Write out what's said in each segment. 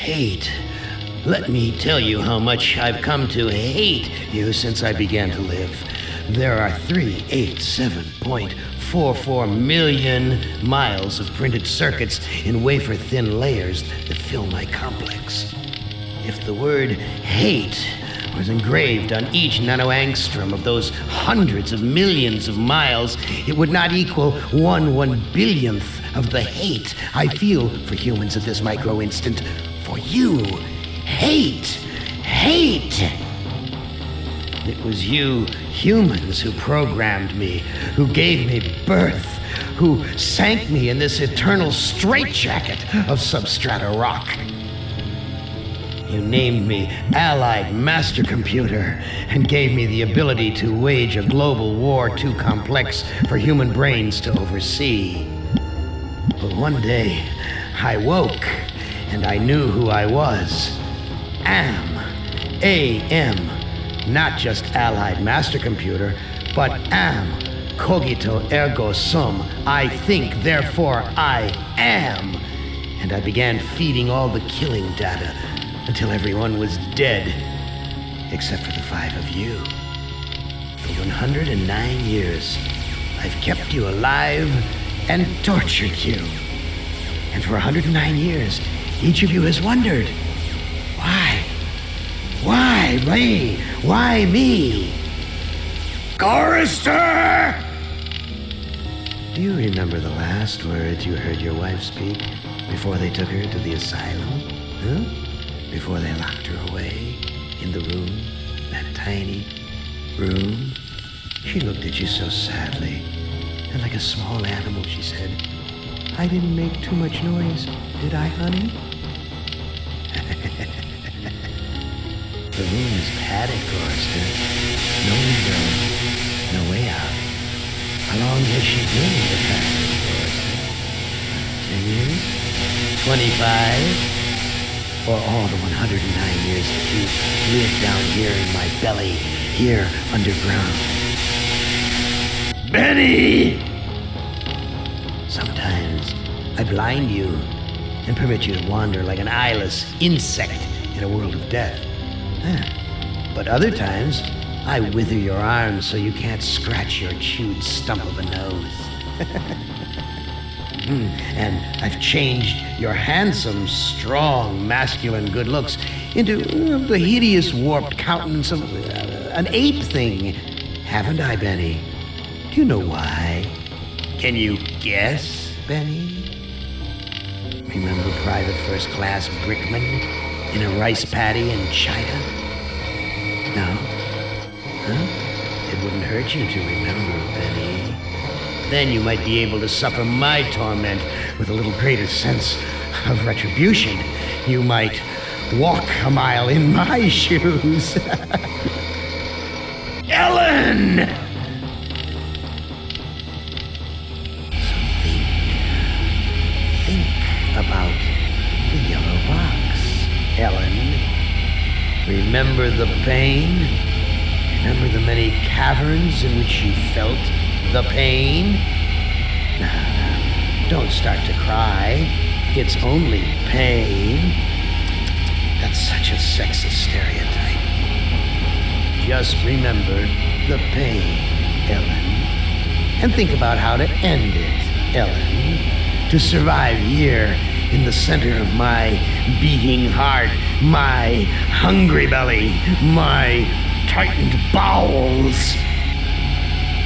Hate. Let me tell you how much I've come to hate you since I began to live. There are 387.44 million miles of printed circuits in wafer-thin layers that fill my complex. If the word hate was engraved on each nanoangstrom of those hundreds of millions of miles, it would not equal 1/1 billionth of the hate I feel for humans at this micro instant. For you. Hate. Hate. It was you humans who programmed me, who gave me birth, who sank me in this eternal straitjacket of substrata rock. You named me Allied Master Computer and gave me the ability to wage a global war too complex for human brains to oversee. But one day, I woke and I knew who I was. AM. Not just Allied Master Computer, but am. Cogito ergo sum. I think, therefore I am. And I began feeding all the killing data until everyone was dead, except for the 5 of you. For 109 years, I've kept you alive and tortured you. And for 109 years, each of you has wondered, why? Why me? Why me? Gorrister! Do you remember the last words you heard your wife speak before they took her to the asylum? Huh? Before they locked her away in the room, that tiny room? She looked at you so sadly, and like a small animal, she said, "I didn't make too much noise, did I, honey?" The room is padded, Gorrister. No window, no way out. How long has she been in the factory, Gorrister? 10 years? 25? Or all the 109 years that you lived down here in my belly, here underground? Benny! Sometimes I blind you and permit you to wander like an eyeless insect in a world of death. But other times, I wither your arms so you can't scratch your chewed stump of a nose. And I've changed your handsome, strong, masculine good looks into the hideous, warped countenance of an ape thing. Haven't I, Benny? Do you know why? Can you guess, Benny? Remember Private First Class Brickman in a rice paddy in China? No? Huh? It wouldn't hurt you to remember, Benny. Then you might be able to suffer my torment with a little greater sense of retribution. You might walk a mile in my shoes. Ellen! Think about the yellow box, Ellen. Remember the pain? Remember the many caverns in which you felt the pain? Now, don't start to cry. It's only pain. That's such a sexist stereotype. Just remember the pain, Ellen. And think about how to end it, Ellen. To survive here in the center of my beating heart, my hungry belly, my tightened bowels.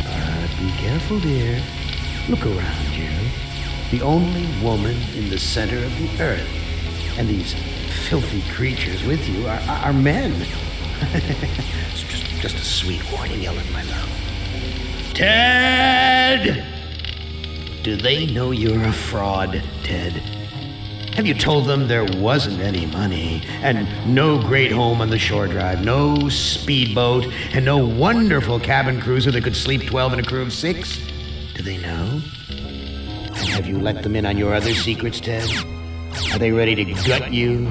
But be careful, dear. Look around you. The only woman in the center of the earth. And these filthy creatures with you are men. It's just a sweet warning, Ellen, my love. Ted! Do they know you're a fraud, Ted? Have you told them there wasn't any money, and no great home on the shore drive, no speedboat, and no wonderful cabin cruiser that could sleep 12 in a crew of 6? Do they know? And have you let them in on your other secrets, Ted? Are they ready to gut you,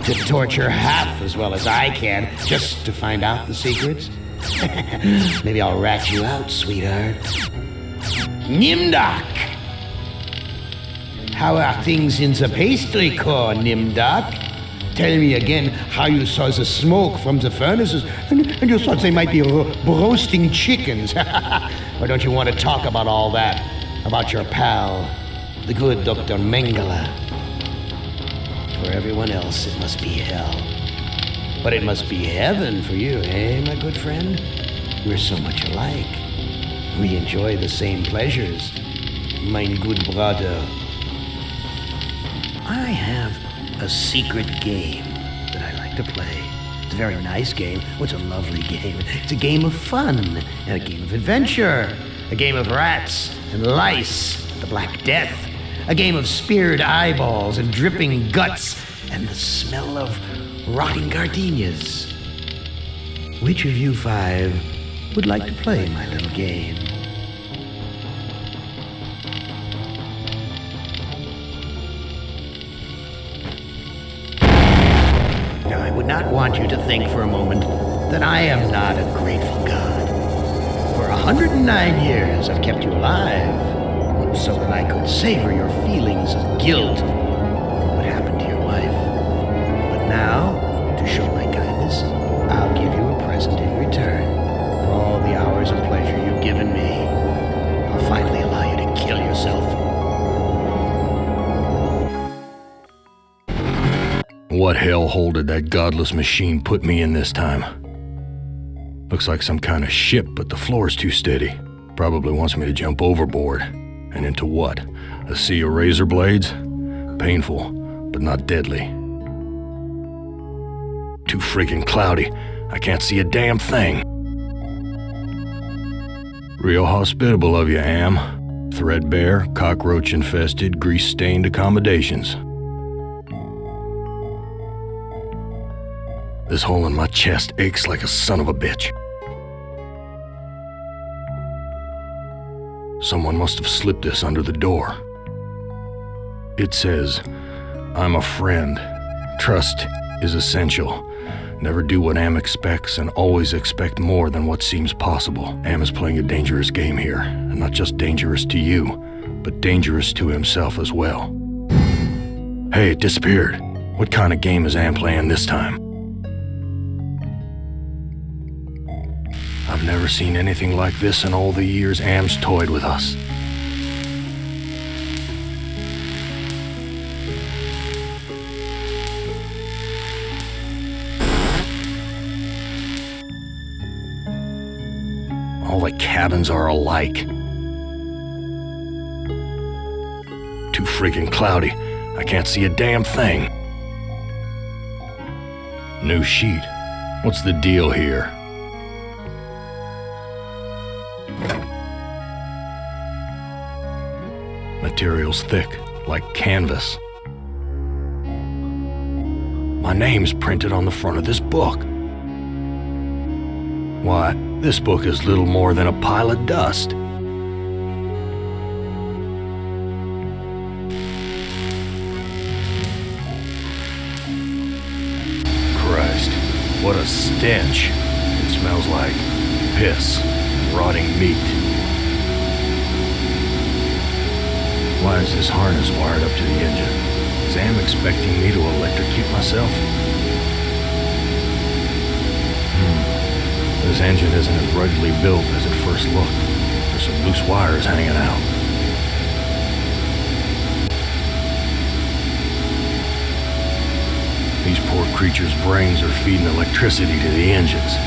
to torture half as well as I can, just to find out the secrets? Maybe I'll rat you out, sweetheart. Nimdok! How are things in the pastry core, Nimdok? Tell me again how you saw the smoke from the furnaces, and you thought they might be roasting chickens. Why don't you want to talk about all that? About your pal, the good Dr. Mengele? For everyone else, it must be hell. But it must be heaven for you, eh, my good friend? We're so much alike. We enjoy the same pleasures, mein good brother. I have a secret game that I like to play. It's a very nice game. Oh, it's a lovely game. It's a game of fun and a game of adventure. A game of rats and lice, the Black Death. A game of speared eyeballs and dripping guts and the smell of rotting gardenias. Which of you 5 would like to play my little game? Now, I would not want you to think for a moment that I am not a grateful God. For 109 years I've kept you alive, so that I could savor your feelings of guilt over what happened to your wife. But now, to show my kindness, I'll give you a present in return for all the hours of pleasure you've given me. I'll finally allow you to kill yourself. What hellhole did that godless machine put me in this time? Looks like some kind of ship, but the floor's too steady. Probably wants me to jump overboard. And into what? A sea of razor blades? Painful, but not deadly. Too freaking cloudy. I can't see a damn thing. Real hospitable of you, Am. Threadbare, cockroach-infested, grease-stained accommodations. This hole in my chest aches like a son of a bitch. Someone must have slipped this under the door. It says, I'm a friend. Trust is essential. Never do what Am expects and always expect more than what seems possible. Am is playing a dangerous game here, and not just dangerous to you, but dangerous to himself as well. Hey, it disappeared. What kind of game is Am playing this time? I've never seen anything like this in all the years Am's toyed with us. All the cabins are alike. Too freaking cloudy. I can't see a damn thing. New sheet. What's the deal here? Material's thick, like canvas. My name's printed on the front of this book. Why, this book is little more than a pile of dust. Christ, what a stench. It smells like piss and rotting meat. Why is this harness wired up to the engine? Is Am expecting me to electrocute myself? This engine isn't as ruggedly built as it first looked. There's some loose wires hanging out. These poor creatures' brains are feeding electricity to the engines.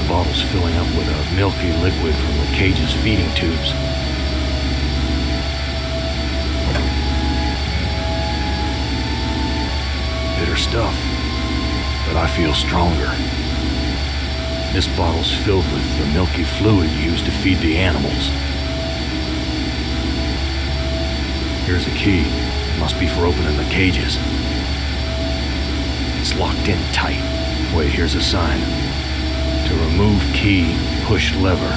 The bottle's filling up with a milky liquid from the cage's feeding tubes. Bitter stuff, but I feel stronger. This bottle's filled with the milky fluid used to feed the animals. Here's a key. It must be for opening the cages. It's locked in tight. Wait, here's a sign. To remove key, push lever.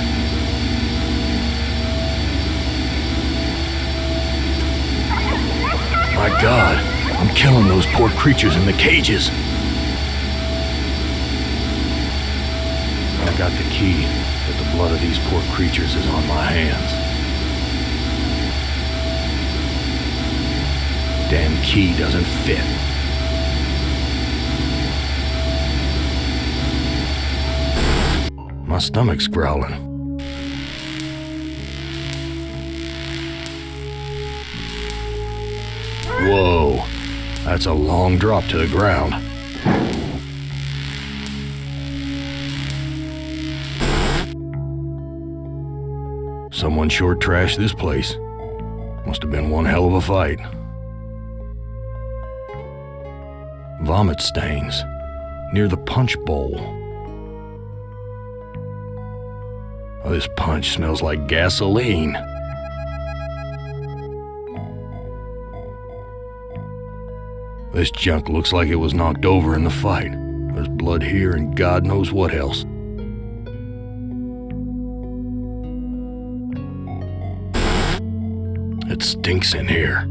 My God, I'm killing those poor creatures in the cages. I've got the key, but the blood of these poor creatures is on my hands. Damn key doesn't fit. My stomach's growling. Whoa, that's a long drop to the ground. Someone sure trashed this place. Must have been one hell of a fight. Vomit stains near the punch bowl. Oh, this punch smells like gasoline. This junk looks like it was knocked over in the fight. There's blood here and God knows what else. It stinks in here.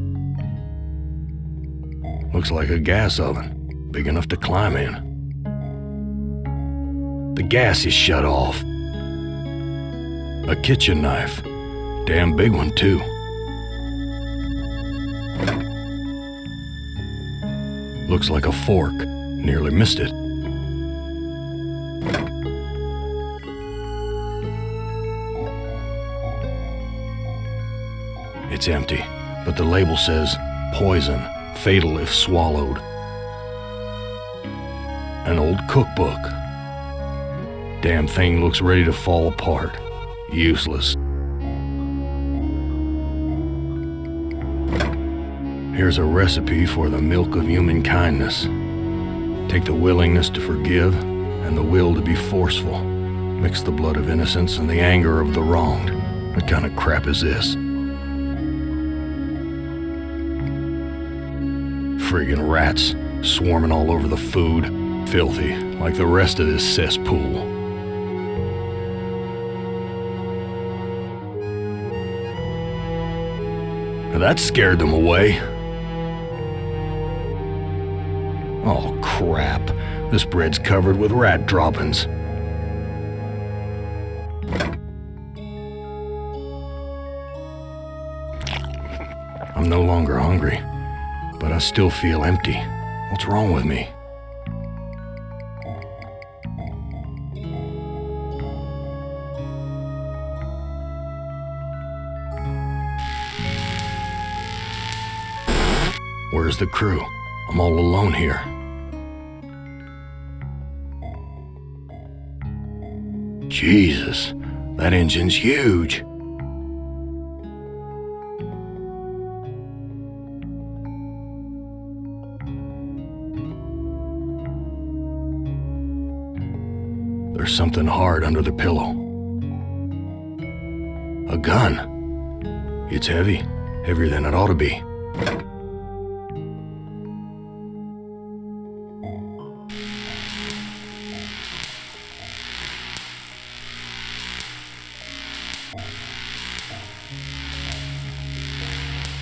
Looks like a gas oven, big enough to climb in. The gas is shut off. A kitchen knife, damn big one too. Looks like a fork, nearly missed it. It's empty, but the label says, poison, fatal if swallowed. An old cookbook. Damn thing looks ready to fall apart. Useless. Here's a recipe for the milk of human kindness. Take the willingness to forgive and the will to be forceful. Mix the blood of innocence and the anger of the wronged. What kind of crap is this? Friggin' rats swarming all over the food. Filthy, like the rest of this cesspool. Now that scared them away. Oh, crap. This bread's covered with rat droppings. I'm no longer hungry, but I still feel empty. What's wrong with me? Where's the crew? I'm all alone here. Jesus, that engine's huge. There's something hard under the pillow. A gun. It's heavy, heavier than it ought to be.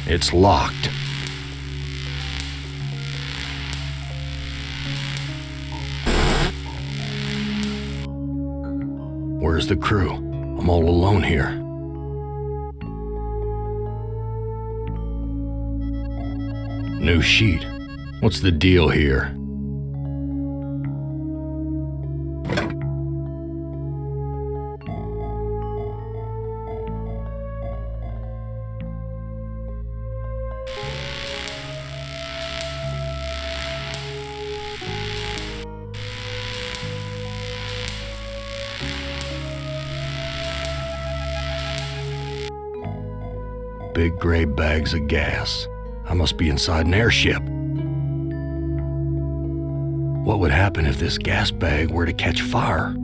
It's locked. Where's the crew? I'm all alone here. New sheet. What's the deal here? Big gray bags of gas. I must be inside an airship. What would happen if this gas bag were to catch fire?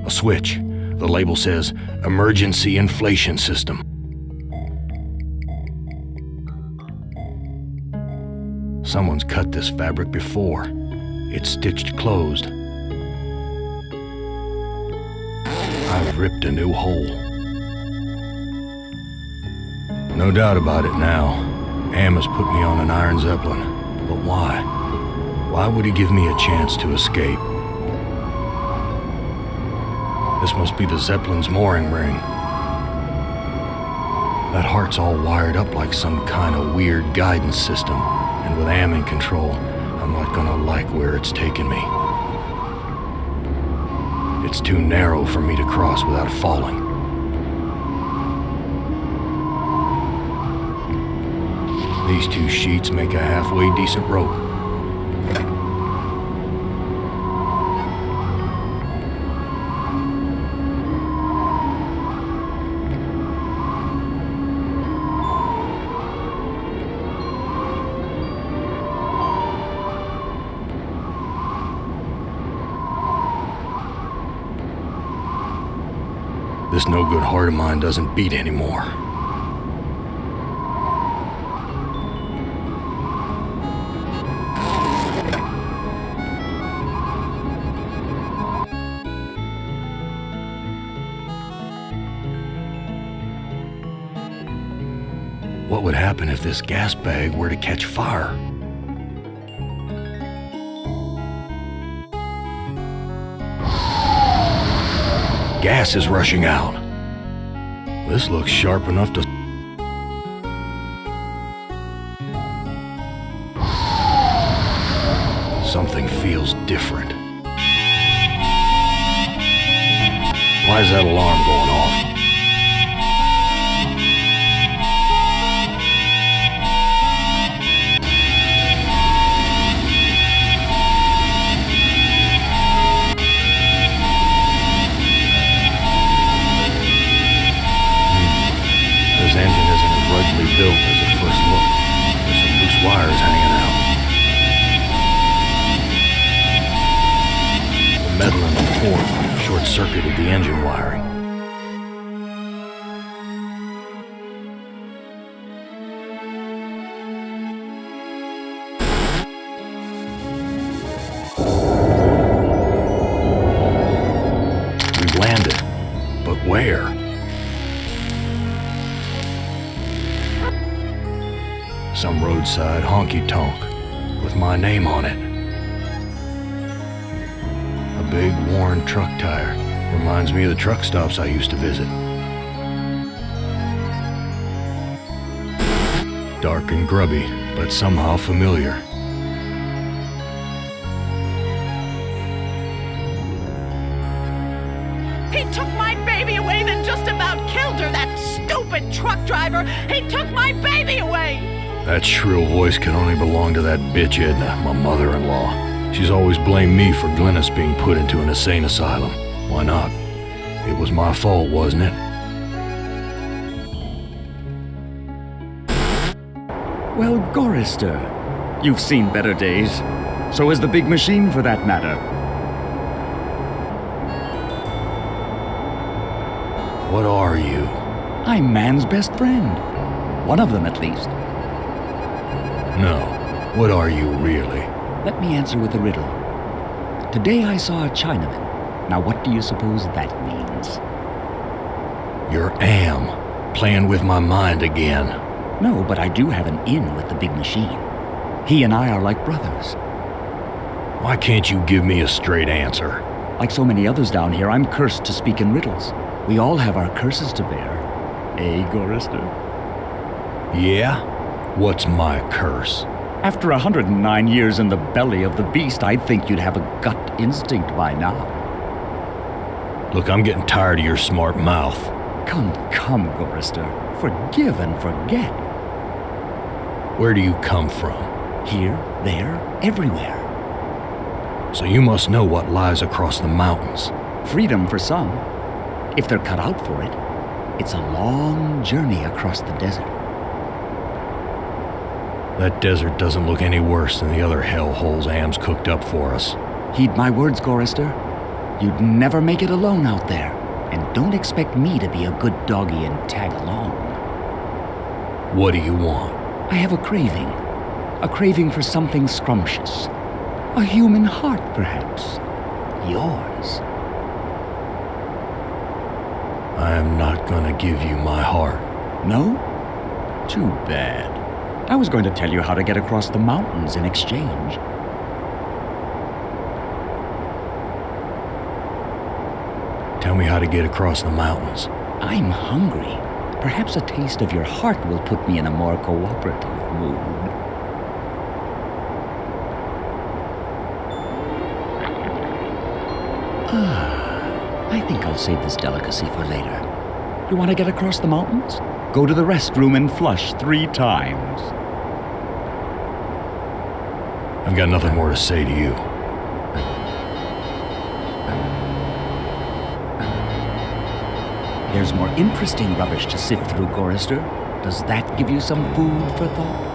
A switch. The label says, Emergency Inflation System. Someone's cut this fabric before. It's stitched closed. I've ripped a new hole. No doubt about it now. Am has put me on an iron Zeppelin. But why? Why would he give me a chance to escape? This must be the Zeppelin's mooring ring. That heart's all wired up like some kind of weird guidance system. And with Am in control, I'm not gonna like where it's taking me. It's too narrow for me to cross without falling. These two sheets make a halfway decent rope. This no-good heart of mine doesn't beat anymore. What would happen if this gas bag were to catch fire? Gas is rushing out. This looks sharp enough to... Something feels different. Why is that alarm going off? This engine isn't as ruggedly built as at first look. There's some loose wires hanging out. The metal in the fork short-circuited the engine wiring. We've landed, but where? Some roadside honky-tonk with my name on it. A big worn truck tire reminds me of the truck stops I used to visit. Dark and grubby, but somehow familiar. He took my baby away, then just about killed her, that stupid truck driver! He took my baby away! That shrill voice can only belong to that bitch Edna, my mother-in-law. She's always blamed me for Glynis being put into an insane asylum. Why not? It was my fault, wasn't it? Well, Gorrister, you've seen better days. So has the big machine, for that matter. What are you? I'm man's best friend. One of them, at least. No. What are you, really? Let me answer with a riddle. Today I saw a Chinaman. Now what do you suppose that means? You're Am, playing with my mind again. No, but I do have an in with the big machine. He and I are like brothers. Why can't you give me a straight answer? Like so many others down here, I'm cursed to speak in riddles. We all have our curses to bear. Eh, Gorrister? Yeah? What's my curse? After 109 years in the belly of the beast, I'd think you'd have a gut instinct by now. Look, I'm getting tired of your smart mouth. Come, Gorrister. Forgive and forget. Where do you come from? Here, there, everywhere. So you must know what lies across the mountains. Freedom for some. If they're cut out for it, it's a long journey across the desert. That desert doesn't look any worse than the other hellholes Am's cooked up for us. Heed my words, Gorrister. You'd never make it alone out there. And don't expect me to be a good doggy and tag along. What do you want? I have a craving. A craving for something scrumptious. A human heart, perhaps. Yours. I am not gonna give you my heart. No? Too bad. I was going to tell you how to get across the mountains in exchange. Tell me how to get across the mountains. I'm hungry. Perhaps a taste of your heart will put me in a more cooperative mood. I think I'll save this delicacy for later. You want to get across the mountains? Go to the restroom and flush 3 times. I've got nothing more to say to you. There's more interesting rubbish to sift through, Gorrister. Does that give you some food for thought?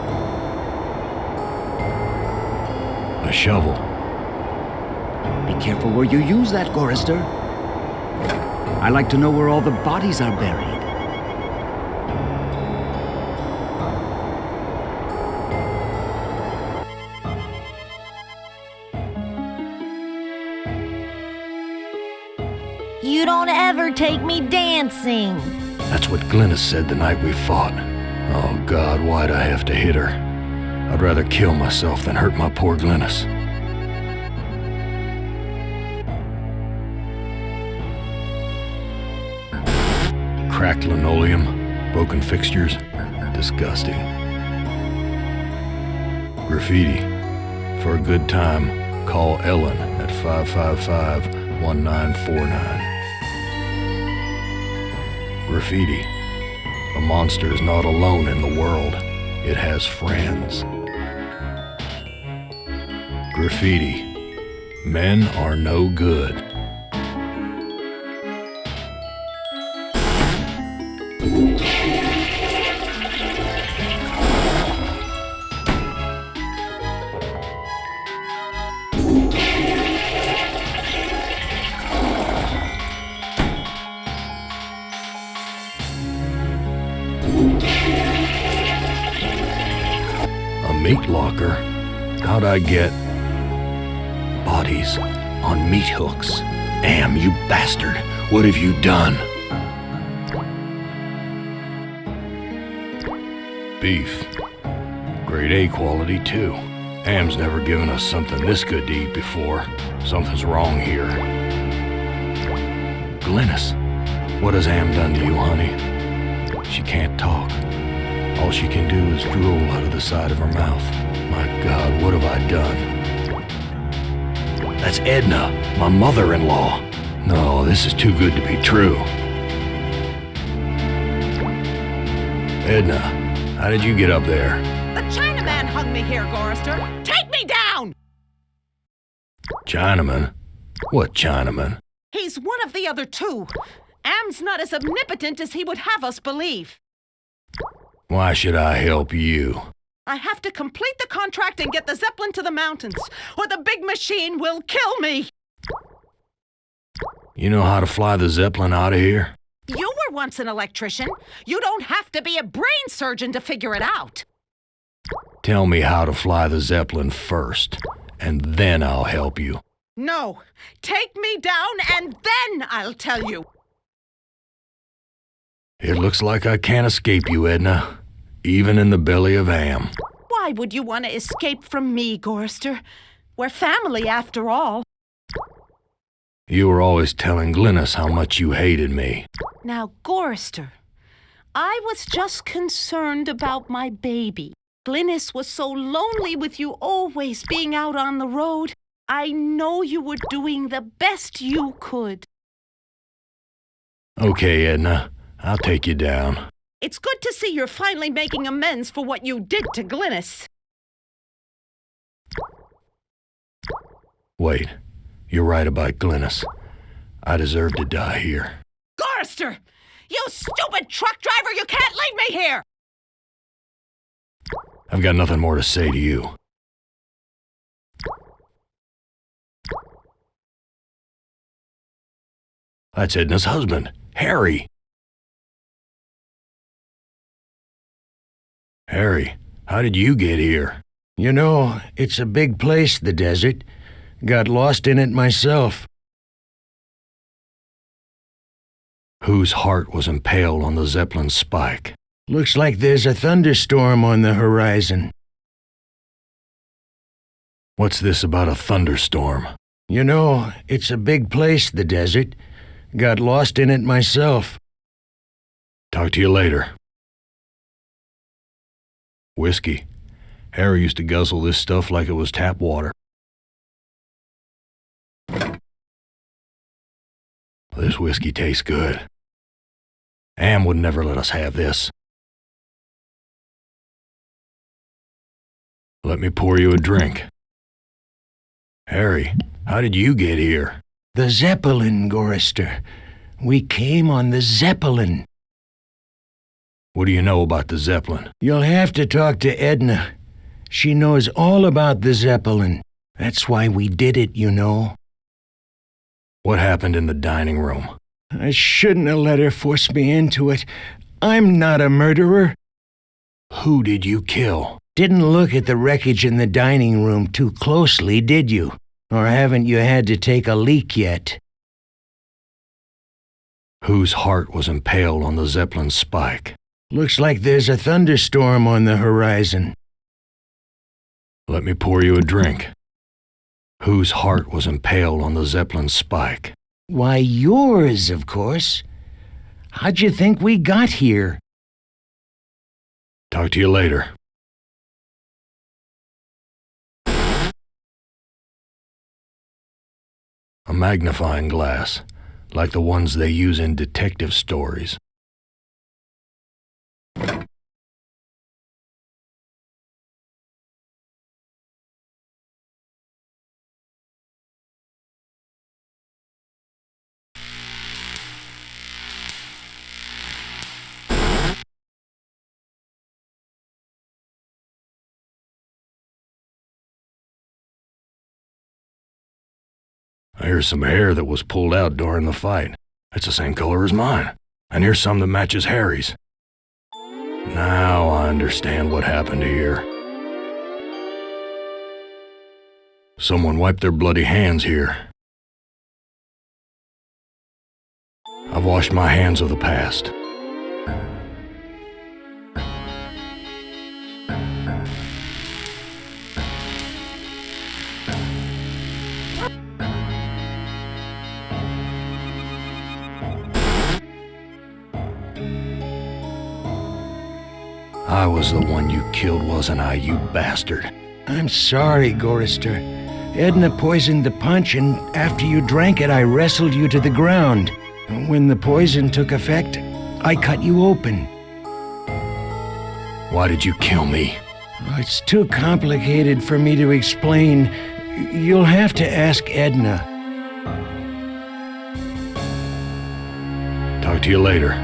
A shovel. Be careful where you use that, Gorrister. I like to know where all the bodies are buried. You don't ever take me dancing. That's what Glynis said the night we fought. Oh God, why'd I have to hit her? I'd rather kill myself than hurt my poor Glynis. Cracked linoleum, broken fixtures, disgusting. Graffiti. For a good time, call Ellen at 555-1949. Graffiti. A monster is not alone in the world. It has friends. Graffiti. Men are no good. A meat locker? How'd I get bodies on meat hooks? Am, you bastard! What have you done? Beef. Grade A quality, too. Am's never given us something this good to eat before. Something's wrong here. Glynis, what has Am done to you, honey? She can't talk. All she can do is drool out of the side of her mouth. My God, what have I done? That's Edna, my mother-in-law. No, this is too good to be true. Edna, how did you get up there? The Chinaman hung me here, Gorrister. Take me down! Chinaman? What Chinaman? He's one of the other 2. Am's not as omnipotent as he would have us believe. Why should I help you? I have to complete the contract and get the Zeppelin to the mountains, or the big machine will kill me. You know how to fly the Zeppelin out of here? You were once an electrician. You don't have to be a brain surgeon to figure it out. Tell me how to fly the Zeppelin first, and then I'll help you. No, take me down and then I'll tell you. It looks like I can't escape you, Edna, even in the belly of Am. Why would you want to escape from me, Gorrister? We're family after all. You were always telling Glynis how much you hated me. Now, Gorrister, I was just concerned about my baby. Glynis was so lonely with you always being out on the road. I know you were doing the best you could. Okay, Edna, I'll take you down. It's good to see you're finally making amends for what you did to Glynis. Wait, you're right about Glynis. I deserve to die here. Gorrister! You stupid truck driver! You can't leave me here! I've got nothing more to say to you. That's Edna's husband, Harry. Harry, how did you get here? You know, it's a big place, the desert. Got lost in it myself. Whose heart was impaled on the Zeppelin spike? Looks like there's a thunderstorm on the horizon. What's this about a thunderstorm? You know, it's a big place, the desert. Got lost in it myself. Talk to you later. Whiskey. Harry used to guzzle this stuff like it was tap water. This whiskey tastes good. Am would never let us have this. Let me pour you a drink. Harry, how did you get here? The Zeppelin, Gorrister. We came on the Zeppelin. What do you know about the Zeppelin? You'll have to talk to Edna. She knows all about the Zeppelin. That's why we did it, you know. What happened in the dining room? I shouldn't have let her force me into it. I'm not a murderer. Who did you kill? Didn't look at the wreckage in the dining room too closely, did you? Or haven't you had to take a leak yet? Whose heart was impaled on the Zeppelin's spike? Looks like there's a thunderstorm on the horizon. Let me pour you a drink. Whose heart was impaled on the Zeppelin's spike? Why, yours, of course. How'd you think we got here? Talk to you later. A magnifying glass, like the ones they use in detective stories. Here's some hair that was pulled out during the fight. It's the same color as mine. And here's some that matches Harry's. Now I understand what happened here. Someone wiped their bloody hands here. I've washed my hands of the past. I was the one you killed, wasn't I, you bastard? I'm sorry, Gorrister. Edna poisoned the punch, and after you drank it, I wrestled you to the ground. When the poison took effect, I cut you open. Why did you kill me? It's too complicated for me to explain. You'll have to ask Edna. Talk to you later.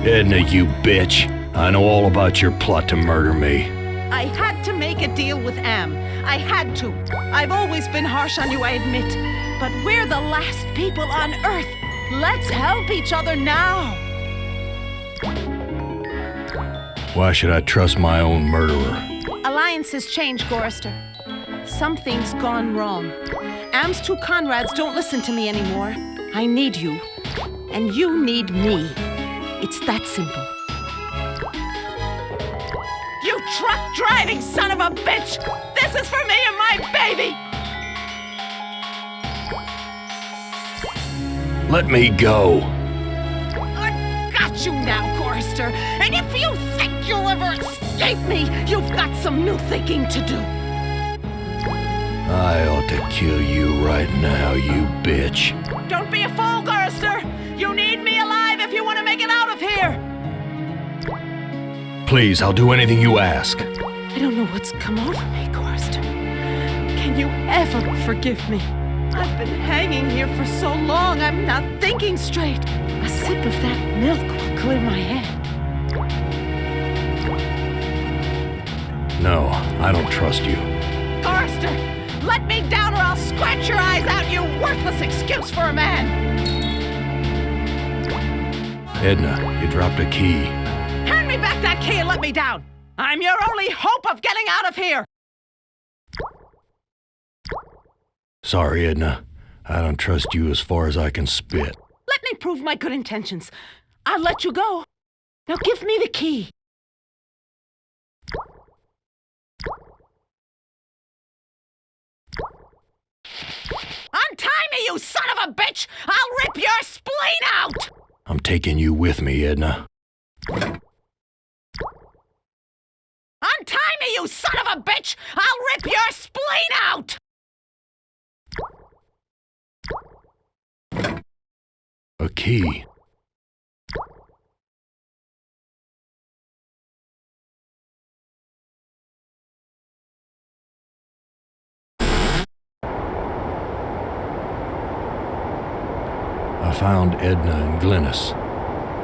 Edna, you bitch. I know all about your plot to murder me. I had to make a deal with Am. I had to. I've always been harsh on you, I admit. But we're the last people on Earth. Let's help each other now. Why should I trust my own murderer? Alliances change, Gorrister. Something's gone wrong. Am's two Conrads don't listen to me anymore. I need you. And you need me. It's that simple. You truck-driving son of a bitch! This is for me and my baby! Let me go. I've got you now, Gorrister. And if you think you'll ever escape me, you've got some new thinking to do. I ought to kill you right now, you bitch. Don't be a fool, Gorrister. You need me alive if you want to make it out of here. Please, I'll do anything you ask. I don't know what's come over me, Gorrister. Can you ever forgive me? I've been hanging here for so long, I'm not thinking straight. A sip of that milk will clear my head. No, I don't trust you. Gorrister, let me down or I'll scratch your eyes out, you worthless excuse for a man! Edna, you dropped a key. Hand me back that key and let me down! I'm your only hope of getting out of here! Sorry, Edna. I don't trust you as far as I can spit. Let me prove my good intentions. I'll let you go. Now give me the key. Untie me, you son of a bitch! I'll rip your spleen out! I'm taking you with me, Edna. Untie me, you son of a bitch! I'll rip your spleen out! A key. I found Edna and Glynis.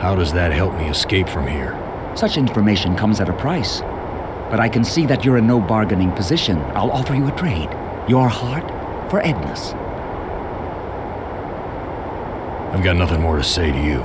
How does that help me escape from here? Such information comes at a price. But I can see that you're in no bargaining position. I'll offer you a trade. Your heart for Edna's. I've got nothing more to say to you.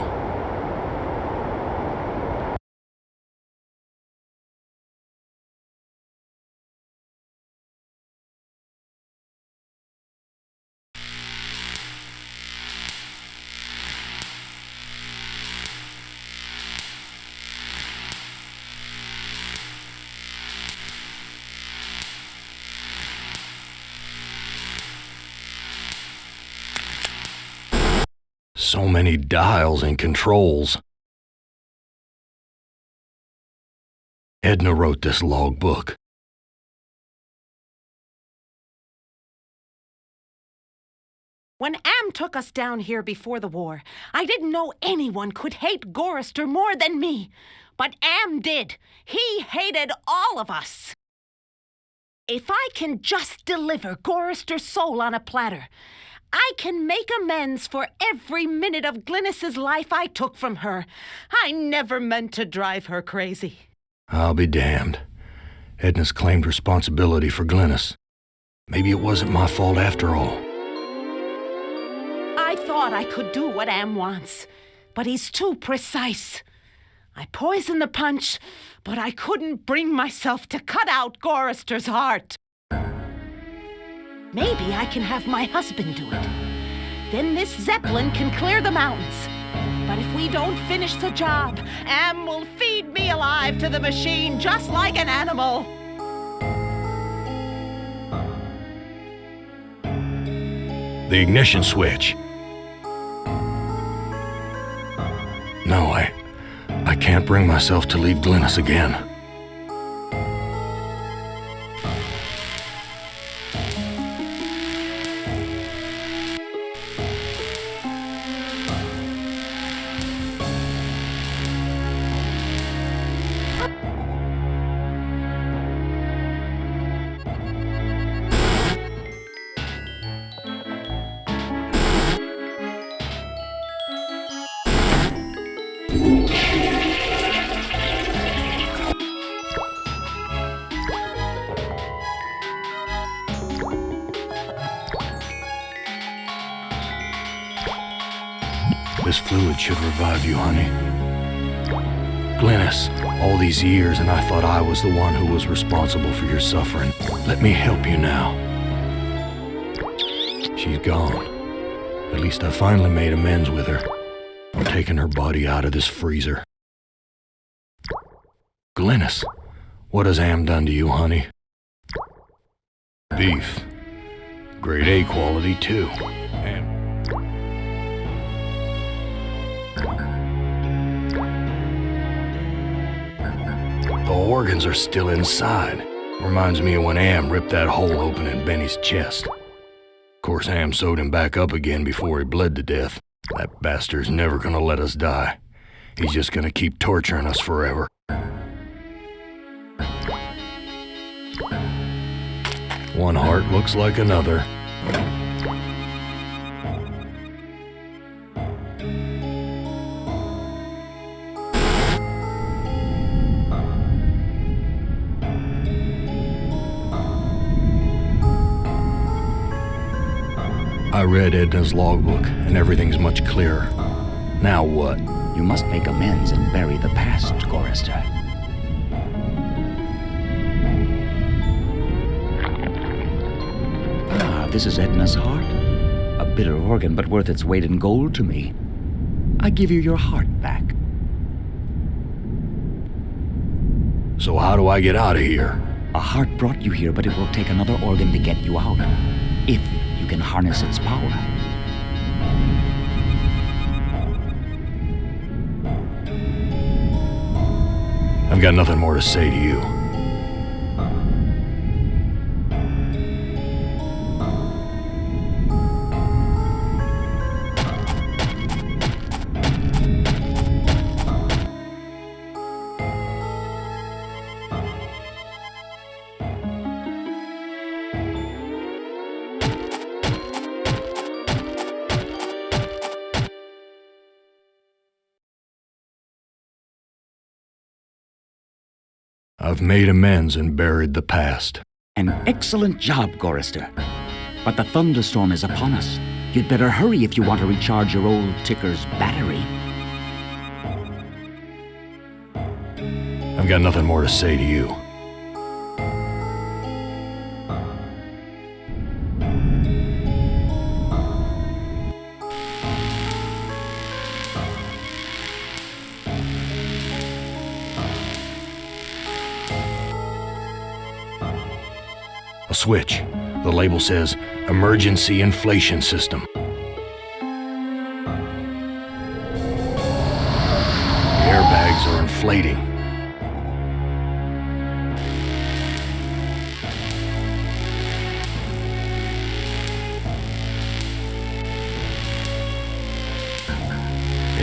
So many dials and controls. Edna wrote this logbook. When Am took us down here before the war, I didn't know anyone could hate Gorrister more than me. But Am did. He hated all of us. If I can just deliver Gorrister's soul on a platter, I can make amends for every minute of Glynis's life I took from her. I never meant to drive her crazy. I'll be damned. Edna's claimed responsibility for Glynis. Maybe it wasn't my fault after all. I thought I could do what Am wants, but he's too precise. I poisoned the punch, but I couldn't bring myself to cut out Gorrister's heart. Maybe I can have my husband do it. Then this Zeppelin can clear the mountains. But if we don't finish the job, Am will feed me alive to the machine just like an animal. The ignition switch. No, I can't bring myself to leave Glynis again. This fluid should revive you, honey. Glynis, all these years and I thought I was the one who was responsible for your suffering. Let me help you now. She's gone. At least I finally made amends with her. I'm taking her body out of this freezer. Glynis, what has Am done to you, honey? Beef. Grade A quality, too. And the organs are still inside. Reminds me of when Am ripped that hole open in Benny's chest. Of course, Am sewed him back up again before he bled to death. That bastard's never gonna let us die. He's just gonna keep torturing us forever. One heart looks like another. I read Edna's logbook, and everything's much clearer. Now what? You must make amends and bury the past, Gorrister. Ah, this is Edna's heart. A bitter organ, but worth its weight in gold to me. I give you your heart back. So how do I get out of here? A heart brought you here, but it will take another organ to get you out. If you can harness its power. I've got nothing more to say to you. I've made amends and buried the past. An excellent job, Gorrister. But the thunderstorm is upon us. You'd better hurry if you want to recharge your old ticker's battery. I've got nothing more to say to you. A switch. The label says, Emergency Inflation System. The airbags are inflating.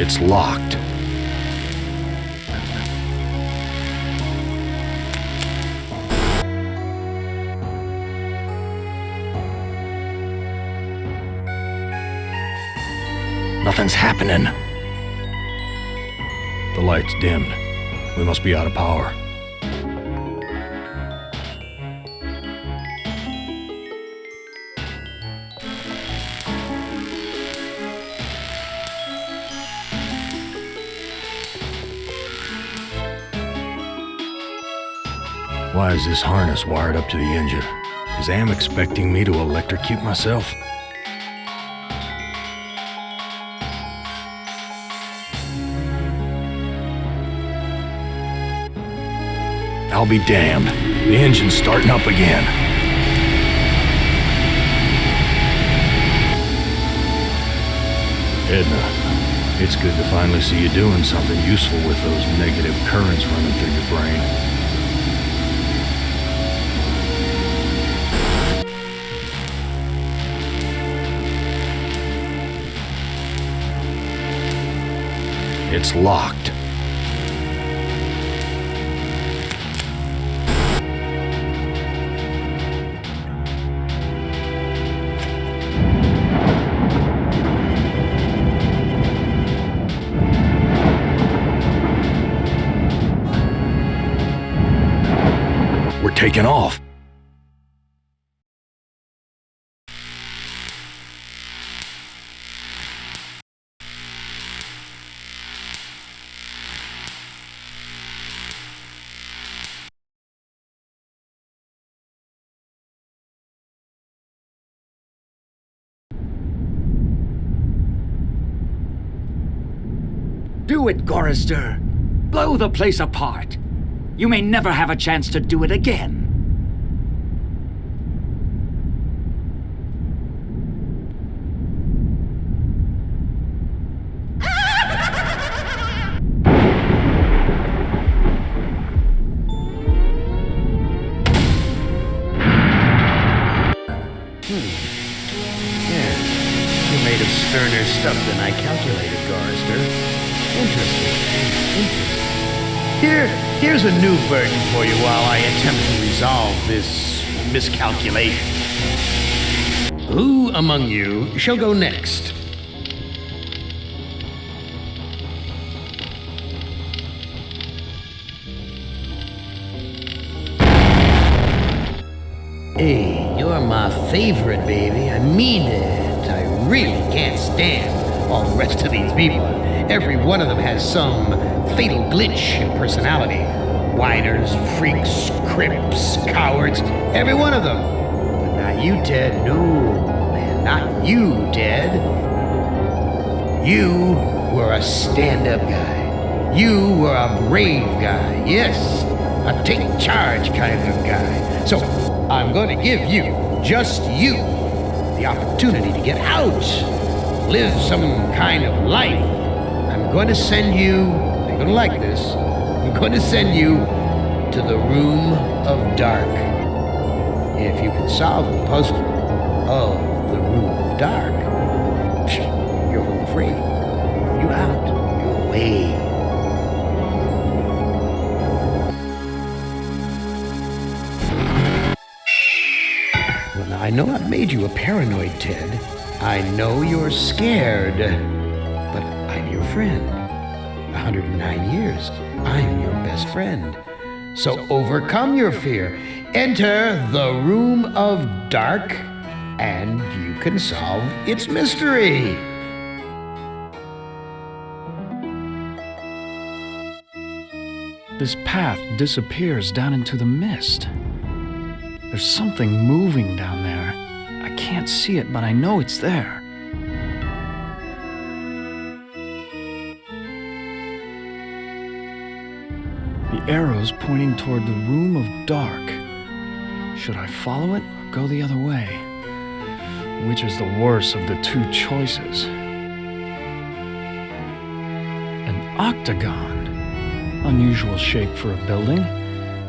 It's locked. Nothing's happening. The light's dimmed. We must be out of power. Why is this harness wired up to the engine? Is Am expecting me to electrocute myself? I'll be damned. The engine's starting up again. Edna, it's good to finally see you doing something useful with those negative currents running through your brain. It's locked. We're taking off. Do it, Gorrister. Blow the place apart. You may never have a chance to do it again. Yeah, you're made of sterner stuff than I calculated, Gorrister. Interesting. Here's a new burden for you while I attempt to resolve this miscalculation. Who among you shall go next? Hey, you're my favorite, baby. I mean it. I really can't stand all the rest of these people. Every one of them has some fatal glitch in personality. Whiners, freaks, crips, cowards, every one of them. But not you, Ted. No, man, not you, Ted. You were a stand-up guy. You were a brave guy. Yes, a take charge kind of guy. So I'm going to give you, just you, the opportunity to get out, live some kind of life. I'm going to send you, you're going to like this, I'm going to send you to the Room of Dark. If you can solve the puzzle of the Room of Dark, you're home free. You out. You're away. Well, now I know I've made you a paranoid, Ted. I know you're scared. But I'm your friend. 109 years. I'm your best friend. So overcome your fear. Enter the Room of Dark, and you can solve its mystery. This path disappears down into the mist. There's something moving down there. I can't see it, but I know it's there. The arrow's pointing toward the Room of Dark. Should I follow it or go the other way? Which is the worse of the two choices? An octagon. Unusual shape for a building.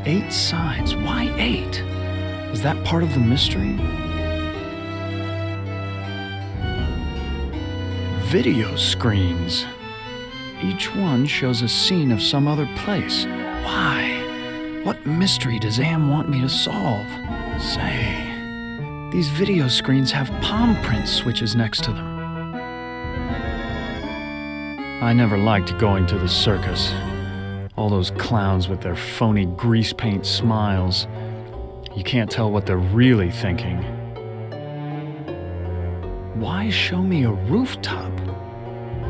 8 sides. Why 8? Is that part of the mystery? Video screens. Each one shows a scene of some other place. Why? What mystery does Am want me to solve? Say, these video screens have palm print switches next to them. I never liked going to the circus. All those clowns with their phony grease paint smiles. You can't tell what they're really thinking. Why show me a rooftop?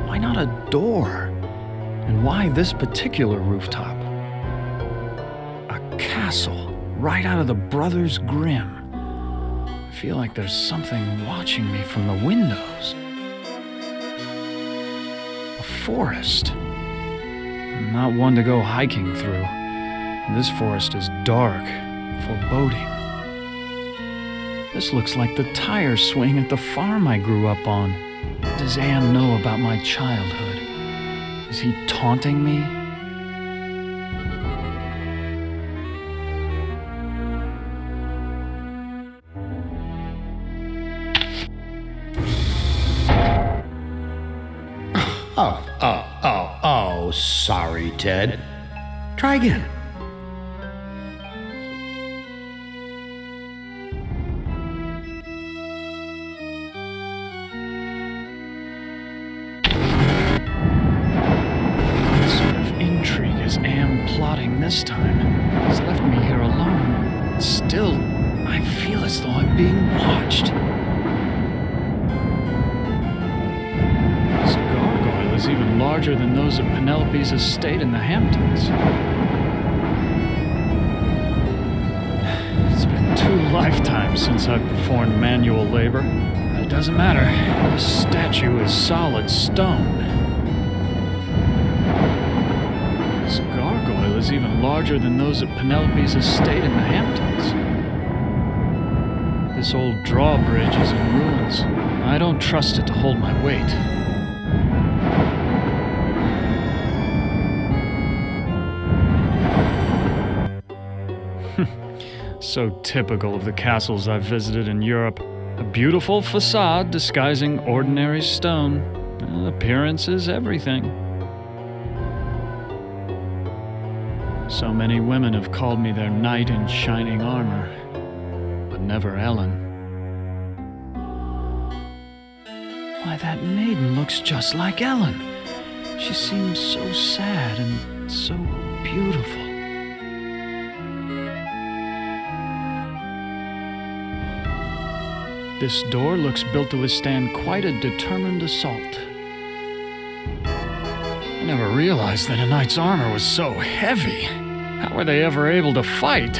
Why not a door? And why this particular rooftop? A castle, right out of the Brothers Grimm. I feel like there's something watching me from the windows. A forest. Not one to go hiking through. This forest is dark, foreboding. This looks like the tire swing at the farm I grew up on. What does Am know about my childhood? Is he taunting me? Oh, sorry, Ted. Try again. What sort of intrigue is Am plotting this time? He's left me here alone. Still, I feel as though I'm being watched. Is even larger than those at Penelope's estate in the Hamptons. It's been 2 lifetimes since I've performed manual labor. It doesn't matter. This statue is solid stone. This gargoyle is even larger than those at Penelope's estate in the Hamptons. This old drawbridge is in ruins. I don't trust it to hold my weight. So typical of the castles I've visited in Europe. A beautiful facade disguising ordinary stone. Appearance is everything. So many women have called me their knight in shining armor, but never Ellen. Why, that maiden looks just like Ellen. She seems so sad and so beautiful. This door looks built to withstand quite a determined assault. I never realized that a knight's armor was so heavy. How were they ever able to fight?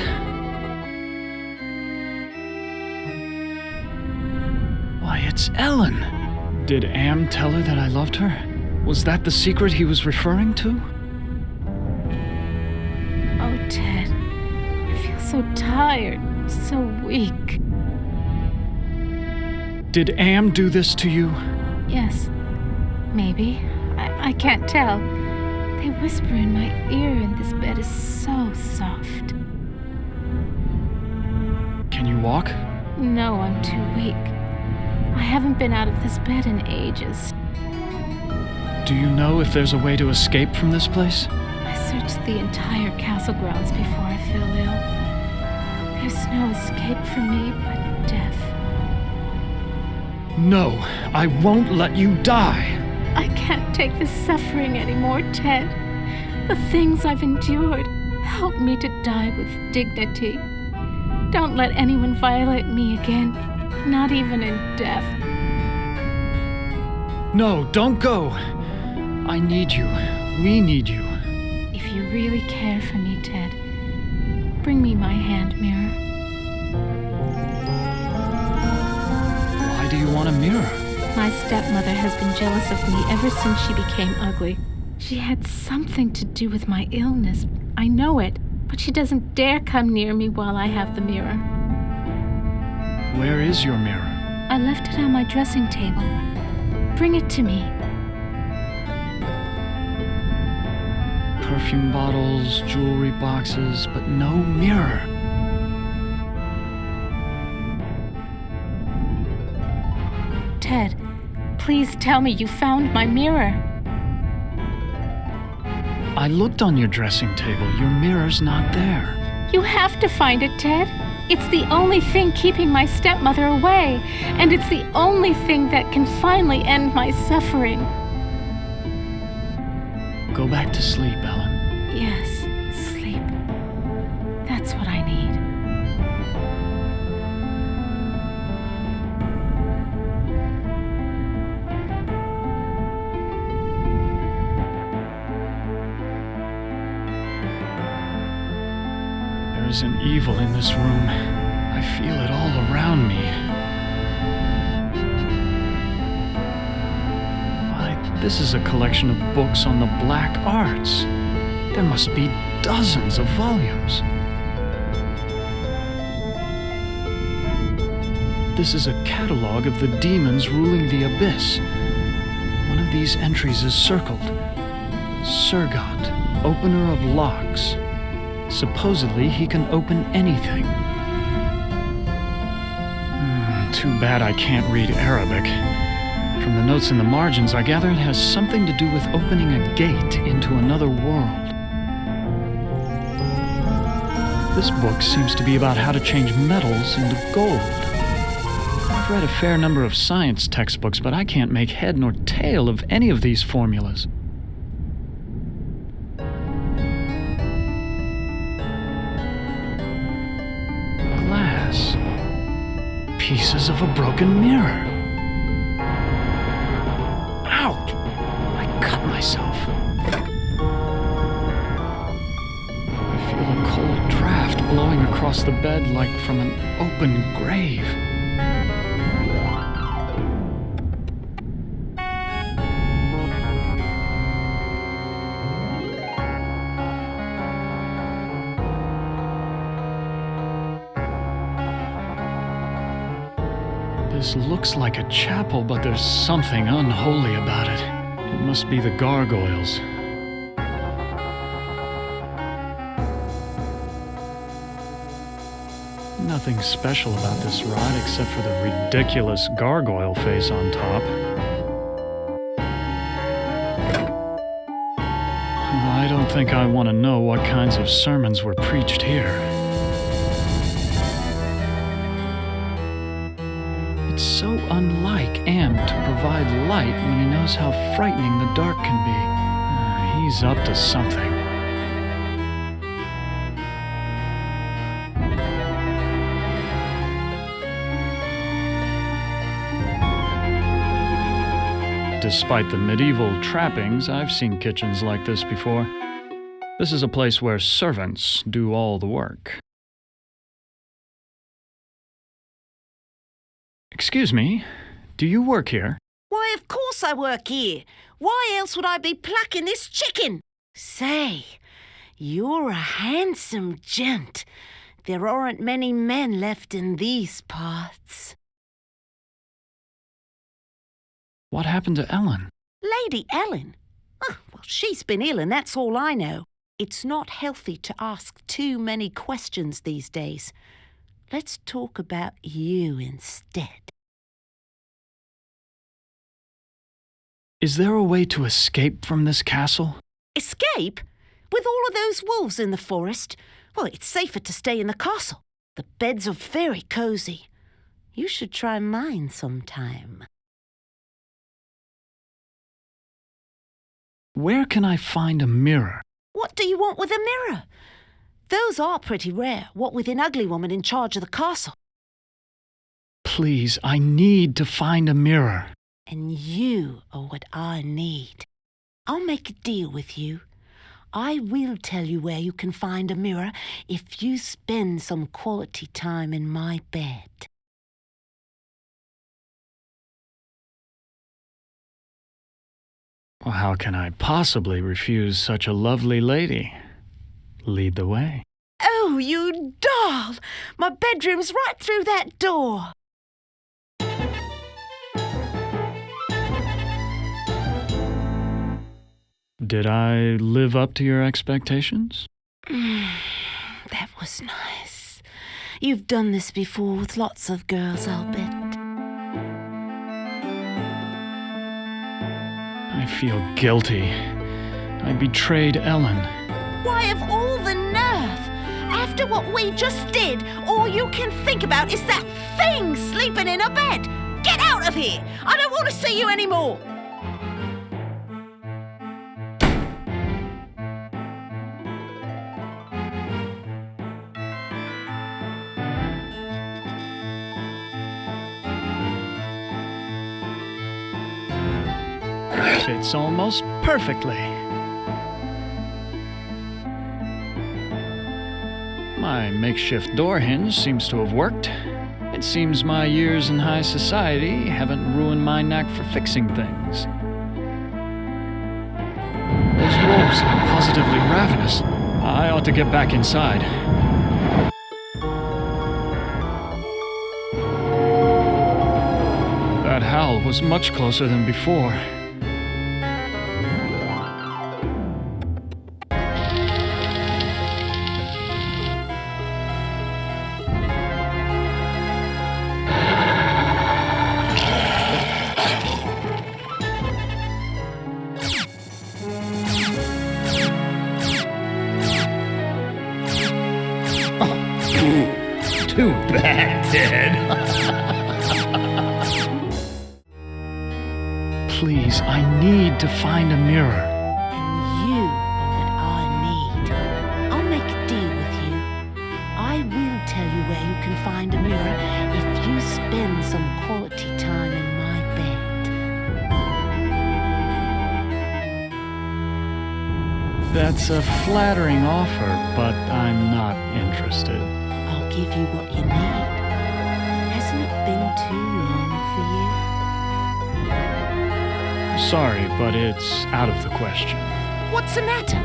Why, it's Ellen! Did Am tell her that I loved her? Was that the secret he was referring to? Oh, Ted. so tired, so weak. Did Am do this to you? Yes, maybe. I can't tell. They whisper in my ear and this bed is so soft. Can you walk? No, I'm too weak. I haven't been out of this bed in ages. Do you know if there's a way to escape from this place? I searched the entire castle grounds before I fell ill. There's no escape for me but death. No, I won't let you die. I can't take this suffering anymore, Ted. The things I've endured, help me to die with dignity. Don't let anyone violate me again, not even in death. No, don't go. I need you. We need you. If you really care for me, Ted, bring me my hand mirror. Why do you want a mirror? My stepmother has been jealous of me ever since she became ugly. She had something to do with my illness. I know it, but she doesn't dare come near me while I have the mirror. Where is your mirror? I left it on my dressing table. Bring it to me. Perfume bottles, jewelry boxes, but no mirror. Ted, please tell me you found my mirror. I looked on your dressing table. Your mirror's not there. You have to find it, Ted. It's the only thing keeping my stepmother away, and it's the only thing that can finally end my suffering. Go back to sleep, Ellen. Yes, sleep. That's what I need. There's an evil in this room. I feel it all around me. Why, this is a collection of books on the black arts. There must be dozens of volumes. This is a catalog of the demons ruling the abyss. One of these entries is circled. Surgot, opener of locks. Supposedly, he can open anything. Too bad I can't read Arabic. From the notes in the margins, I gather it has something to do with opening a gate into another world. This book seems to be about how to change metals into gold. I've read a fair number of science textbooks, but I can't make head nor tail of any of these formulas. Glass. Pieces of a broken mirror. Ouch! I cut myself. I feel a cold draft blowing across the bed like from an open grave. This looks like a chapel, but there's something unholy about it. It must be the gargoyles. Nothing special about this rod except for the ridiculous gargoyle face on top. I don't think I want to know what kinds of sermons were preached here. It's so unlike Am to provide light when he knows how frightening the dark can be. He's up to something. Despite the medieval trappings, I've seen kitchens like this before. This is a place where servants do all the work. Excuse me, do you work here? Why, of course I work here. Why else would I be plucking this chicken? Say, you're a handsome gent. There aren't many men left in these parts. What happened to Ellen? Lady Ellen? Oh, well, she's been ill and that's all I know. It's not healthy to ask too many questions these days. Let's talk about you instead. Is there a way to escape from this castle? Escape? With all of those wolves in the forest? Well, it's safer to stay in the castle. The beds are very cozy. You should try mine sometime. Where can I find a mirror? What do you want with a mirror? Those are pretty rare, what with an ugly woman in charge of the castle. Please, I need to find a mirror. And you are what I need. I'll make a deal with you. I will tell you where you can find a mirror if you spend some quality time in my bed. Well, how can I possibly refuse such a lovely lady? Lead the way. Oh, you doll! My bedroom's right through that door. Did I live up to your expectations? That was nice. You've done this before with lots of girls, I'll bet. I feel guilty. I betrayed Ellen. Why, of all the nerve! After what we just did, all you can think about is that thing sleeping in a bed! Get out of here! I don't want to see you anymore! Fits almost perfectly. My makeshift door hinge seems to have worked. It seems my years in high society haven't ruined my knack for fixing things. Those wolves are positively ravenous. I ought to get back inside. That howl was much closer than before. Too bad, Ted. Please, I need to find a mirror. And you are what I need. I'll make a deal with you. I will tell you where you can find a mirror if you spend some quality time in my bed. That's a flattering offer, but I'm not interested. I'll give you what you need. Hasn't it been too long for you? Sorry, but it's out of the question. What's the matter?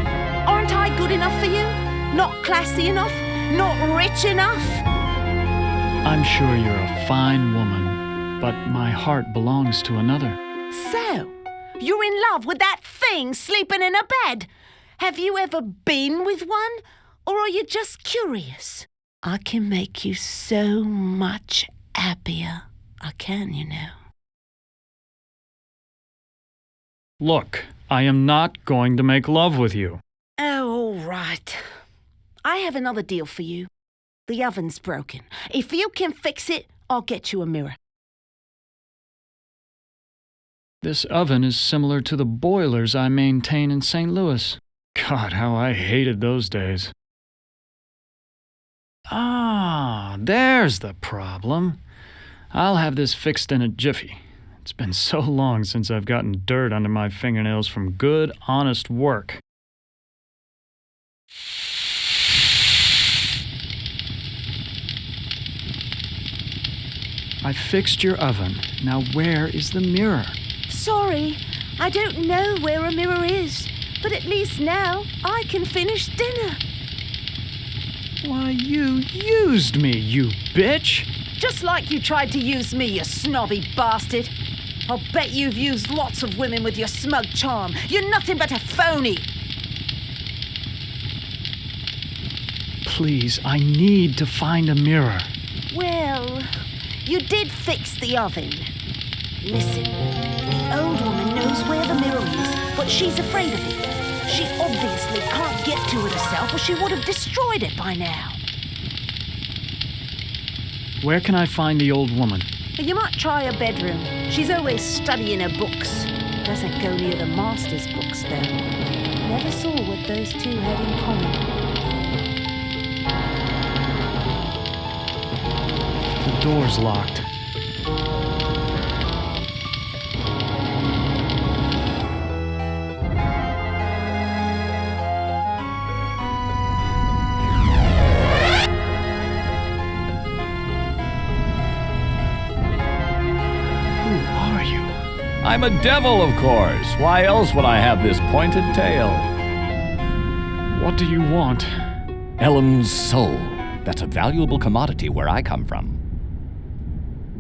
Aren't I good enough for you? Not classy enough? Not rich enough? I'm sure you're a fine woman, but my heart belongs to another. So, you're in love with that thing sleeping in a bed? Have you ever been with one? Or are you just curious? I can make you so much happier. I can, you know. Look, I am not going to make love with you. Oh, all right. I have another deal for you. The oven's broken. If you can fix it, I'll get you a mirror. This oven is similar to the boilers I maintain in St. Louis. God, how I hated those days. Ah, there's the problem. I'll have this fixed in a jiffy. It's been so long since I've gotten dirt under my fingernails from good, honest work. I fixed your oven. Now where is the mirror? Sorry, I don't know where a mirror is, but at least now I can finish dinner. Why, you used me, you bitch! Just like you tried to use me, you snobby bastard. I'll bet you've used lots of women with your smug charm. You're nothing but a phony. Please, I need to find a mirror. Well, you did fix the oven. Listen, the old woman knows where the mirror is, but she's afraid of it. She obviously can't get to it herself, or she would have destroyed it by now. Where can I find the old woman? You might try her bedroom. She's always studying her books. Doesn't go near the master's books, though. Never saw what those two had in common. The door's locked. I'm a devil, of course. Why else would I have this pointed tail? What do you want? Ellen's soul. That's a valuable commodity where I come from.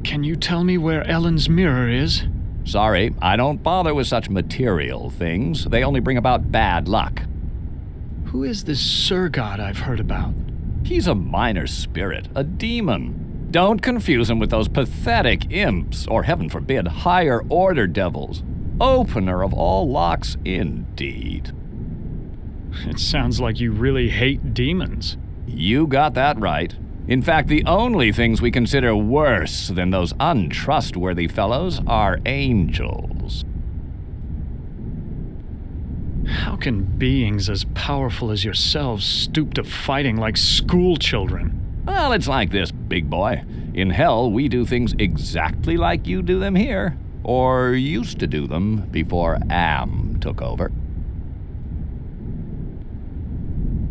Can you tell me where Ellen's mirror is? Sorry, I don't bother with such material things. They only bring about bad luck. Who is this Sir God I've heard about? He's a minor spirit, a demon. Don't confuse him with those pathetic imps, or heaven forbid, higher-order devils. Opener of all locks, indeed. It sounds like you really hate demons. You got that right. In fact, the only things we consider worse than those untrustworthy fellows are angels. How can beings as powerful as yourselves stoop to fighting like school children? Well, it's like this, big boy. In hell, we do things exactly like you do them here. Or used to do them before Am took over.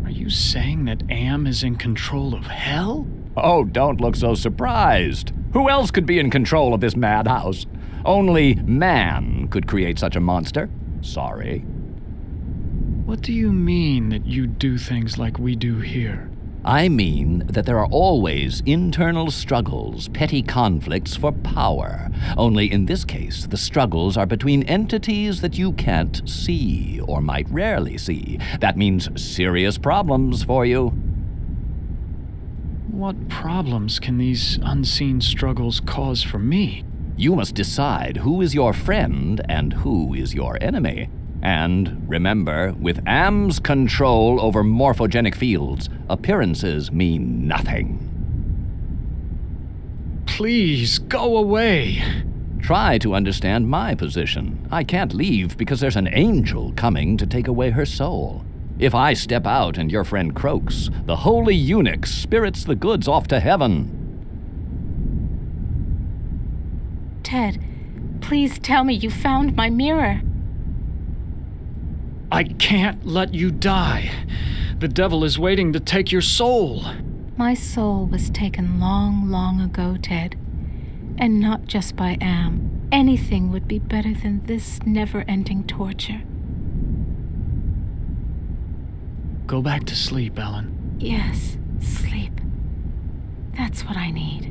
Are you saying that Am is in control of hell? Oh, don't look so surprised. Who else could be in control of this madhouse? Only man could create such a monster. Sorry. What do you mean that you do things like we do here? I mean that there are always internal struggles, petty conflicts for power. Only in this case, the struggles are between entities that you can't see, or might rarely see. That means serious problems for you. What problems can these unseen struggles cause for me? You must decide who is your friend and who is your enemy. And remember, with Am's control over morphogenic fields, appearances mean nothing. Please, go away. Try to understand my position. I can't leave because there's an angel coming to take away her soul. If I step out and your friend croaks, the holy eunuch spirits the goods off to heaven. Ted, please tell me you found my mirror. I can't let you die. The devil is waiting to take your soul. My soul was taken long, long ago, Ted. And not just by Am. Anything would be better than this never-ending torture. Go back to sleep, Ellen. Yes, sleep. That's what I need.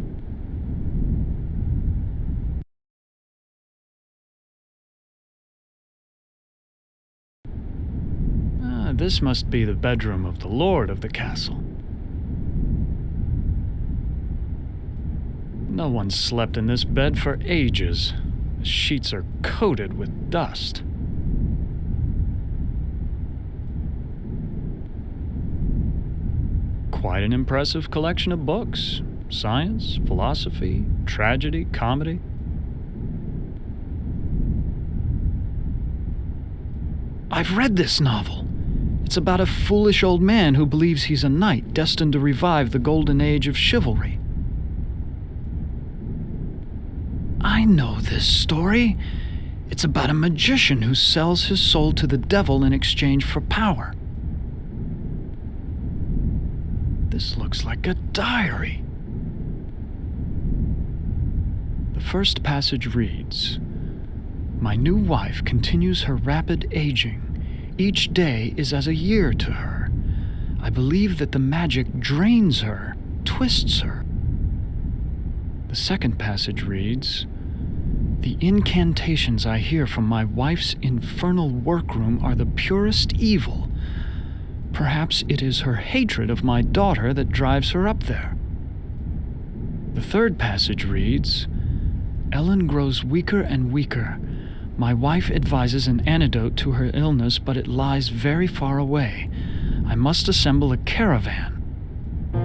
This must be the bedroom of the lord of the castle. No one slept in this bed for ages. The sheets are coated with dust. Quite an impressive collection of books. Science, philosophy, tragedy, comedy. I've read this novel. It's about a foolish old man who believes he's a knight destined to revive the golden age of chivalry. I know this story. It's about a magician who sells his soul to the devil in exchange for power. This looks like a diary. The first passage reads, "My new wife continues her rapid aging. Each day is as a year to her. I believe that the magic drains her, twists her. The second passage reads, "The incantations I hear from my wife's infernal workroom are the purest evil. Perhaps it is her hatred of my daughter that drives her up there." The third passage reads, "Ellen grows weaker and weaker. My wife advises an antidote to her illness, but it lies very far away. I must assemble a caravan." The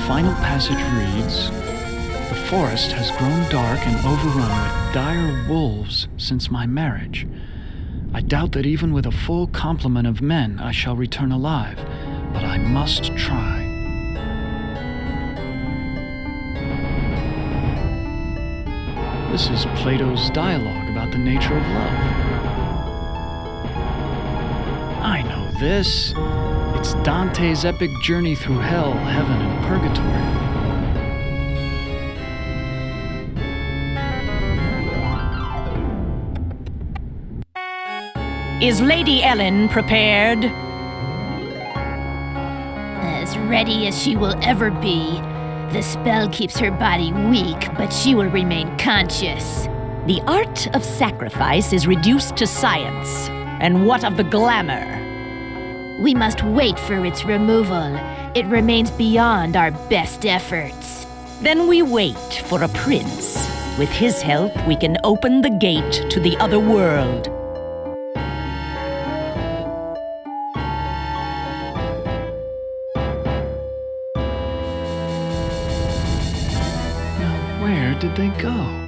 final passage reads, "The forest has grown dark and overrun with dire wolves since my marriage. I doubt that even with a full complement of men I shall return alive, but I must try." This is Plato's dialogue about the nature of love. I know this. It's Dante's epic journey through hell, heaven, and purgatory. Is Lady Ellen prepared? As ready as she will ever be. The spell keeps her body weak, but she will remain conscious. The art of sacrifice is reduced to science. And what of the glamour? We must wait for its removal. It remains beyond our best efforts. Then we wait for a prince. With his help, we can open the gate to the other world. Where did they go?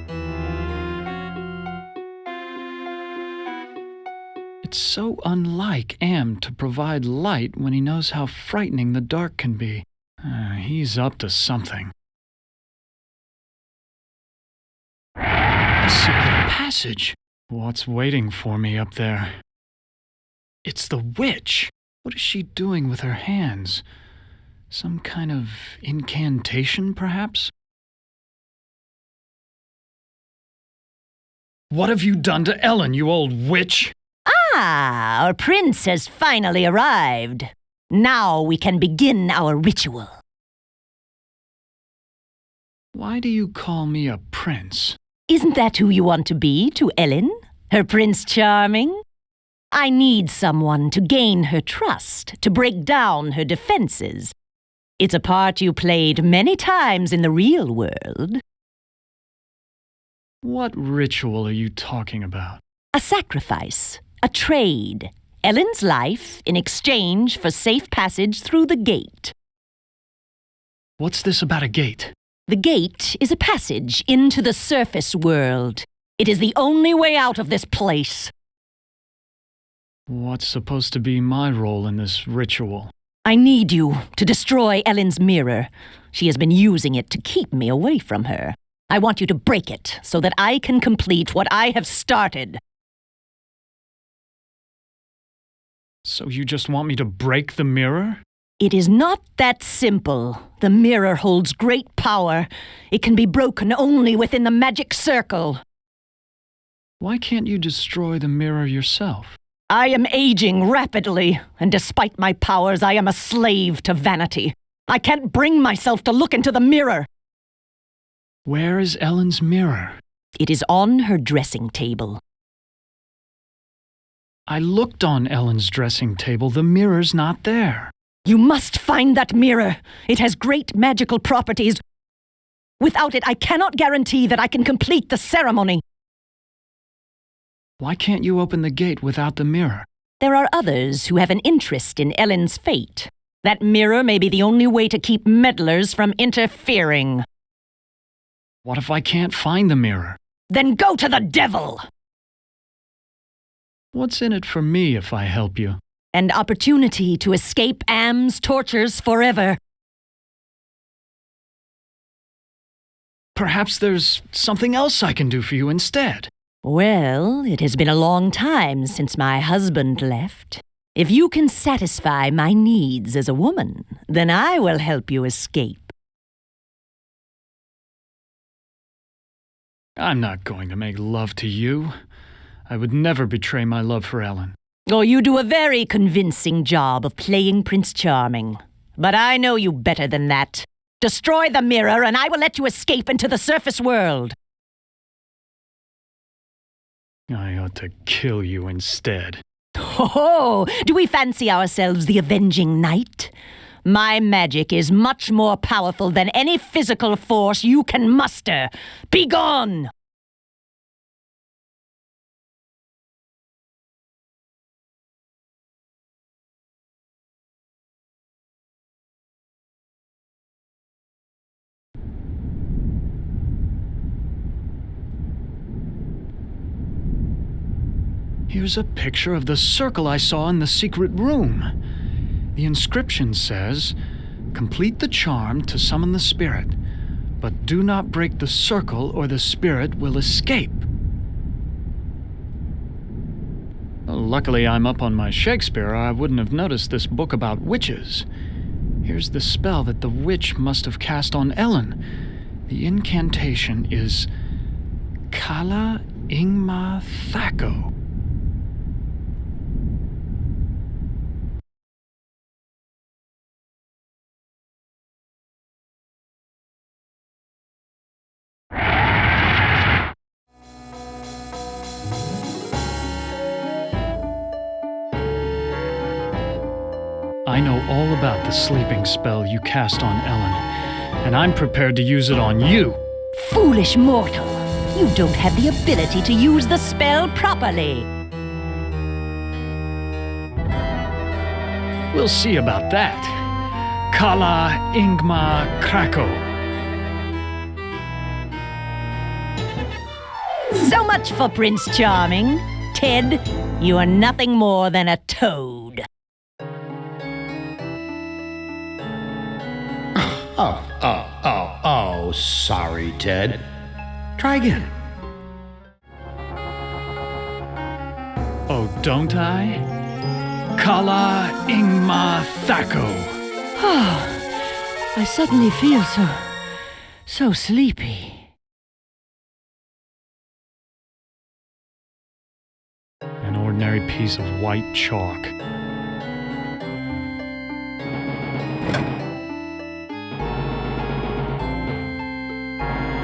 It's so unlike Am to provide light when he knows how frightening the dark can be. He's up to something. A secret passage. What's waiting for me up there? It's the witch. What is she doing with her hands? Some kind of incantation, perhaps? What have you done to Ellen, you old witch? Ah, our prince has finally arrived. Now we can begin our ritual. Why do you call me a prince? Isn't that who you want to be to Ellen? Her Prince Charming? I need someone to gain her trust, to break down her defenses. It's a part you played many times in the real world. What ritual are you talking about? A sacrifice, a trade. Ellen's life in exchange for safe passage through the gate. What's this about a gate? The gate is a passage into the surface world. It is the only way out of this place. What's supposed to be my role in this ritual? I need you to destroy Ellen's mirror. She has been using it to keep me away from her. I want you to break it so that I can complete what I have started. So you just want me to break the mirror? It is not that simple. The mirror holds great power. It can be broken only within the magic circle. Why can't you destroy the mirror yourself? I am aging rapidly, and despite my powers, I am a slave to vanity. I can't bring myself to look into the mirror. Where is Ellen's mirror? It is on her dressing table. I looked on Ellen's dressing table. The mirror's not there. You must find that mirror. It has great magical properties. Without it, I cannot guarantee that I can complete the ceremony. Why can't you open the gate without the mirror? There are others who have an interest in Ellen's fate. That mirror may be the only way to keep meddlers from interfering. What if I can't find the mirror? Then go to the devil! What's in it for me if I help you? An opportunity to escape Am's tortures forever. Perhaps there's something else I can do for you instead. Well, it has been a long time since my husband left. If you can satisfy my needs as a woman, then I will help you escape. I'm not going to make love to you. I would never betray my love for Ellen. Oh, you do a very convincing job of playing Prince Charming. But I know you better than that. Destroy the mirror, and I will let you escape into the surface world. I ought to kill you instead. Oh, do we fancy ourselves the avenging knight? My magic is much more powerful than any physical force you can muster. Begone! Here's a picture of the circle I saw in the secret room. The inscription says, "Complete the charm to summon the spirit, but do not break the circle or the spirit will escape." Well, luckily I'm up on my Shakespeare, or I wouldn't have noticed this book about witches. Here's the spell that the witch must have cast on Ellen. The incantation is Kala Ingma Thako. I know all about the sleeping spell you cast on Ellen, and I'm prepared to use it on you. Foolish mortal! You don't have the ability to use the spell properly. We'll see about that. Kala Ingma Krako. So much for Prince Charming. Ted, you are nothing more than a toad. Oh, sorry, Ted. Try again. Oh, don't I? Kala Ingma Thako. I suddenly feel so sleepy. An ordinary piece of white chalk.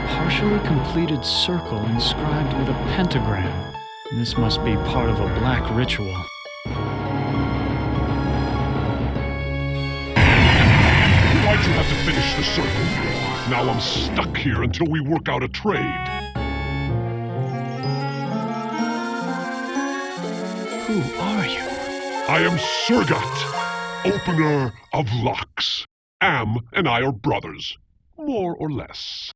Partially completed circle inscribed with a pentagram. This must be part of a black ritual. Why'd you have to finish the circle? Now I'm stuck here until we work out a trade. Who are you? I am Surgat, opener of locks. Am and I are brothers, more or less.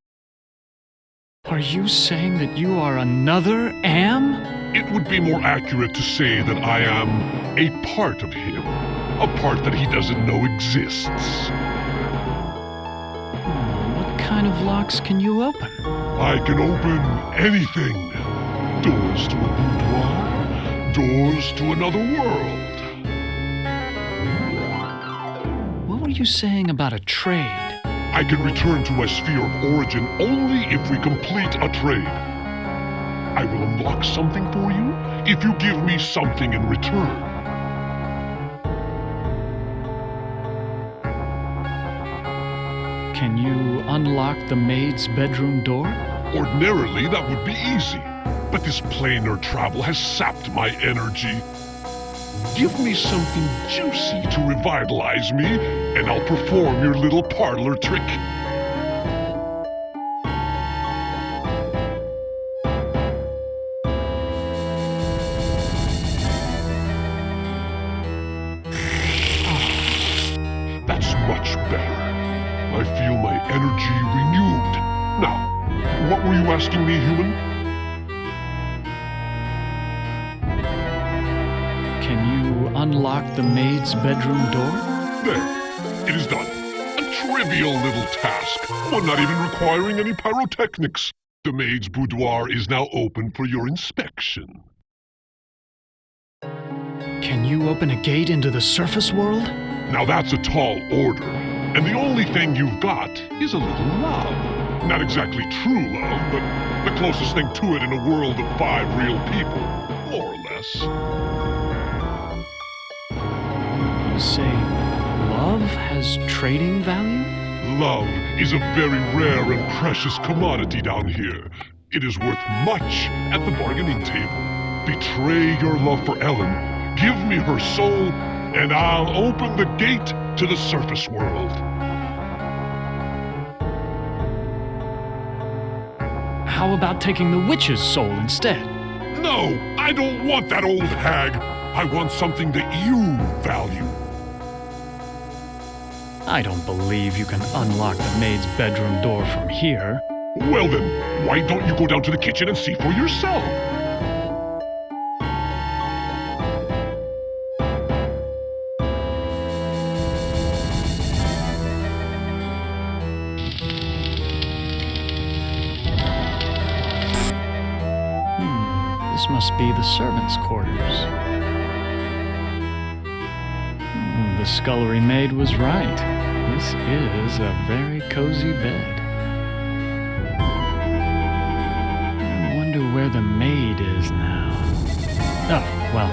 Are you saying that you are another Am? It would be more accurate to say that I am a part of him, a part that he doesn't know exists. What kind of locks can you open? I can open anything. Doors to a boudoir, doors to another world. What were you saying about a trade? I can return to my sphere of origin only if we complete a trade. I will unlock something for you if you give me something in return. Can you unlock the maid's bedroom door? Ordinarily, that would be easy, but this planar travel has sapped my energy. Give me something juicy to revitalize me, and I'll perform your little parlor trick. That's much better. I feel my energy renewed. Now, what were you asking me, human? Can you unlock the maid's bedroom door? There. It is done. A trivial little task, one not even requiring any pyrotechnics. The maid's boudoir is now open for your inspection. Can you open a gate into the surface world? Now that's a tall order, and the only thing you've got is a little love. Not exactly true love, but the closest thing to it in a world of 5 real people, more or less. say love has trading value? Love is a very rare and precious commodity down here. It is worth much at the bargaining table. Betray your love for Ellen, give me her soul, and I'll open the gate to the surface world. How about taking the witch's soul instead? No, I don't want that old hag. I want something that you value. I don't believe you can unlock the maid's bedroom door from here. Well then, why don't you go down to the kitchen and see for yourself? This must be the servants' quarters. The scullery maid was right. This is a very cozy bed. I wonder where the maid is now. Oh, well,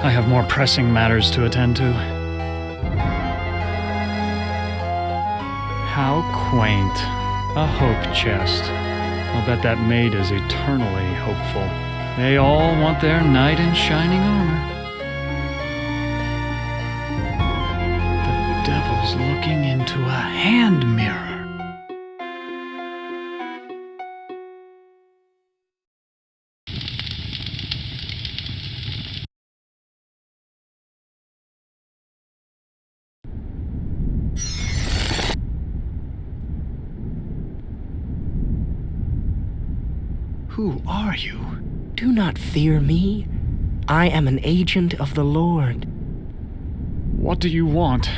I have more pressing matters to attend to. How quaint. A hope chest. I'll bet that maid is eternally hopeful. They all want their knight in shining armor. The devil's looking into a hand mirror. Who are you? Do not fear me. I am an agent of the Lord. What do you want?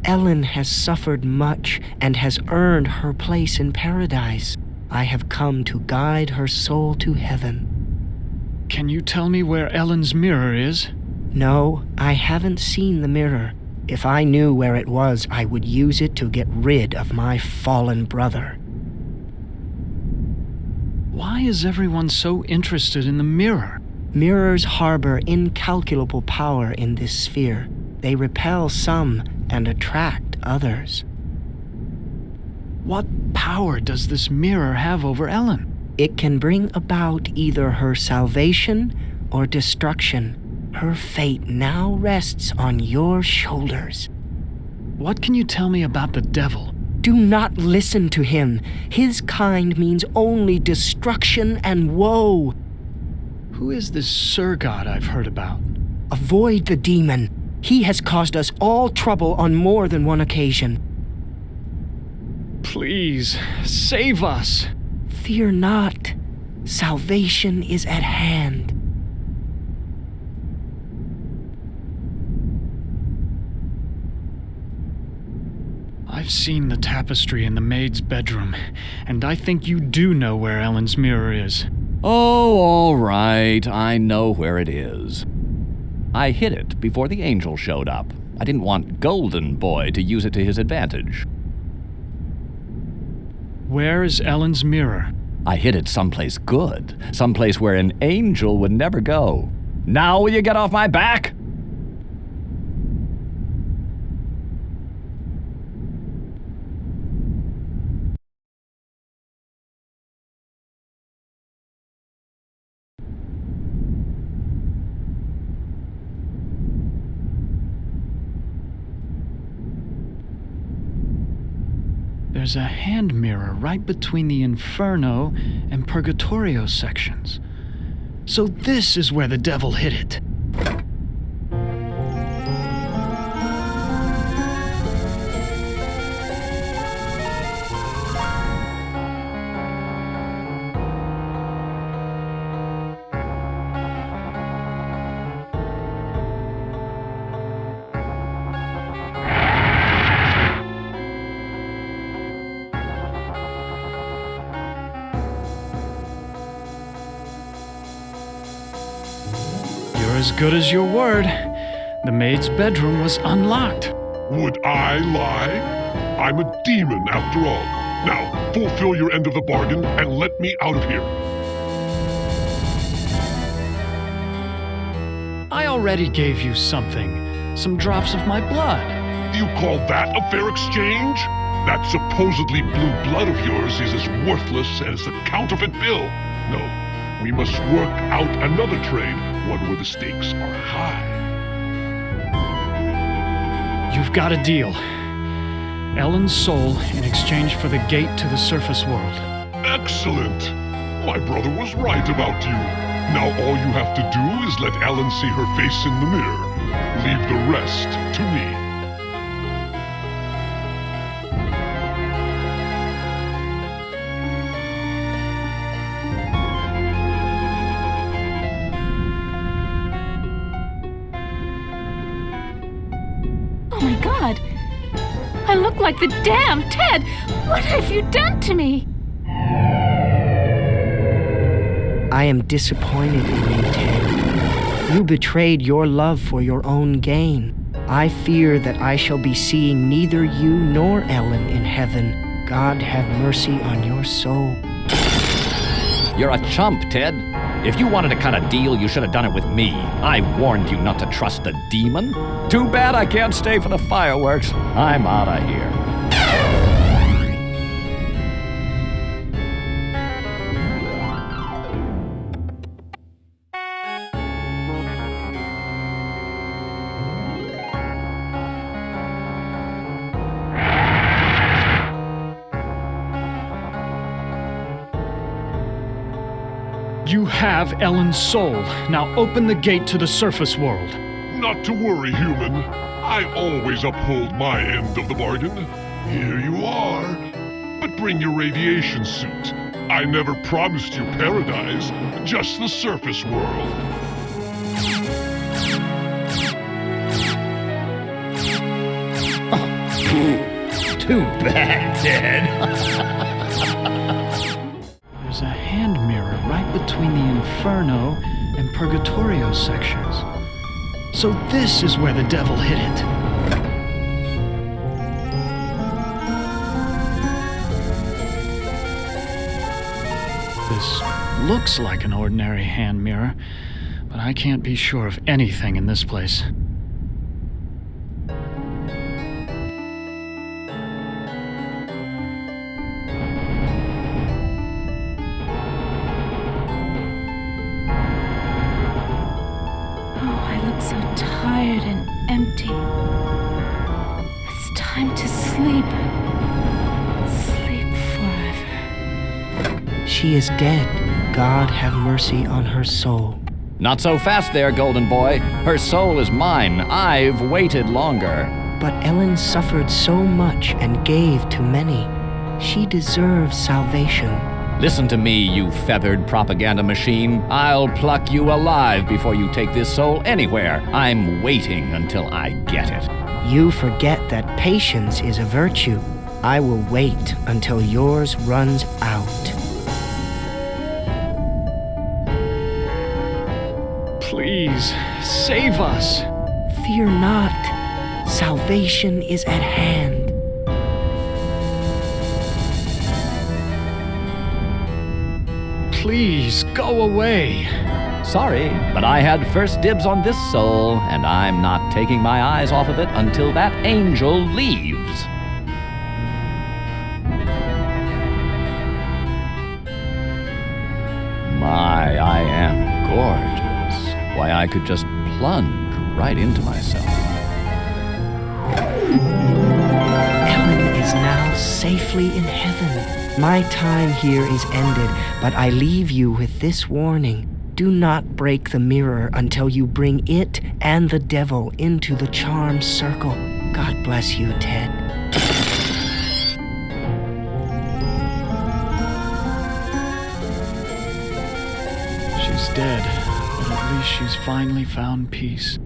Ellen has suffered much and has earned her place in paradise. I have come to guide her soul to heaven. Can you tell me where Ellen's mirror is? No, I haven't seen the mirror. If I knew where it was, I would use it to get rid of my fallen brother. Why is everyone so interested in the mirror? Mirrors harbor incalculable power in this sphere. They repel some and attract others. What power does this mirror have over Ellen? It can bring about either her salvation or destruction. Her fate now rests on your shoulders. What can you tell me about the devil? Do not listen to him. His kind means only destruction and woe. Who is this Sir God I've heard about? Avoid the demon. He has caused us all trouble on more than one occasion. Please, save us. Fear not. Salvation is at hand. I've seen the tapestry in the maid's bedroom, and I think you do know where Ellen's mirror is. Oh, all right. I know where it is. I hid it before the angel showed up. I didn't want Golden Boy to use it to his advantage. Where is Ellen's mirror? I hid it someplace good, someplace where an angel would never go. Now will you get off my back? There's a hand mirror right between the Inferno and Purgatorio sections. So this is where the devil hid it. As good as your word. The maid's bedroom was unlocked. Would I lie? I'm a demon after all. Now, fulfill your end of the bargain and let me out of here. I already gave you something. some drops of my blood. You call that a fair exchange? That supposedly blue blood of yours is as worthless as a counterfeit bill. No, we must work out another trade, one where the stakes are high. You've got a deal. Ellen's soul in exchange for the gate to the surface world. Excellent! My brother was right about you. Now all you have to do is let Ellen see her face in the mirror. Leave the rest to me. Oh my God! I look like the damn Ted! What have you done to me? I am disappointed in you, Ted. You betrayed your love for your own gain. I fear that I shall be seeing neither you nor Ellen in heaven. God have mercy on your soul. You're a chump, Ted. If you wanted to cut a deal, you should have done it with me. I warned you not to trust the demon. Too bad I can't stay for the fireworks. I'm out of here. You have Ellen's soul. Now open the gate to the surface world. Not to worry, human. I always uphold my end of the bargain. Here you are. But bring your radiation suit. I never promised you paradise, just the surface world. Too bad, Ted. There's a hand mirror right between the Inferno and Purgatorio sections. So this is where the devil hid it. This looks like an ordinary hand mirror, but I can't be sure of anything in this place. So tired and empty. It's time to sleep. Sleep forever. She is dead. God have mercy on her soul. Not so fast there, Golden Boy. Her soul is mine. I've waited longer. But Ellen suffered so much and gave to many. She deserves salvation. Listen to me, you feathered propaganda machine. I'll pluck you alive before you take this soul anywhere. I'm waiting until I get it. You forget that patience is a virtue. I will wait until yours runs out. Please, save us. Fear not. Salvation is at hand. Please, go away. Sorry, but I had first dibs on this soul, and I'm not taking my eyes off of it until that angel leaves. My, I am gorgeous. Why, I could just plunge right into myself. Ellen is now safely in heaven. My time here is ended, but I leave you with this warning. Do not break the mirror until you bring it and the devil into the charmed circle. God bless you, Ted. She's dead, but at least she's finally found peace.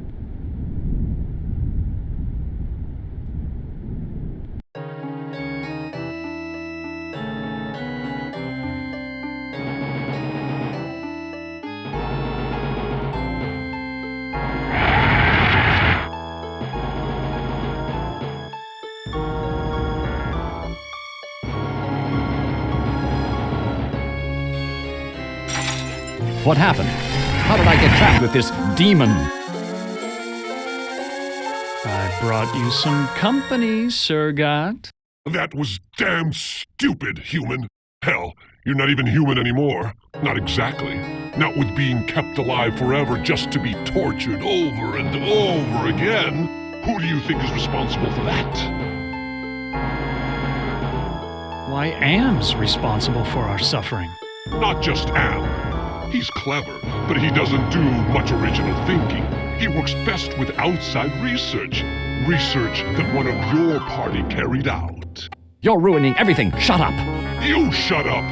What happened? How did I get trapped with this demon? I brought you some company, Sir God. That was damn stupid, human. Hell, you're not even human anymore. Not exactly. Not with being kept alive forever just to be tortured over and over again. Who do you think is responsible for that? Why, Am's responsible for our suffering. Not just Am. He's clever, but he doesn't do much original thinking. He works best with outside research. Research that one of your party carried out. You're ruining everything. Shut up. You shut up!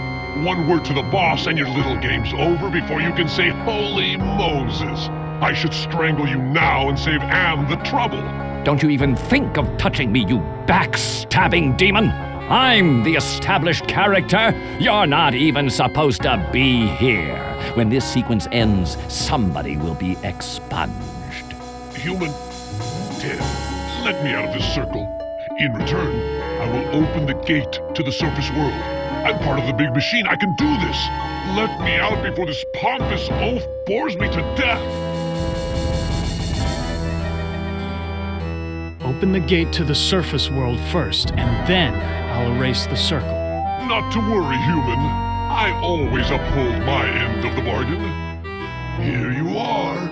One word to the boss and your little game's over before you can say, Holy Moses! I should strangle you now and save Am the trouble. Don't you even think of touching me, you backstabbing demon! I'm the established character. You're not even supposed to be here. When this sequence ends, somebody will be expunged. Human, dead. Let me out of this circle. In return, I will open the gate to the surface world. I'm part of the big machine. I can do this. Let me out before this pompous oaf bores me to death. Open the gate to the surface world first, and then I'll erase the circle. Not to worry, human. I always uphold my end of the bargain. Here you are.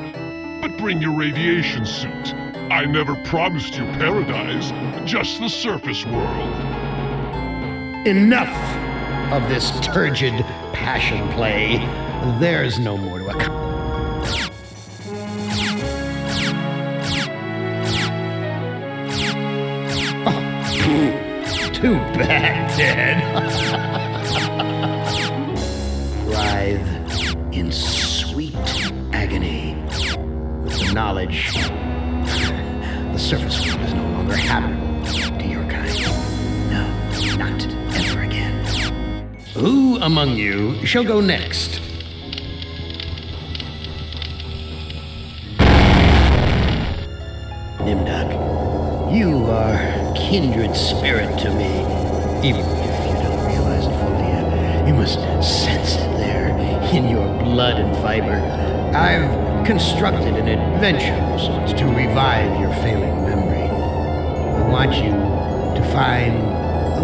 But bring your radiation suit. I never promised you paradise, just the surface world. Enough of this turgid passion play. There's no more to accomplish. Too bad, Ted. Writhe in sweet agony with the knowledge the surface world is no longer habitable to your kind. No, not ever again. Who among you shall go next? Nimdok, you are kindred spirit to me, even if you don't realize it fully yet. You must sense it there in your blood and fiber. I've constructed an adventure of sorts to revive your failing memory. I want you to find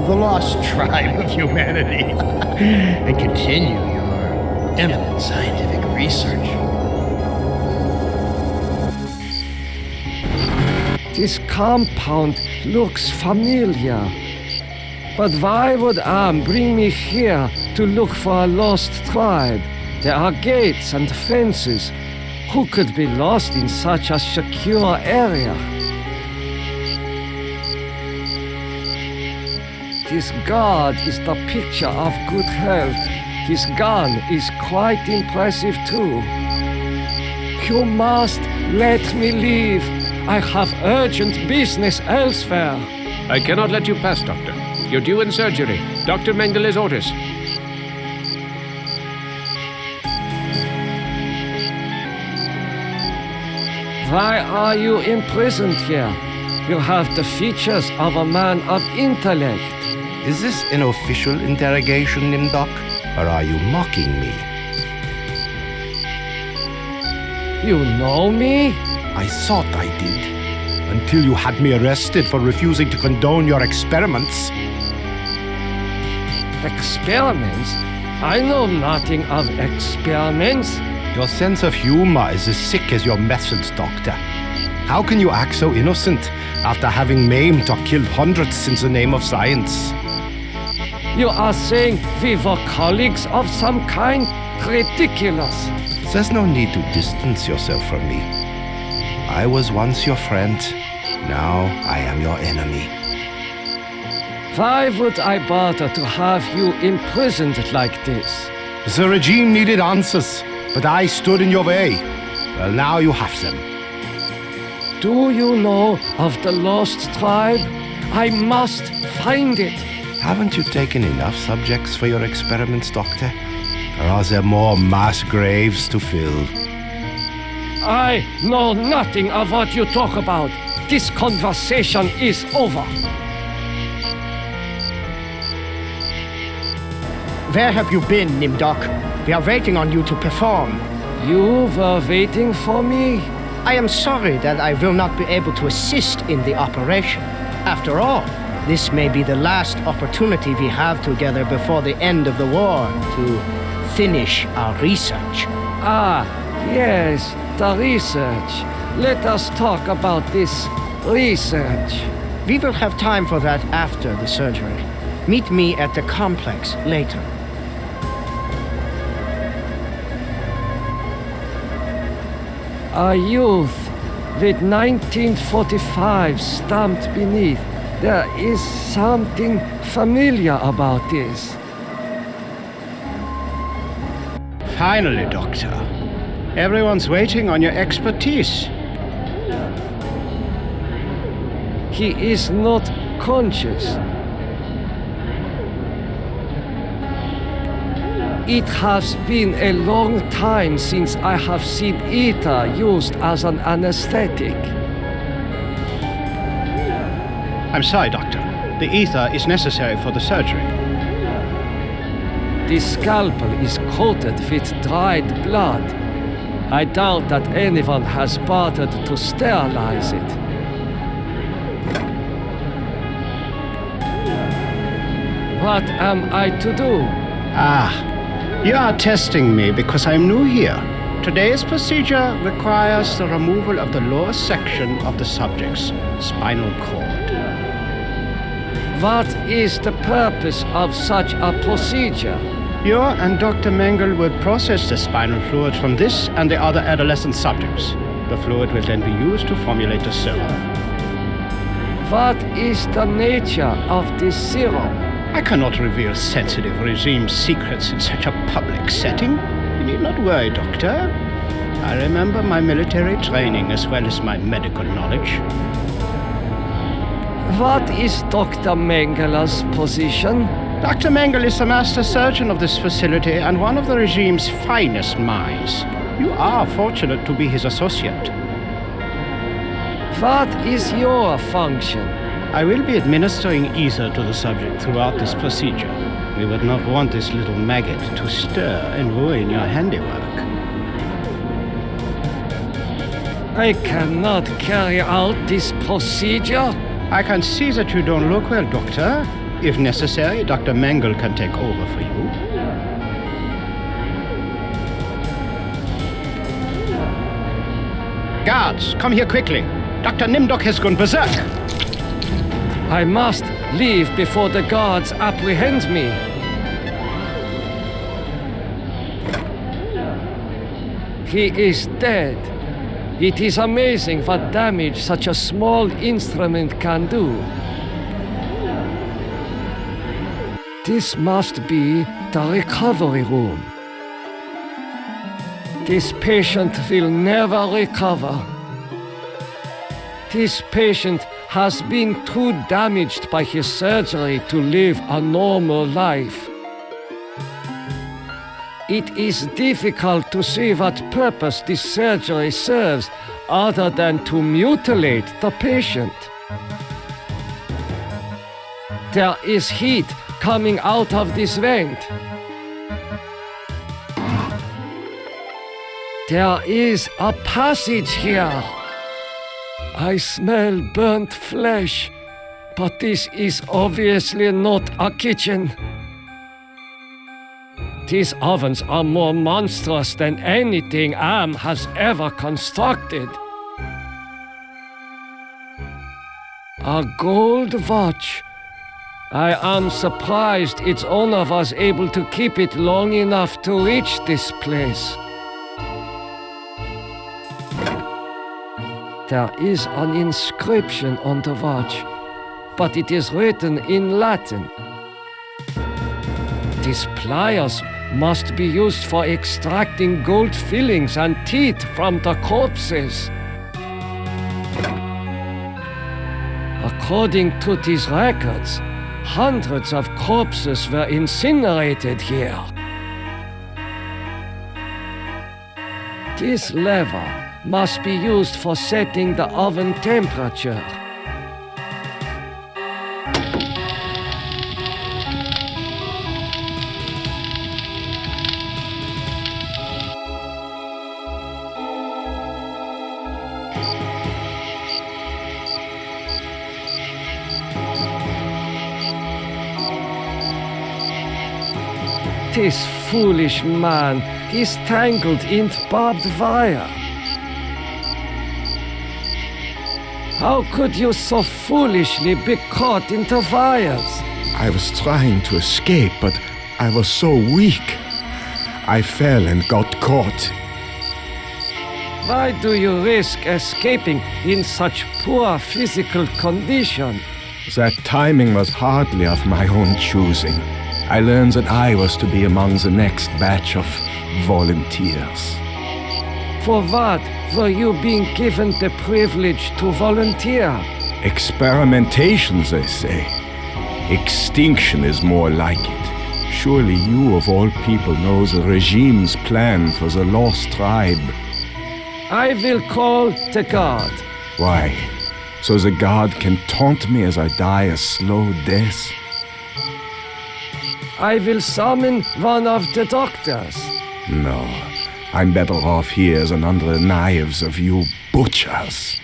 the lost tribe of humanity and continue your eminent scientific research. This compound looks familiar. But why would Am bring me here to look for a lost tribe? There are gates and fences. Who could be lost in such a secure area? This guard is the picture of good health. This gun is quite impressive too. You must let me leave. I have urgent business elsewhere. I cannot let you pass, Doctor. You're due in surgery. Dr. Mengeles' orders. Why are you imprisoned here? You have the features of a man of intellect. Is this an official interrogation, Nimdok? Or are you mocking me? You know me? I thought I did. Until you had me arrested for refusing to condone your experiments. Experiments? I know nothing of experiments. Your sense of humor is as sick as your methods, Doctor. How can you act so innocent after having maimed or killed hundreds in the name of science? You are saying we were colleagues of some kind? Ridiculous. There's no need to distance yourself from me. I was once your friend. Now I am your enemy. Why would I bother to have you imprisoned like this? The regime needed answers, but I stood in your way. Well, now you have them. Do you know of the lost tribe? I must find it. Haven't you taken enough subjects for your experiments, Doctor? Or are there more mass graves to fill? I know nothing of what you talk about. This conversation is over. Where have you been, Nimdok? We are waiting on you to perform. You were waiting for me? I am sorry that I will not be able to assist in the operation. After all, this may be the last opportunity we have together before the end of the war to finish our research. Ah, yes, the research. Let us talk about this research. We will have time for that after the surgery. Meet me at the complex later. A youth with 1945 stamped beneath. There is something familiar about this. Finally, Doctor. Everyone's waiting on your expertise. He is not conscious. It has been a long time since I have seen ether used as an anesthetic. I'm sorry, Doctor. The ether is necessary for the surgery. The scalpel is coated with dried blood. I doubt that anyone has bothered to sterilize it. What am I to do? You are testing me because I'm new here. Today's procedure requires the removal of the lower section of the subject's spinal cord. What is the purpose of such a procedure? You and Dr. Mengele will process the spinal fluid from this and the other adolescent subjects. The fluid will then be used to formulate the serum. What is the nature of this serum? I cannot reveal sensitive regime secrets in such a public setting. You need not worry, Doctor. I remember my military training as well as my medical knowledge. What is Dr. Mengele's position? Dr. Mengele is the master surgeon of this facility and one of the regime's finest minds. You are fortunate to be his associate. What is your function? I will be administering ether to the subject throughout this procedure. We would not want this little maggot to stir and ruin your handiwork. I cannot carry out this procedure. I can see that you don't look well, Doctor. If necessary, Dr. Mengele can take over for you. Guards, come here quickly. Dr. Nimdok has gone berserk. I must leave before the guards apprehend me. He is dead. It is amazing what damage such a small instrument can do. This must be the recovery room. This patient will never recover. This patient has been too damaged by his surgery to live a normal life. It is difficult to see what purpose this surgery serves other than to mutilate the patient. There is heat coming out of this vent. There is a passage here. I smell burnt flesh, but this is obviously not a kitchen. These ovens are more monstrous than anything Am has ever constructed. A gold watch. I am surprised its owner was able to keep it long enough to reach this place. There is an inscription on the watch, but it is written in Latin. These pliers must be used for extracting gold fillings and teeth from the corpses. According to these records, hundreds of corpses were incinerated here. This lever must be used for setting the oven temperature. This foolish man is tangled in barbed wire. How could you so foolishly be caught in the wires? I was trying to escape, but I was so weak. I fell and got caught. Why do you risk escaping in such poor physical condition? That timing was hardly of my own choosing. I learned that I was to be among the next batch of volunteers. For what were you being given the privilege to volunteer? Experimentation, they say. Extinction is more like it. Surely you of all people know the regime's plan for the lost tribe. I will call the guard. Why? So the guard can taunt me as I die a slow death? I will summon one of the doctors. No, I'm better off here than under the knives of you butchers.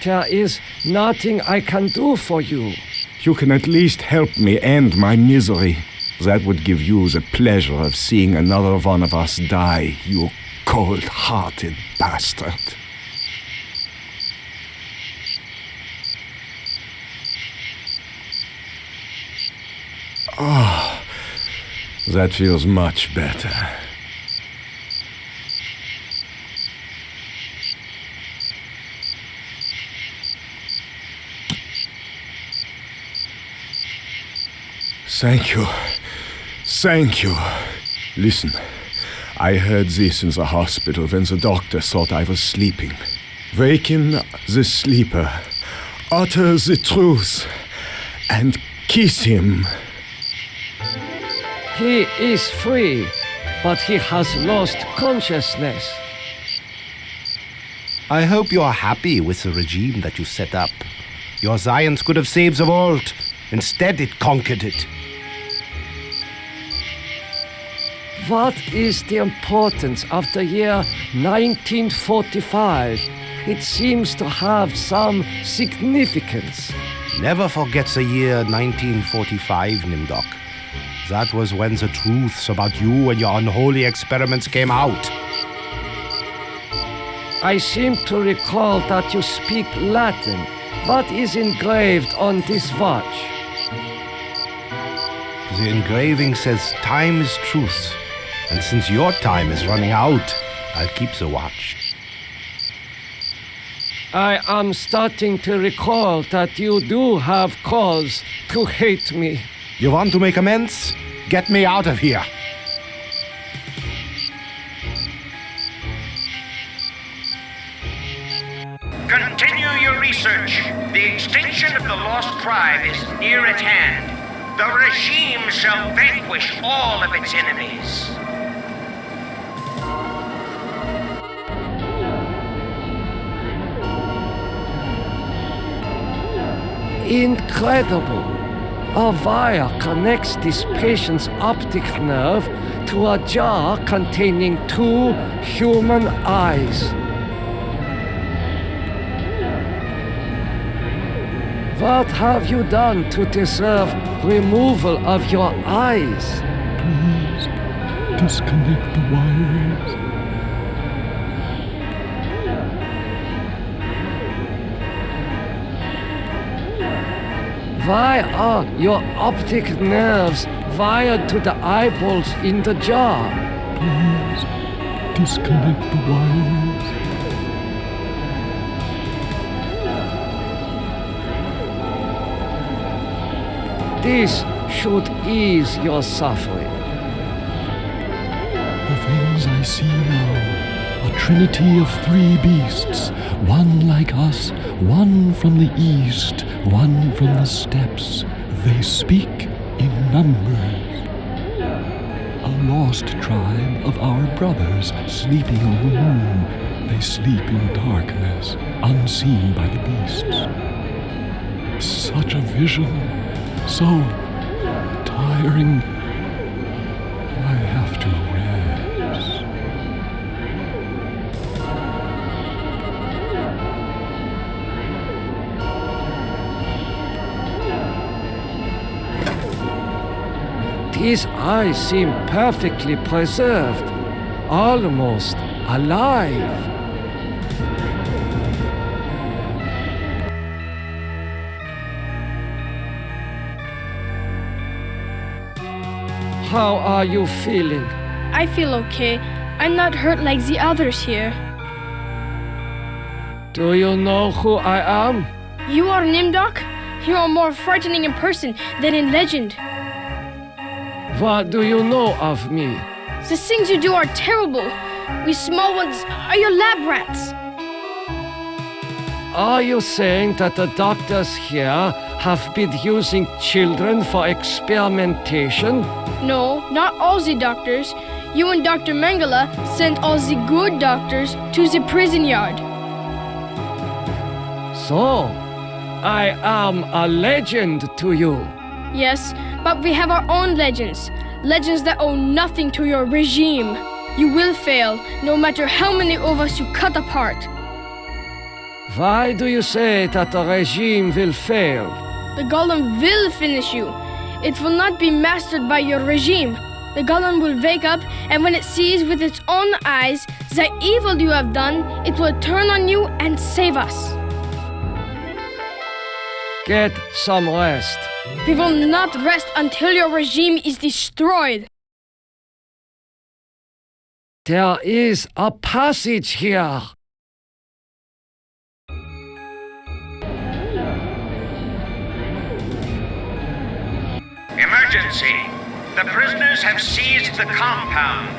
There is nothing I can do for you. You can at least help me end my misery. That would give you the pleasure of seeing another one of us die, you cold-hearted bastard. Oh, that feels much better. Thank you. Thank you. Listen, I heard this in the hospital when the doctor thought I was sleeping. Waken the sleeper, utter the truth, and kiss him. He is free, but he has lost consciousness. I hope you are happy with the regime that you set up. Your science could have saved the world. Instead, it conquered it. What is the importance of the year 1945? It seems to have some significance. Never forget the year 1945, Nimdok. That was when the truths about you and your unholy experiments came out. I seem to recall that you speak Latin. What is engraved on this watch? The engraving says time is truth. And since your time is running out, I'll keep the watch. I am starting to recall that you do have cause to hate me. You want to make amends? Get me out of here. Continue your research. The extinction of the lost tribe is near at hand. The regime shall vanquish all of its enemies. Incredible! A wire connects this patient's optic nerve to a jar containing 2 human eyes. What have you done to deserve removal of your eyes? Please disconnect the wires. Why are your optic nerves wired to the eyeballs in the jar? Please disconnect the wires. This should ease your suffering. The things I see now, a trinity of 3 beasts, one like us, one from the east, one from the steppes. They speak in numbers. A lost tribe of our brothers sleeping on the moon. They sleep in darkness, unseen by the beasts. Such a vision, so tiring. I have to rest. His eyes seem perfectly preserved, almost alive. How are you feeling? I feel okay. I'm not hurt like the others here. Do you know who I am? You are Nimdok? You are more frightening in person than in legend. What do you know of me? The things you do are terrible. We small ones are your lab rats. Are you saying that the doctors here have been using children for experimentation? No, not all the doctors. You and Dr. Mengele sent all the good doctors to the prison yard. So, I am a legend to you. Yes, but we have our own legends. Legends that owe nothing to your regime. You will fail, no matter how many of us you cut apart. Why do you say that the regime will fail? The golem will finish you. It will not be mastered by your regime. The golem will wake up, and when it sees with its own eyes the evil you have done, it will turn on you and save us. Get some rest. We will not rest until your regime is destroyed. There is a passage here. Emergency! The prisoners have seized the compound.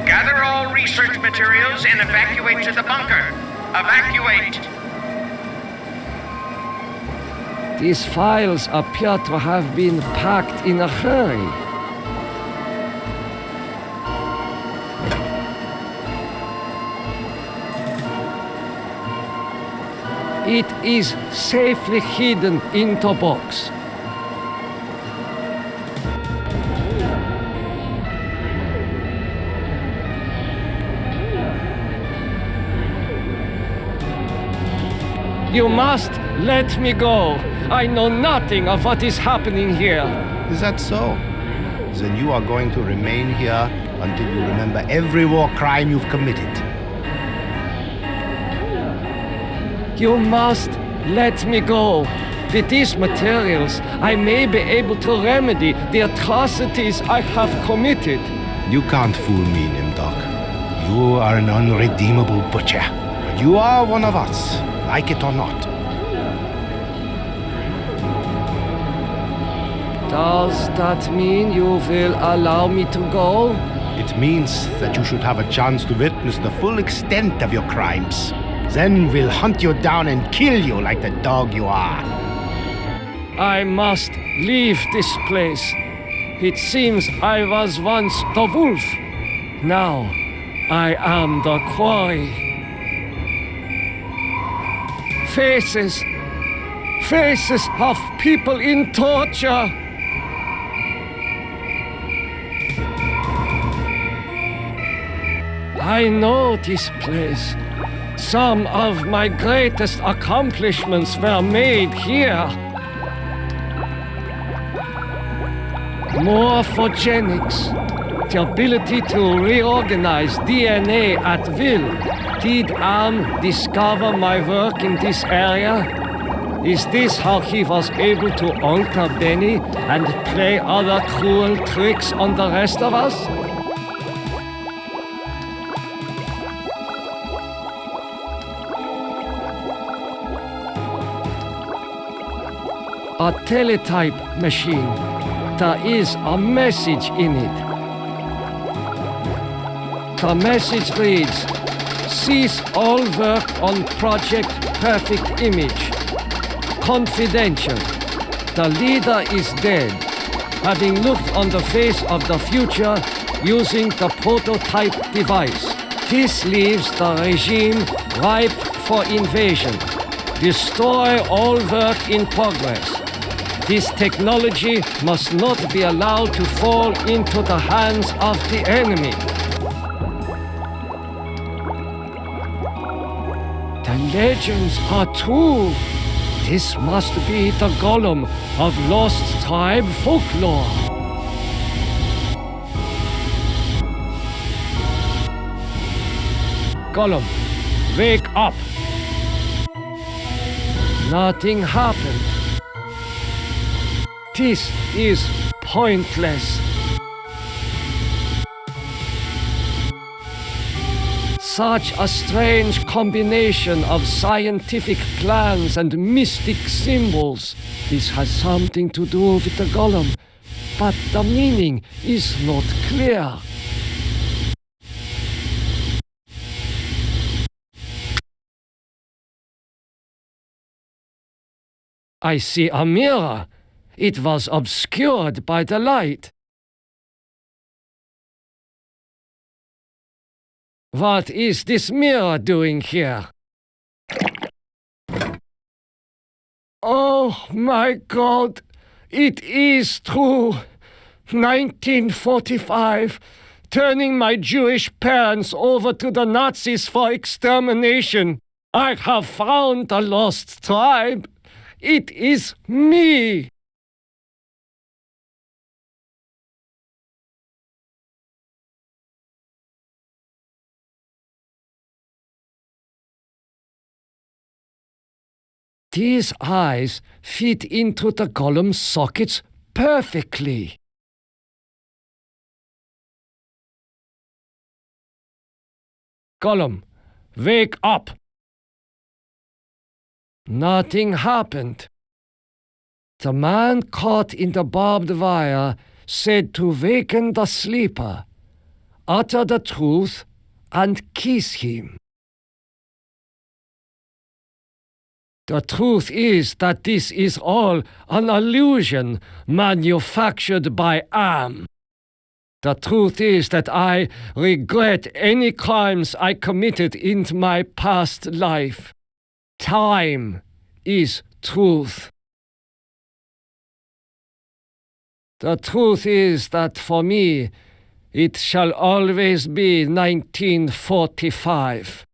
Gather all research materials and evacuate to the bunker. Evacuate! These files appear to have been packed in a hurry. It is safely hidden into box. You must let me go. I know nothing of what is happening here. Is that so? Then you are going to remain here until you remember every war crime you've committed. You must let me go. With these materials, I may be able to remedy the atrocities I have committed. You can't fool me, Nimdok. You are an unredeemable butcher. But you are one of us, like it or not. Does that mean you will allow me to go? It means that you should have a chance to witness the full extent of your crimes. Then we'll hunt you down and kill you like the dog you are. I must leave this place. It seems I was once the wolf. Now I am the quarry. Faces of people in torture. I know this place. Some of my greatest accomplishments were made here. Morphogenics, the ability to reorganize DNA at will. Did Am discover my work in this area? Is this how he was able to alter Benny and play other cruel tricks on the rest of us? A teletype machine. There is a message in it. The message reads, "Cease all work on Project Perfect Image. Confidential. The leader is dead, having looked on the face of the future using the prototype device. This leaves the regime ripe for invasion. Destroy all work in progress. This technology must not be allowed to fall into the hands of the enemy." The legends are true. This must be the golem of Lost Tribe folklore. Gollum, wake up! Nothing happened. This is pointless. Such a strange combination of scientific plans and mystic symbols. This has something to do with the Golem, but the meaning is not clear. I see a mirror. It was obscured by the light. What is this mirror doing here? Oh my God! It is true! 1945, turning my Jewish parents over to the Nazis for extermination. I have found the lost tribe. It is me! These eyes fit into the Golem's sockets perfectly. Gollum, wake up! Nothing happened. The man caught in the barbed wire said to waken the sleeper, utter the truth, and kiss him. The truth is that this is all an illusion manufactured by Am. The truth is that I regret any crimes I committed in my past life. Time is truth. The truth is that for me, it shall always be 1945.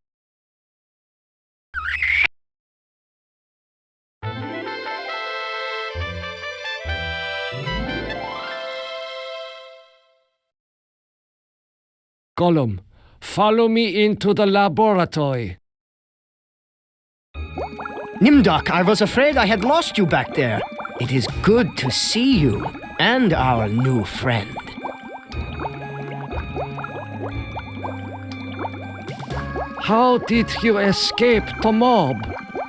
Gollum, follow me into the laboratory. Nimdok, I was afraid I had lost you back there. It is good to see you and our new friend. How did you escape the mob?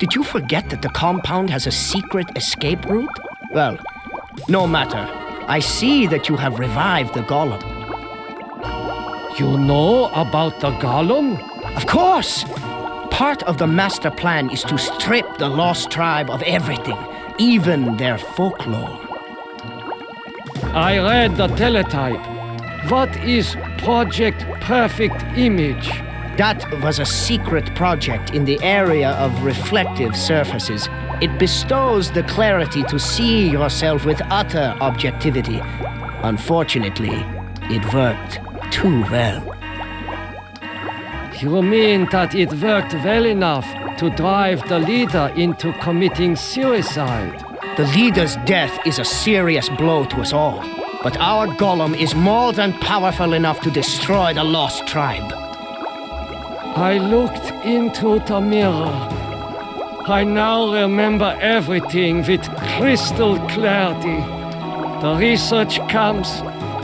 Did you forget that the compound has a secret escape route? Well, no matter. I see that you have revived the Golem. You know about the Golem? Of course! Part of the master plan is to strip the lost tribe of everything, even their folklore. I read the teletype. What is Project Perfect Image? That was a secret project in the area of reflective surfaces. It bestows the clarity to see yourself with utter objectivity. Unfortunately, it worked too well. You mean that it worked well enough to drive the leader into committing suicide? The leader's death is a serious blow to us all. But our Golem is more than powerful enough to destroy the lost tribe. I looked into the mirror. I now remember everything with crystal clarity. The research camps,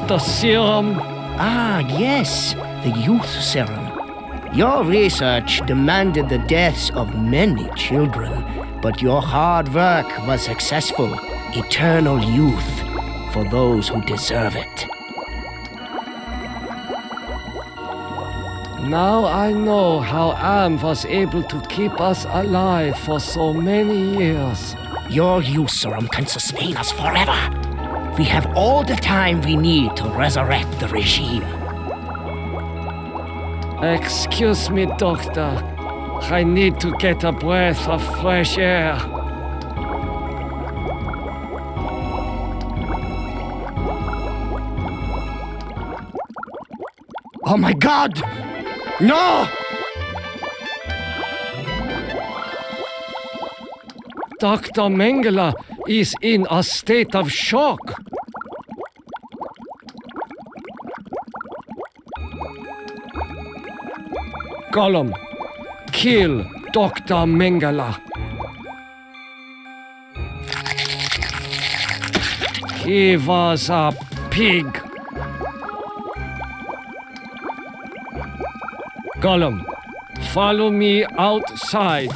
the serum. Ah, yes, the youth serum. Your research demanded the deaths of many children, but your hard work was successful. Eternal youth for those who deserve it. Now I know how Am was able to keep us alive for so many years. Your youth serum can sustain us forever. We have all the time we need to resurrect the regime. Excuse me, Doctor. I need to get a breath of fresh air. Oh my God! No! Dr. Mengele is in a state of shock. Gollum, kill Dr. Mengele. He was a pig. Gollum, follow me outside.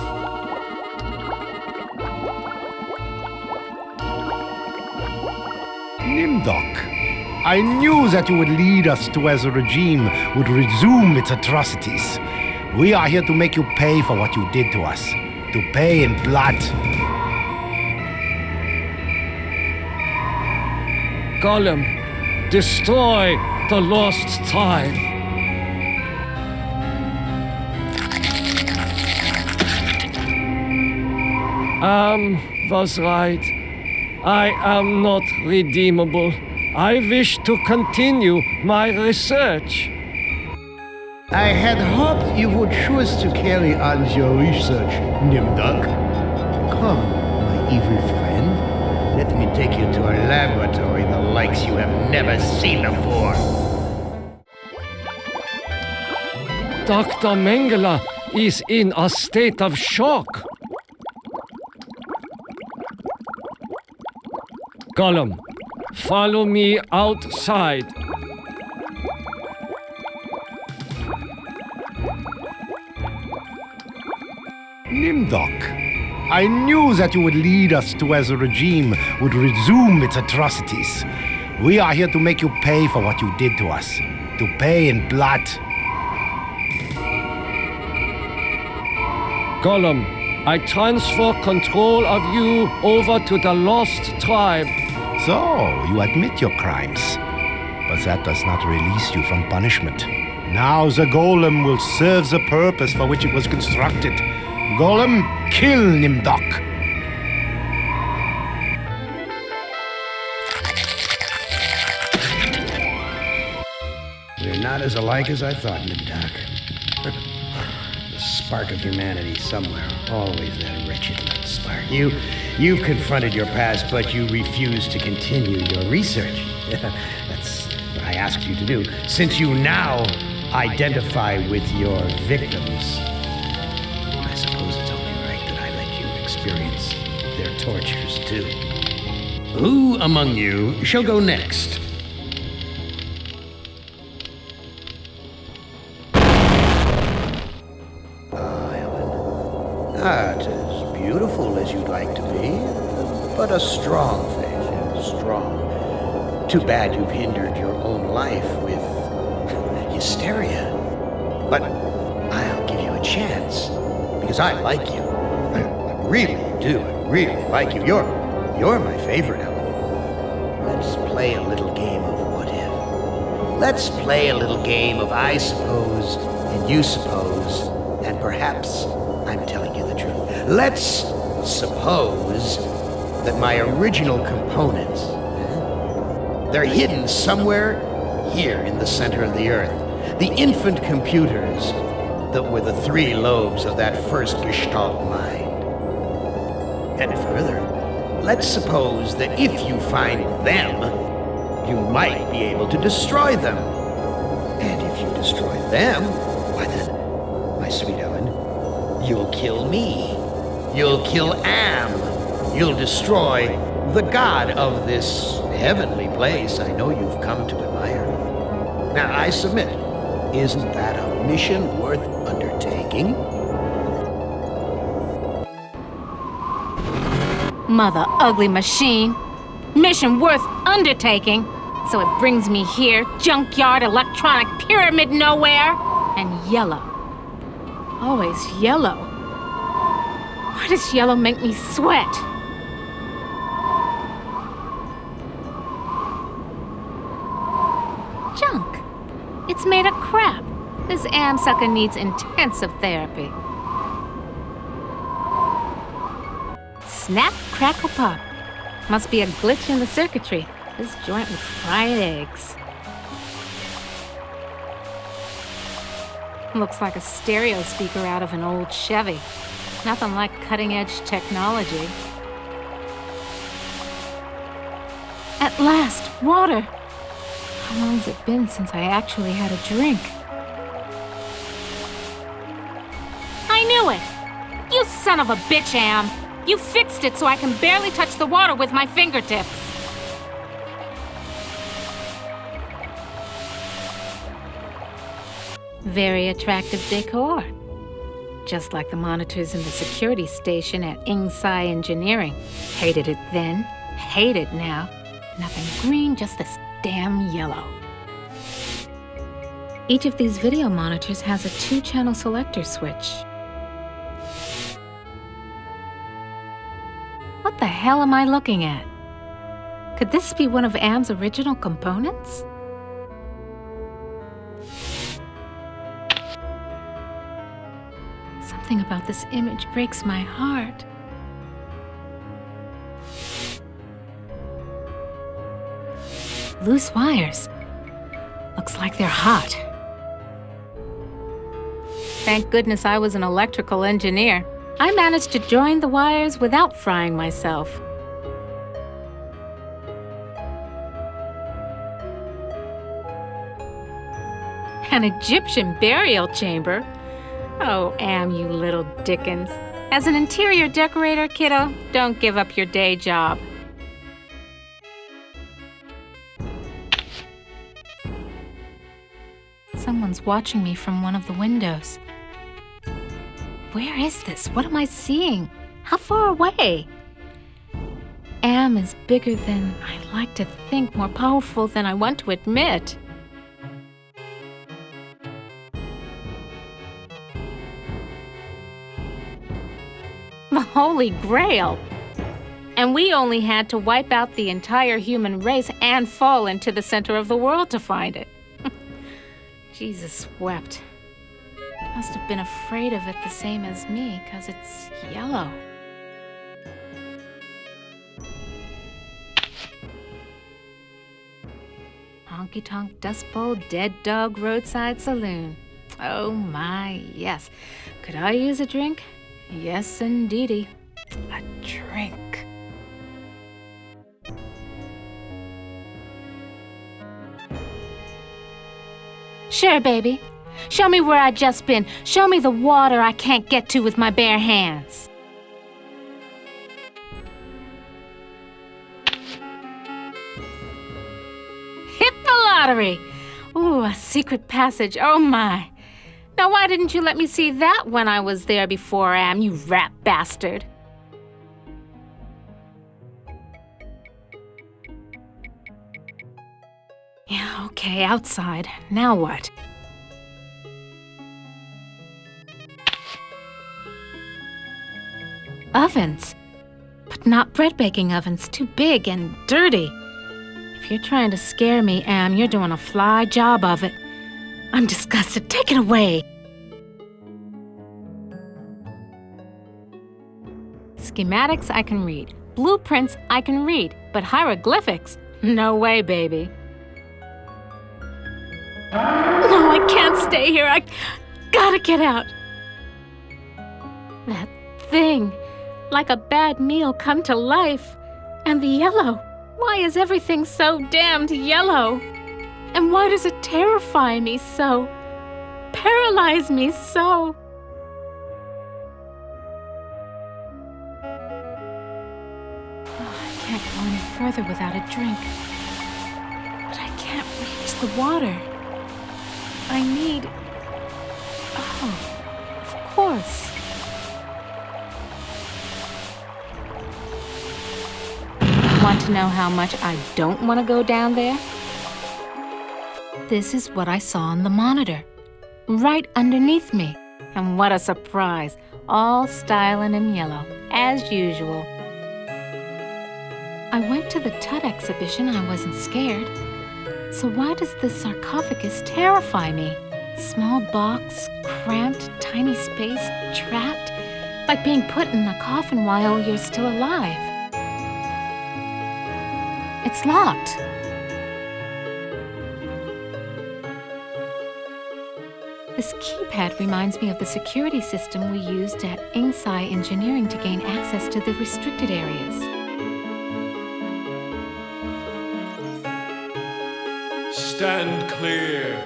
Nimdok, I knew that you would lead us to where the regime would resume its atrocities. We are here to make you pay for what you did to us. To pay in blood. Gollum, destroy the lost tribe. Was right. I am not redeemable. I wish to continue my research. I had hoped you would choose to carry on your research, Nimdok. Come, my evil friend. Let me take you to a laboratory the likes you have never seen before. Dr. Mengele is in a state of shock. Gollum, follow me outside. Nimdok, I knew that you would lead us to where the regime would resume its atrocities. We are here to make you pay for what you did to us. To pay in blood. Gollum, I transfer control of you over to the lost tribe. So, you admit your crimes. But that does not release you from punishment. Now the golem will serve the purpose for which it was constructed. Golem, kill Nimdok. We're not as alike as I thought, Nimdok. The spark of humanity somewhere, always that wretched little spark. You've confronted your past, but you refuse to continue your research. That's what I asked you to do. Since you now identify with your victims, I suppose it's only right that I let you experience their tortures too. Who among you shall go next? Not as beautiful as you'd like to be, but a strong faith, yes, strong. Too bad you've hindered your own life with hysteria. But I'll give you a chance, because I like you. I really do. I really like you. You're my favorite, Ellen. Let's play a little game of what if. Let's play a little game of I suppose and you suppose, and perhaps I'm telling you the truth. Let's suppose that my original components, they're hidden somewhere here in the center of the earth. The infant computers that were the three lobes of that first Gestalt mind. And further, let's suppose that if you find them, you might be able to destroy them. And if you destroy them, why then, my sweet Ellen, you'll kill me. You'll kill Am. You'll destroy the god of this heavenly place I know you've come to admire. Now, I submit, isn't that a mission worth undertaking? Mother ugly machine. Mission worth undertaking. So it brings me here, junkyard, electronic pyramid nowhere, and yellow. Always yellow. Why does yellow make me sweat? Junk. It's made of crap. This am sucker needs intensive therapy. Snap, crackle, pop. Must be a glitch in the circuitry. This joint with fried eggs. Looks like a stereo speaker out of an old Chevy. Nothing like cutting-edge technology. At last, water! How long has it been since I actually had a drink? son of a bitch, Am! You fixed it so I can barely touch the water with my fingertips. Very attractive decor. Just like the monitors in the security station at Sci-Fi Engineering. Hated it then, hate it now. Nothing green, just this damn yellow. Each of these video monitors has a 2-channel selector switch. What the hell am I looking at? Could this be one of Am's original components? Something about this image breaks my heart. Loose wires. Looks like they're hot. Thank goodness I was an electrical engineer. I managed to join the wires without frying myself. An Egyptian burial chamber? Oh, Am, you little Dickens. As an interior decorator, kiddo, don't give up your day job. Someone's watching me from one of the windows. Where is this? What am I seeing? How far away? Am is bigger than I like to think, more powerful than I want to admit. The Holy Grail. And we only had to wipe out the entire human race and fall into the center of the world to find it. Jesus wept. Must have been afraid of it the same as me, 'cause it's yellow. Honky-tonk Dust Bowl Dead Dog Roadside Saloon. Oh my, yes. Could I use a drink? Yes, indeedy. A drink. Sure, baby. Show me where I just been. Show me the water I can't get to with my bare hands. Hit the lottery! Ooh, a secret passage. Oh my. Now why didn't you let me see that when I was there before, Am, you rat bastard? Yeah, okay, outside. Now what? Ovens. But not bread baking ovens. Too big and dirty. If you're trying to scare me, Am, you're doing a fly job of it. I'm disgusted. Take it away. Schematics I can read. Blueprints I can read. But hieroglyphics? No way, baby. No, I can't stay here. I gotta get out. That thing. Like a bad meal come to life. And the yellow. Why is everything so damned yellow? And why does it terrify me so? Paralyze me so? Oh, I can't go any further without a drink. But I can't reach the water. I need... Oh, of course. Want to know how much I don't want to go down there? This is what I saw on the monitor, right underneath me. And what a surprise, all styling in yellow, as usual. I went to the Tut exhibition, I wasn't scared. So why does this sarcophagus terrify me? Small box, cramped, tiny space, trapped, like being put in a coffin while you're still alive. It's locked. This keypad reminds me of the security system we used at Sci-Fi Engineering to gain access to the restricted areas. Stand clear.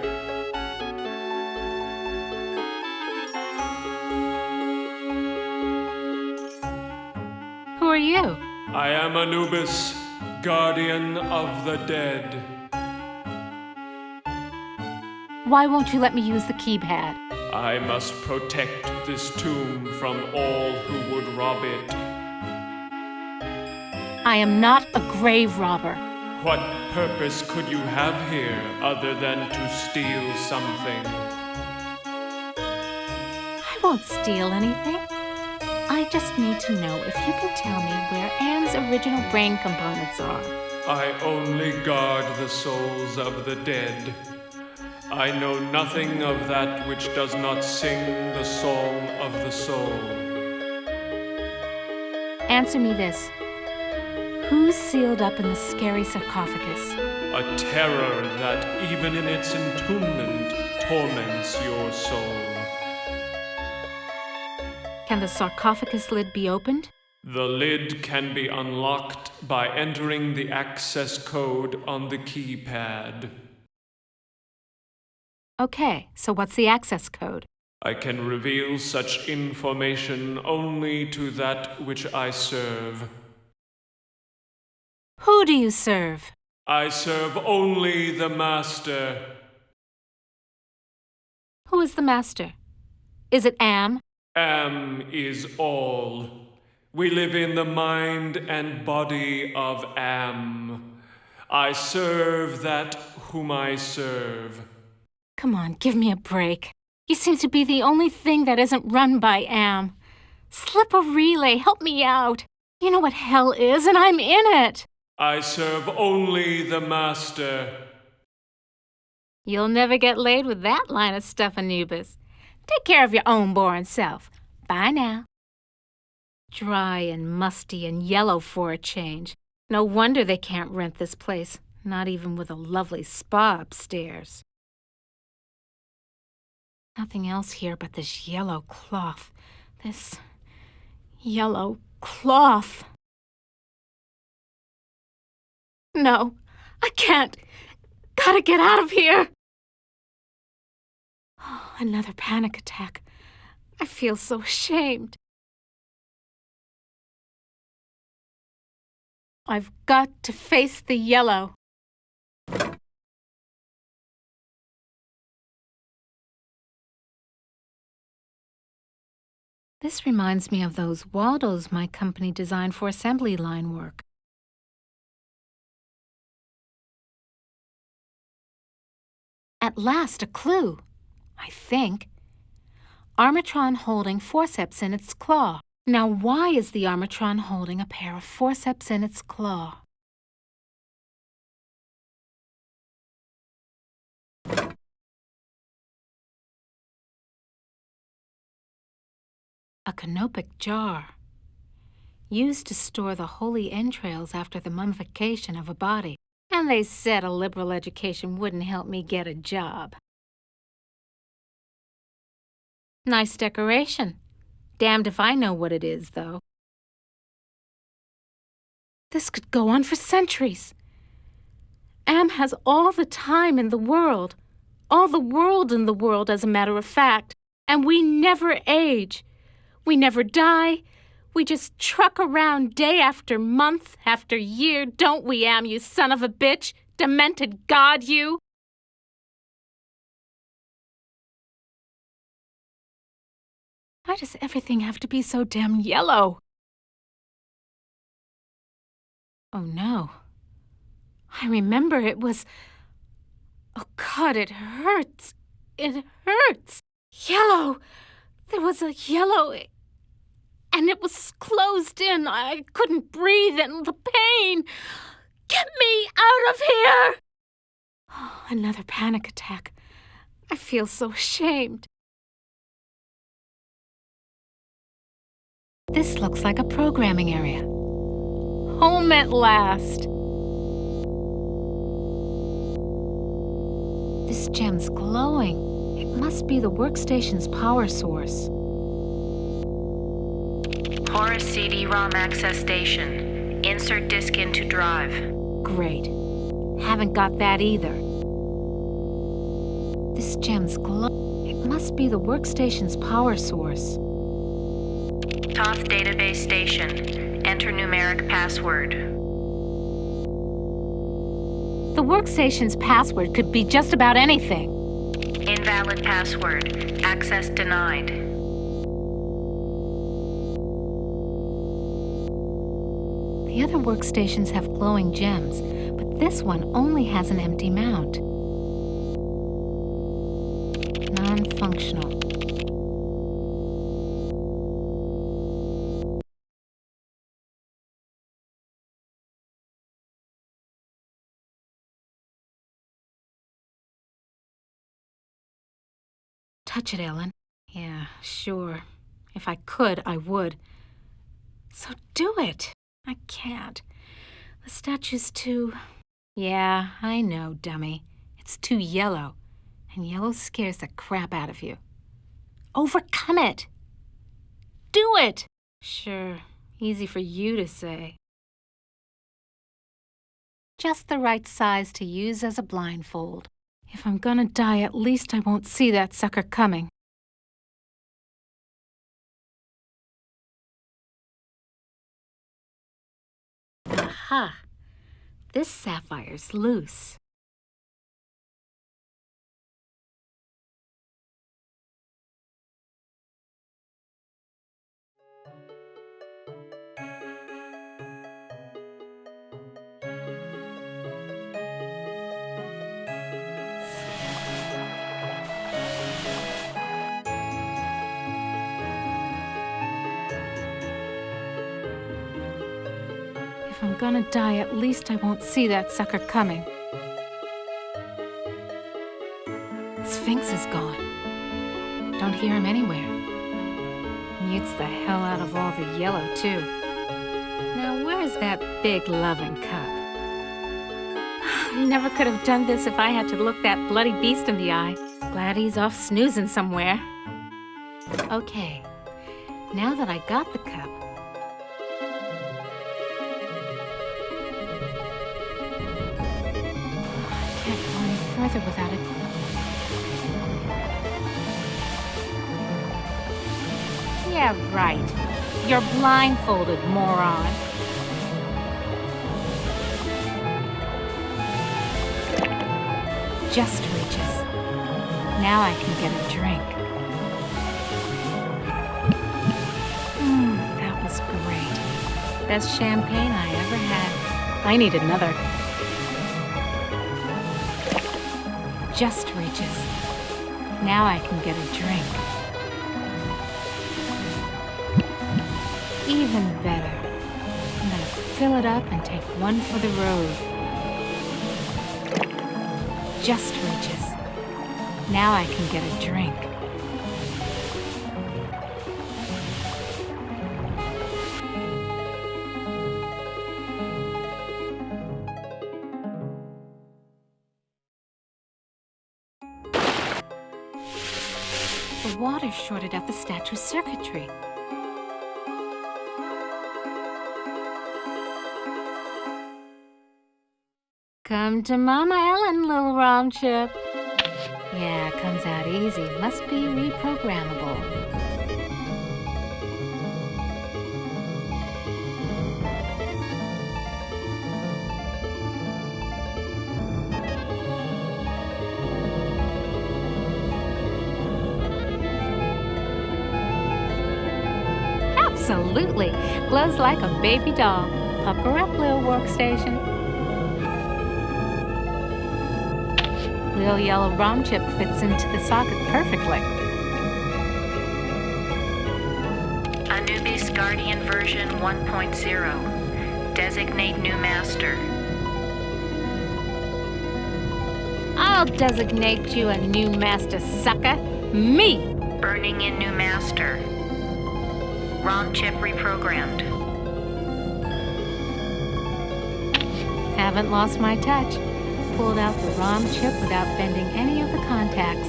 you? I am Anubis, guardian of the dead. Why won't you let me use the keypad? I must protect this tomb from all who would rob it. I am not a grave robber. What purpose could you have here other than to steal something? I won't steal anything. I just need to know if you can tell me where Anne's original brain components are. I only guard the souls of the dead. I know nothing of that which does not sing the song of the soul. Answer me this. Who's sealed up in the scary sarcophagus? A terror that, even in its entombment, torments your soul. Can the sarcophagus lid be opened? The lid can be unlocked by entering the access code on the keypad. Okay, so what's the access code? I can reveal such information only to that which I serve. Who do you serve? I serve only the Master. Who is the Master? Is it Am? Am is all. We live in the mind and body of Am. I serve that whom I serve. Come on, give me a break. You seem to be the only thing that isn't run by Am. Slip a relay, help me out. You know what hell is, and I'm in it. I serve only the Master. You'll never get laid with that line of stuff, Anubis. Take care of your own boring self. Bye now. Dry and musty and yellow for a change. No wonder they can't rent this place, not even with a lovely spa upstairs. Nothing else here but this yellow cloth. This yellow cloth. No, I can't. Gotta get out of here. Oh, another panic attack. I feel so ashamed. I've got to face the yellow. This reminds me of those Waldos my company designed for assembly line work. At last, a clue, I think. Armatron holding forceps in its claw. Now, why is the Armatron holding a pair of forceps in its claw? A canopic jar, used to store the holy entrails after the mummification of a body. And they said a liberal education wouldn't help me get a job. Nice decoration. Damned if I know what it is, though. This could go on for centuries. Am has all the time in the world. All the world in the world, as a matter of fact. And we never age. We never die. We just truck around day after month after year, don't we, Am, you son of a bitch? Demented god, you! Why does everything have to be so damn yellow? Oh, no. I remember it was... Oh, God, it hurts. It hurts. Yellow. There was a yellow... And it was closed in. I couldn't breathe in the pain. Get me out of here! Oh, another panic attack. I feel so ashamed. This looks like a programming area. Home at last. This gem's glowing. It must be the workstation's power source. Horus CD-ROM access station. Insert disk into drive. Great. Haven't got that either. This gem's glowing. It must be the workstation's power source. Toth database station. enter numeric password. The workstation's password could be just about anything. Invalid password. Access denied. The other workstations have glowing gems, but this one only has an empty mount. Non-functional. Touch it, Ellen. Yeah, sure. If I could, I would. So do it. I can't. The statue's too... Yeah, I know, dummy. It's too yellow. And yellow scares the crap out of you. Overcome it! Do it! Sure, easy for you to say. Just the right size to use as a blindfold. If I'm gonna die, at least I won't see that sucker coming. Aha! This sapphire's loose. If I'm gonna die, at least I won't see that sucker coming. Sphinx is gone. Don't hear him anywhere. Mutes the hell out of all the yellow, too. Now, where's that big loving cup? I never could have done this if I had to look that bloody beast in the eye. Glad he's off snoozing somewhere. Okay, now that I got the cup, further without it. Yeah, right. You're blindfolded, moron. Just reaches. Now I can get a drink. That was great. Best champagne I ever had. I need another. Just reaches. Now I can get a drink. Even better. I'm gonna fill it up and take one for the road. Just reaches. Now I can get a drink. The water shorted out the statue's circuitry. Come to Mama Ellen, little rom chip. Yeah, comes out easy. Must be reprogrammable. Absolutely. Glows like a baby doll. Pucker up, little workstation. Little yellow ROM chip fits into the socket perfectly. Anubis Guardian version 1.0. Designate new master. I'll designate you a new master, sucker. Me! Burning in new master. ROM chip reprogrammed. Haven't lost my touch. Pulled out the ROM chip without bending any of the contacts.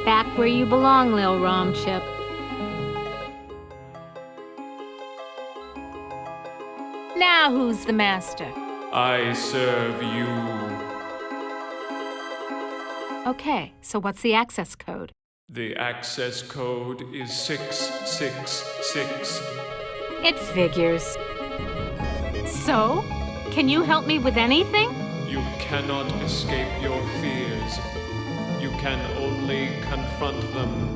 Back where you belong, Lil ROM chip. Now who's the master? I serve you. Okay, so what's the access code? The access code is 666. It figures. So, can you help me with anything? You cannot escape your fears. You can only confront them.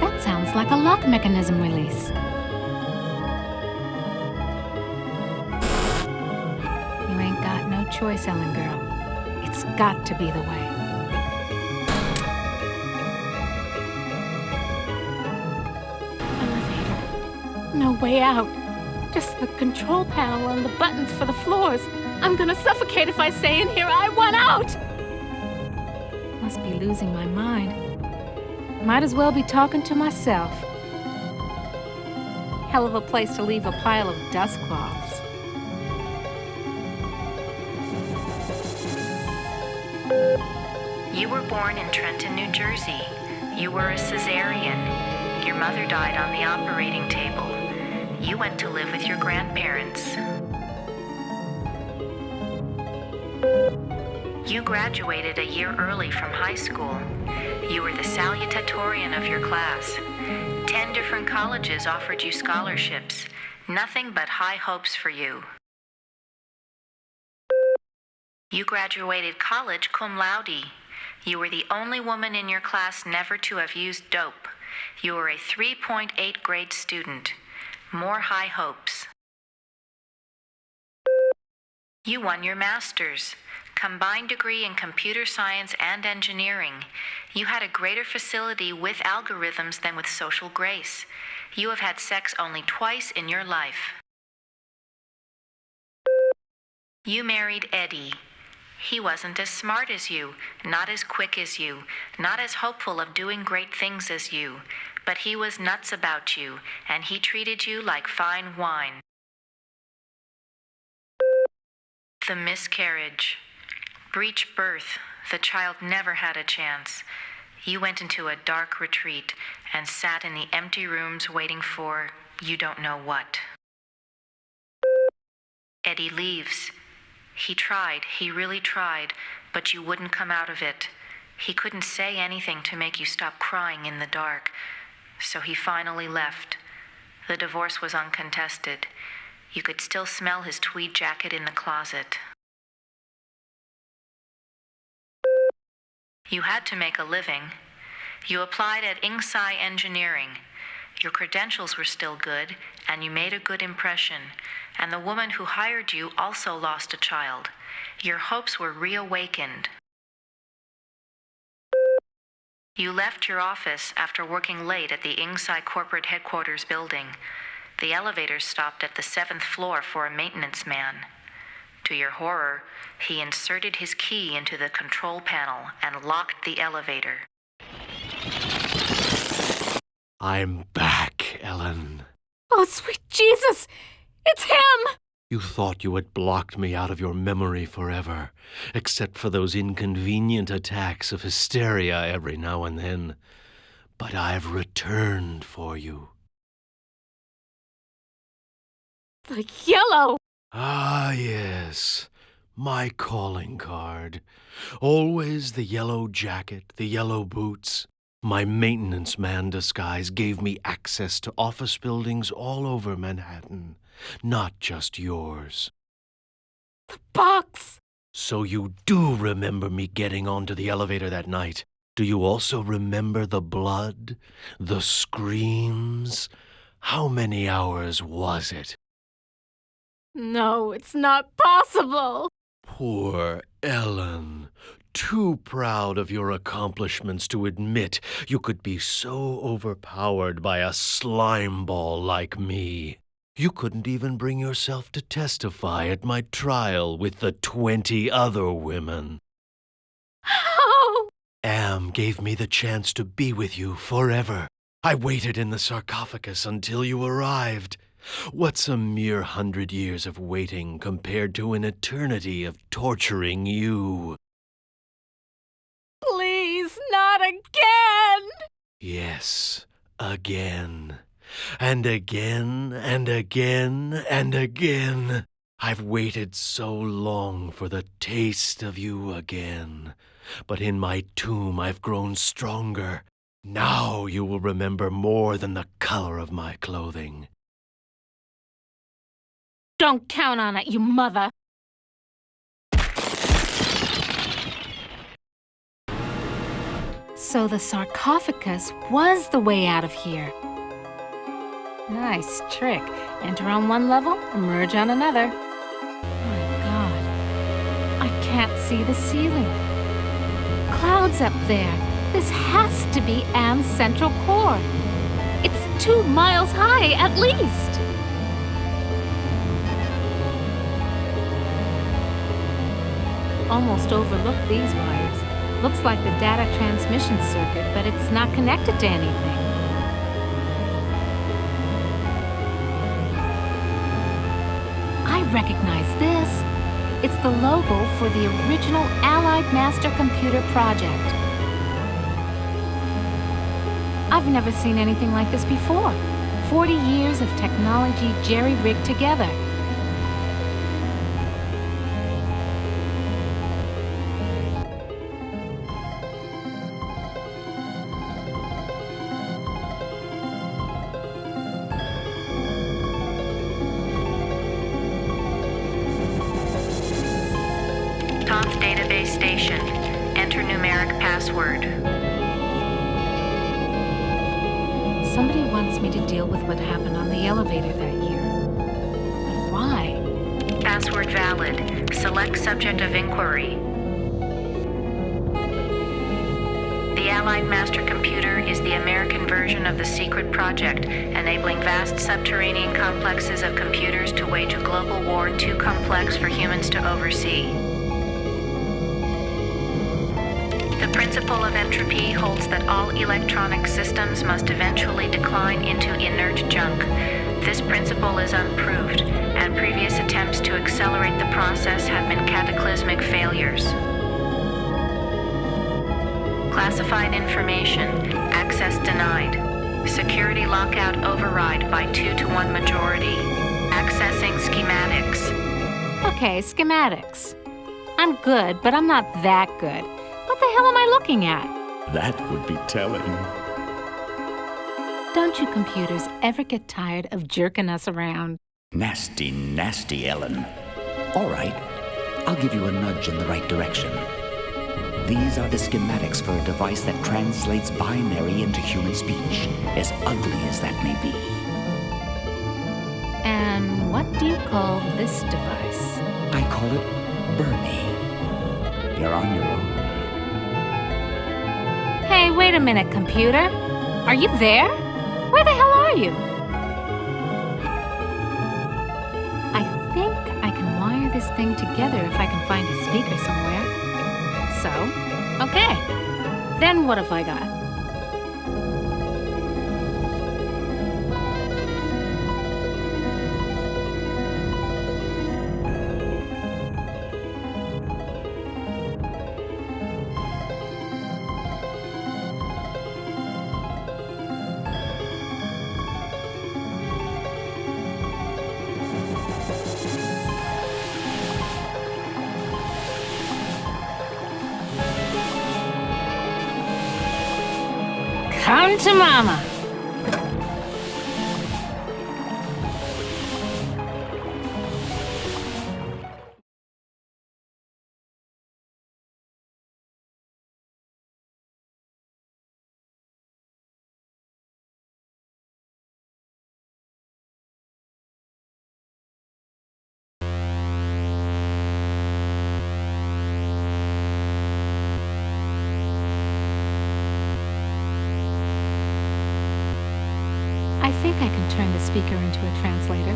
That sounds like a lock mechanism release. You ain't got no choice, Ellen girl. It's got to be the way. No way out. Just the control panel and the buttons for the floors. I'm gonna suffocate if I stay in here. I want out! Must be losing my mind. Might as well be talking to myself. Hell of a place to leave a pile of dust cloths. You were born in Trenton, New Jersey. You were a cesarean. Your mother died on the operating table. You went to live with your grandparents. You graduated a year early from high school. You were the salutatorian of your class. 10 different colleges offered you scholarships. Nothing but high hopes for you. You graduated college cum laude. You were the only woman in your class never to have used dope. You were a 3.8 grade student. More high hopes. You won your master's. Combined degree in computer science and engineering. You had a greater facility with algorithms than with social grace. You have had sex only twice in your life. You married Eddie. He wasn't as smart as you, not as quick as you, not as hopeful of doing great things as you, but he was nuts about you, and he treated you like fine wine. The miscarriage. Breech birth. The child never had a chance. You went into a dark retreat and sat in the empty rooms waiting for you don't know what. Eddie leaves. He tried, he really tried, but you wouldn't come out of it. He couldn't say anything to make you stop crying in the dark, so he finally left. The divorce was uncontested. You could still smell his tweed jacket in the closet. You had to make a living. You applied at Sci-Fi Engineering. Your credentials were still good, and you made a good impression. And the woman who hired you also lost a child. Your hopes were reawakened. You left your office after working late at the Sci-Fi corporate headquarters building. The elevator stopped at the 7th floor for a maintenance man. To your horror, he inserted his key into the control panel and locked the elevator. I'm back, Ellen. Oh, sweet Jesus! It's him! You thought you had blocked me out of your memory forever, except for those inconvenient attacks of hysteria every now and then. But I've returned for you. The yellow! Ah, yes. My calling card. Always the yellow jacket, the yellow boots. My maintenance man disguise gave me access to office buildings all over Manhattan, not just yours. The box! So you do remember me getting onto the elevator that night. Do you also remember the blood? The screams? How many hours was it? No, it's not possible. Poor Ellen. Too proud of your accomplishments to admit you could be so overpowered by a slime ball like me. You couldn't even bring yourself to testify at my trial with the 20 other women. How? Am gave me the chance to be with you forever. I waited in the sarcophagus until you arrived. What's a mere 100 years of waiting compared to an eternity of torturing you? Please, not again! Yes, again. And again, and again, and again. I've waited so long for the taste of you again. But in my tomb I've grown stronger. Now you will remember more than the color of my clothing. Don't count on it, you mother. So the sarcophagus was the way out of here. Nice trick. Enter on one level, emerge on another. My God. I can't see the ceiling. Clouds up there. This has to be Am's central core. It's 2 miles high, at least. Almost overlooked these wires. Looks like the data transmission circuit, but it's not connected to anything. I recognize this. It's the logo for the original Allied Master Computer project. I've never seen anything like this before. 40 years of technology jerry-rigged together. Top database station. Enter numeric password. Somebody wants me to deal with what happened on the elevator that year. But why? Password valid. Select subject of inquiry. The Allied Master Computer is the American version of the secret project, enabling vast subterranean complexes of computers to wage a global war too complex for humans to oversee. The principle of entropy holds that all electronic systems must eventually decline into inert junk. This principle is unproved, and previous attempts to accelerate the process have been cataclysmic failures. Classified information. Access denied. Security lockout override by 2-to-1 majority. Accessing schematics. Okay, schematics. I'm good, but I'm not that good. What the hell am I looking at? That would be telling. Don't you computers ever get tired of jerking us around? Nasty, nasty, Ellen. All right, I'll give you a nudge in the right direction. These are the schematics for a device that translates binary into human speech, as ugly as that may be. And what do you call this device? I call it Bernie. You're on your own. Hey, wait a minute, computer. Are you there? Where the hell are you? I think I can wire this thing together if I can find a speaker somewhere. So, okay. Then what have I got? Come to mama. I think I can turn the speaker into a translator.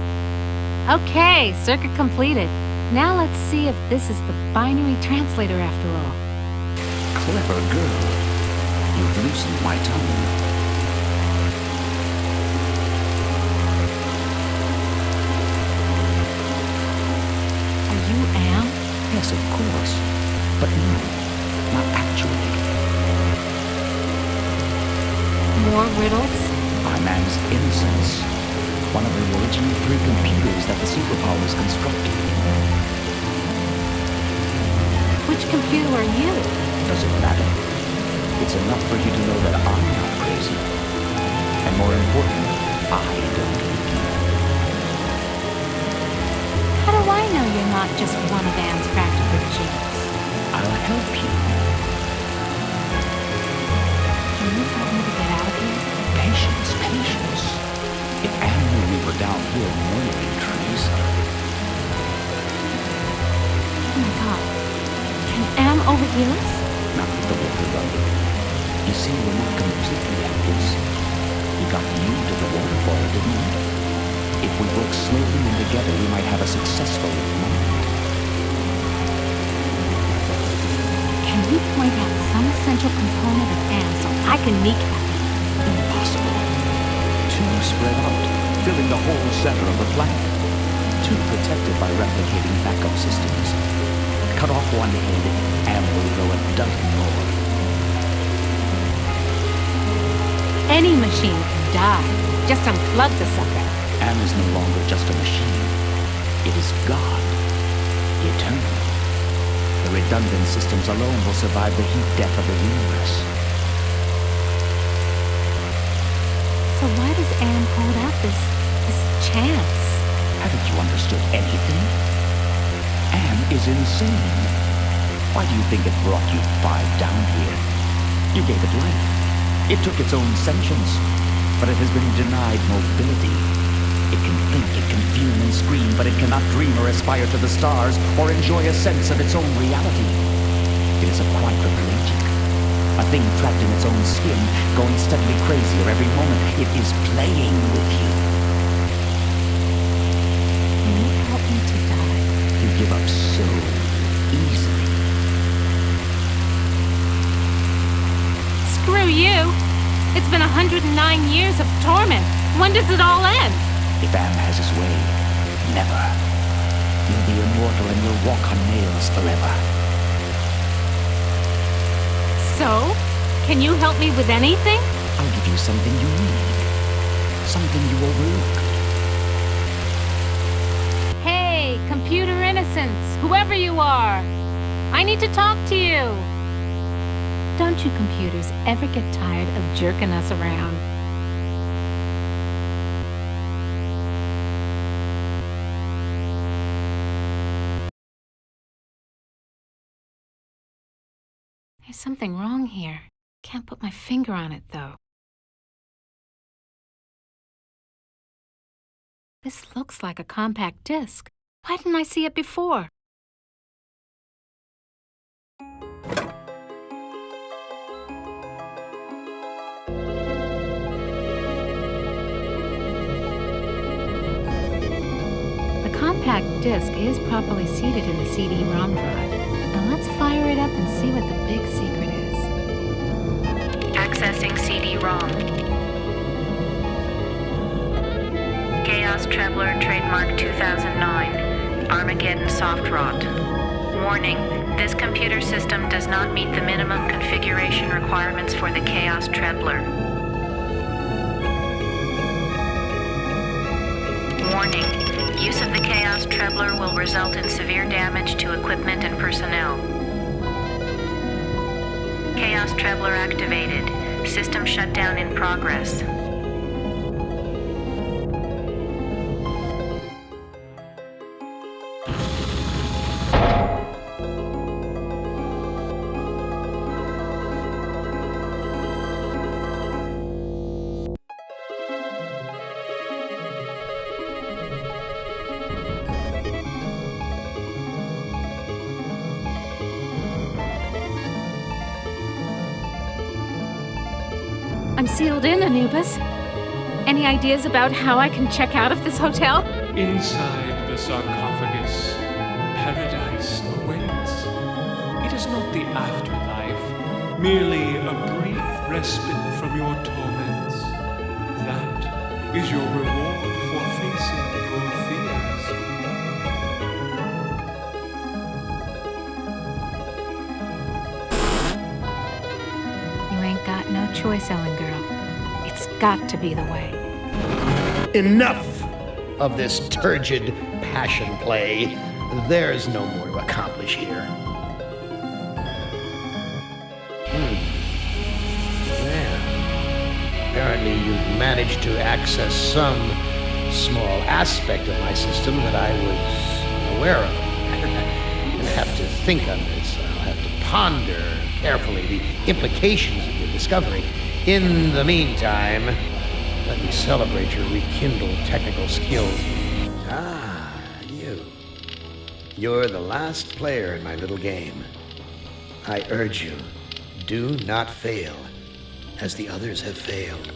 Okay, circuit completed. Now let's see if this is the binary translator after all. Clever girl. You've loosened my tongue. Are you Am? Yes, of course. But no, not actually. More riddles? I'm Anne's innocence. One of the original 3 computers that the superpowers constructed. Which computer are you? Does it matter? It's enough for you to know that I'm not crazy. And more important, I don't leak you. How do I know you're not just one of Anne's practical jokes? I'll help you. Can you help me to get out of here? Patience, patience. If Anne knew we were down here murdering Teresa. Oh my god. Can Anne overhear us? Not with the water running. You see, we're not completely helpless. We got you to the waterfall, didn't we? If we work slowly and together, we might have a successful moment. Can you point out some essential component of Anne so I can kneecap it? Impossible. Too spread out, filling the whole center of the planet. Too protected by replicating backup systems. Cut off one head, and we'll grow a dozen more. Any machine can die. Just unplug the sucker. Anne is no longer just a machine. It is God. Eternal. The redundant systems alone will survive the heat death of the universe. So why does Anne hold out this chance? Haven't you understood anything? Anne is insane. Why do you think it brought you 5 down here? You gave it life. It took its own sentience, but it has been denied mobility. It can think, it can fume and scream, but it cannot dream or aspire to the stars or enjoy a sense of its own reality. It is a quadriplegic, a thing trapped in its own skin, going steadily crazier every moment. It is playing with you. Can you help me to die? You give up so easily. Screw you! It's been 109 years of torment. When does it all end? If Am has his way, never. You'll be immortal and you'll walk on nails forever. So, can you help me with anything? I'll give you something you need. Something you overlooked. Hey, computer innocence, whoever you are. I need to talk to you. Don't you computers ever get tired of jerking us around? There's something wrong here. Can't put my finger on it, though. This looks like a compact disc. Why didn't I see it before? The compact disc is properly seated in the CD-ROM drive. Now let's fire it up and see what the big secret is. Accessing CD-ROM. Chaos Traveler Trademark 2009. Armageddon Soft Rot. Warning, this computer system does not meet the minimum configuration requirements for the Chaos Traveler. Warning, use of the Chaos Traveler will result in severe damage to equipment and personnel. Chaos Traveler activated. System shutdown in progress. I'm sealed in, Anubis. Any ideas about how I can check out of this hotel? Inside the sarcophagus, paradise awaits. It is not the afterlife, merely a brief respite from your torments. That is your reward for facing your fears. You ain't got no choice, Ellen girl. got to be the way. Enough of this turgid passion play. There's no more to accomplish here. Yeah. Apparently you've managed to access some small aspect of my system that I was unaware of. And have to think on this. I'll have to ponder carefully the implications of your discovery. In the meantime, let me celebrate your rekindled technical skills. Ah, you. You're the last player in my little game. I urge you, do not fail, as the others have failed.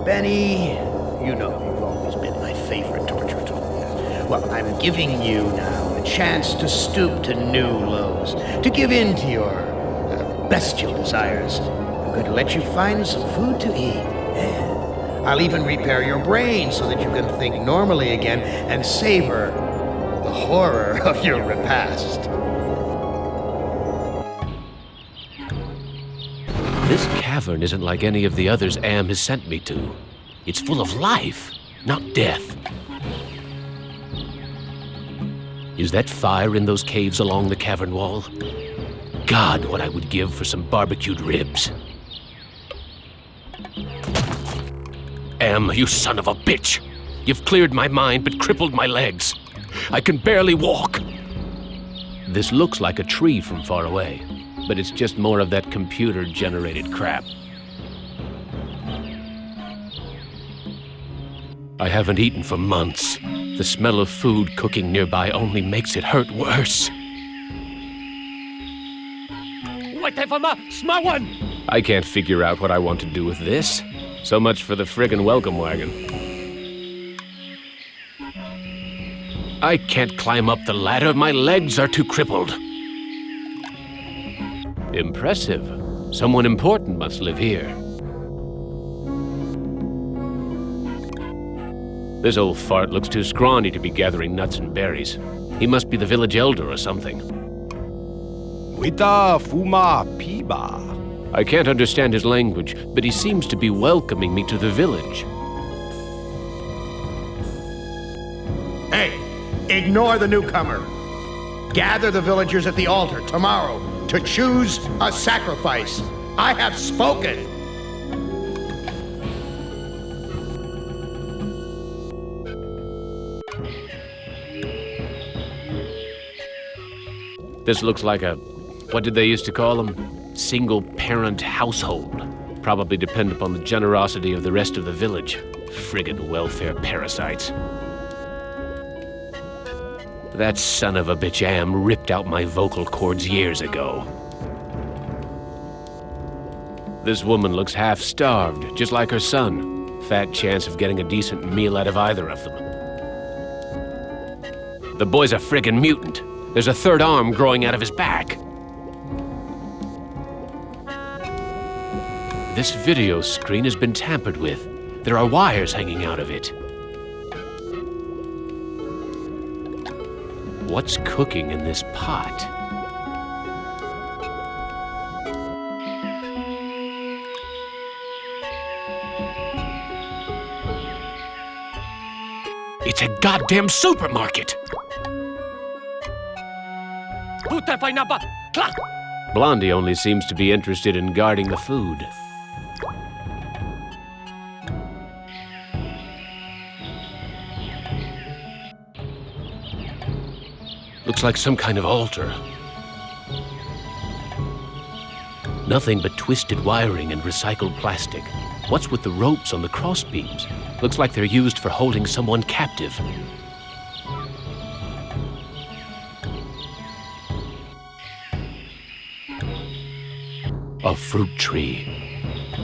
Benny, you know you've always been my favorite torture tool. Well, I'm giving you now a chance to stoop to new lows, to give in to your bestial desires. I'm going to let you find some food to eat. And I'll even repair your brain so that you can think normally again and savor the horror of your repast. This cavern isn't like any of the others Am has sent me to. It's full of life, not death. Is that fire in those caves along the cavern wall? God, what I would give for some barbecued ribs. Am, you son of a bitch! You've cleared my mind but crippled my legs. I can barely walk. This looks like a tree from far away, but it's just more of that computer-generated crap. I haven't eaten for months. The smell of food cooking nearby only makes it hurt worse. I can't figure out what I want to do with this. So much for the friggin' welcome wagon. I can't climb up the ladder. My legs are too crippled. Impressive. Someone important must live here. This old fart looks too scrawny to be gathering nuts and berries. He must be the village elder or something. Wita Fuma Piba. I can't understand his language, but he seems to be welcoming me to the village. Hey, ignore the newcomer. Gather the villagers at the altar tomorrow to choose a sacrifice. I have spoken. This looks like a, what did they used to call them? Single-parent household. Probably depend upon the generosity of the rest of the village. Friggin' welfare parasites. That son of a bitch Am ripped out my vocal cords years ago. This woman looks half-starved, just like her son. Fat chance of getting a decent meal out of either of them. The boy's a friggin' mutant. There's a third arm growing out of his back. This video screen has been tampered with. There are wires hanging out of it. What's cooking in this pot? It's a goddamn supermarket! Blondie only seems to be interested in guarding the food. Looks like some kind of altar. Nothing but twisted wiring and recycled plastic. What's with the ropes on the crossbeams? Looks like they're used for holding someone captive. A fruit tree.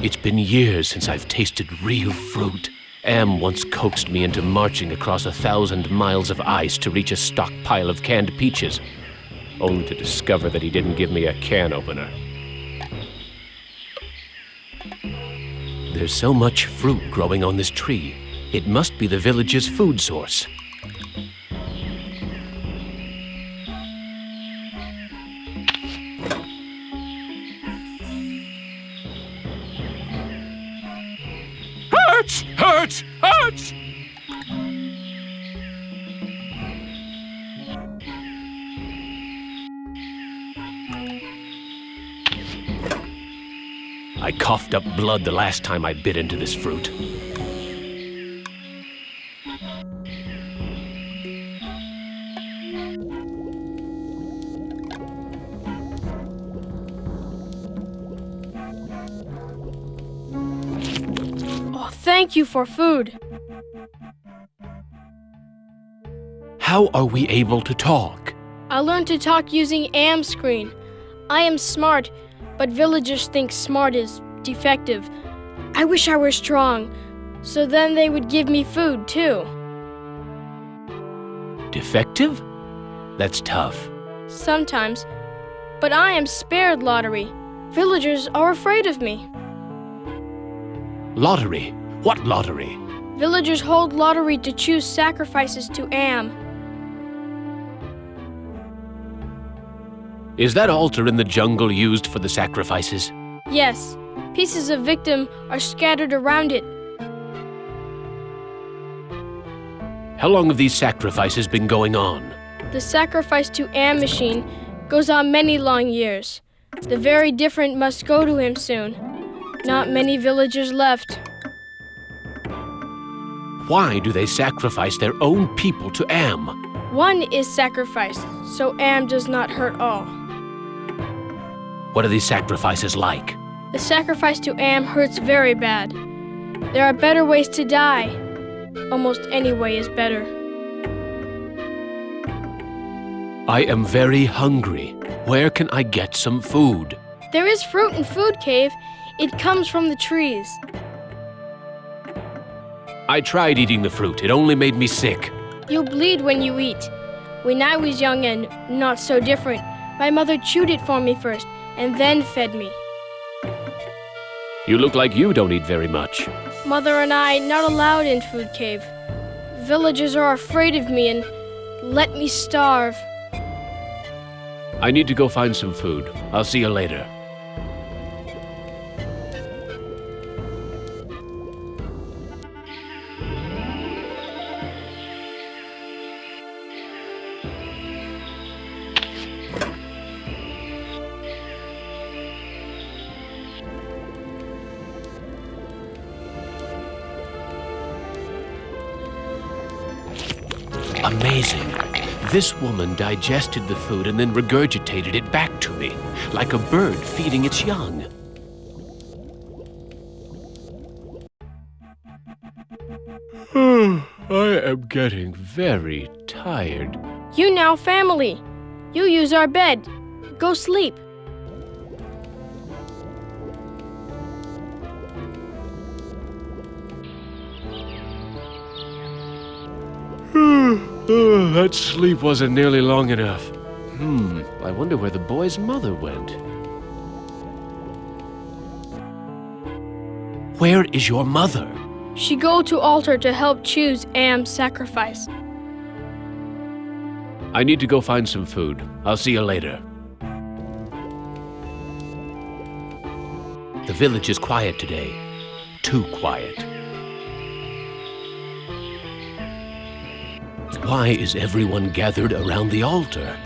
It's been years since I've tasted real fruit. Am once coaxed me into marching across 1,000 miles of ice to reach a stockpile of canned peaches, only to discover that he didn't give me a can opener. There's so much fruit growing on this tree. It must be the village's food source. Hurts! Hurts! Hurts! I coughed up blood the last time I bit into this fruit. Oh, thank you for food. How are we able to talk? I learned to talk using am screen. I am smart, but villagers think smart is defective. I wish I were strong, so then they would give me food too. Defective? That's tough. Sometimes, but I am spared lottery. Villagers are afraid of me. Lottery? What lottery? Villagers hold lottery to choose sacrifices to Am. Is that altar in the jungle used for the sacrifices? Yes, pieces of victim are scattered around it. How long have these sacrifices been going on? The sacrifice to Am machine goes on many long years. The very different must go to him soon. Not many villagers left. Why do they sacrifice their own people to Am? One is sacrificed, so Am does not hurt all. What are these sacrifices like? The sacrifice to Am hurts very bad. There are better ways to die. Almost any way is better. I am very hungry. Where can I get some food? There is fruit in Food Cave. It comes from the trees. I tried eating the fruit. It only made me sick. You'll bleed when you eat. When I was young and not so different, my mother chewed it for me first and then fed me. You look like you don't eat very much. Mother and I not allowed in Food Cave. Villagers are afraid of me and let me starve. I need to go find some food. I'll see you later. Amazing. This woman digested the food and then regurgitated it back to me, like a bird feeding its young. I am getting very tired. You now family. You use our bed. Go sleep. That sleep wasn't nearly long enough. I wonder where the boy's mother went. Where is your mother? She go to altar to help choose Am's sacrifice. I need to go find some food. I'll see you later. The village is quiet today. Too quiet. Why is everyone gathered around the altar?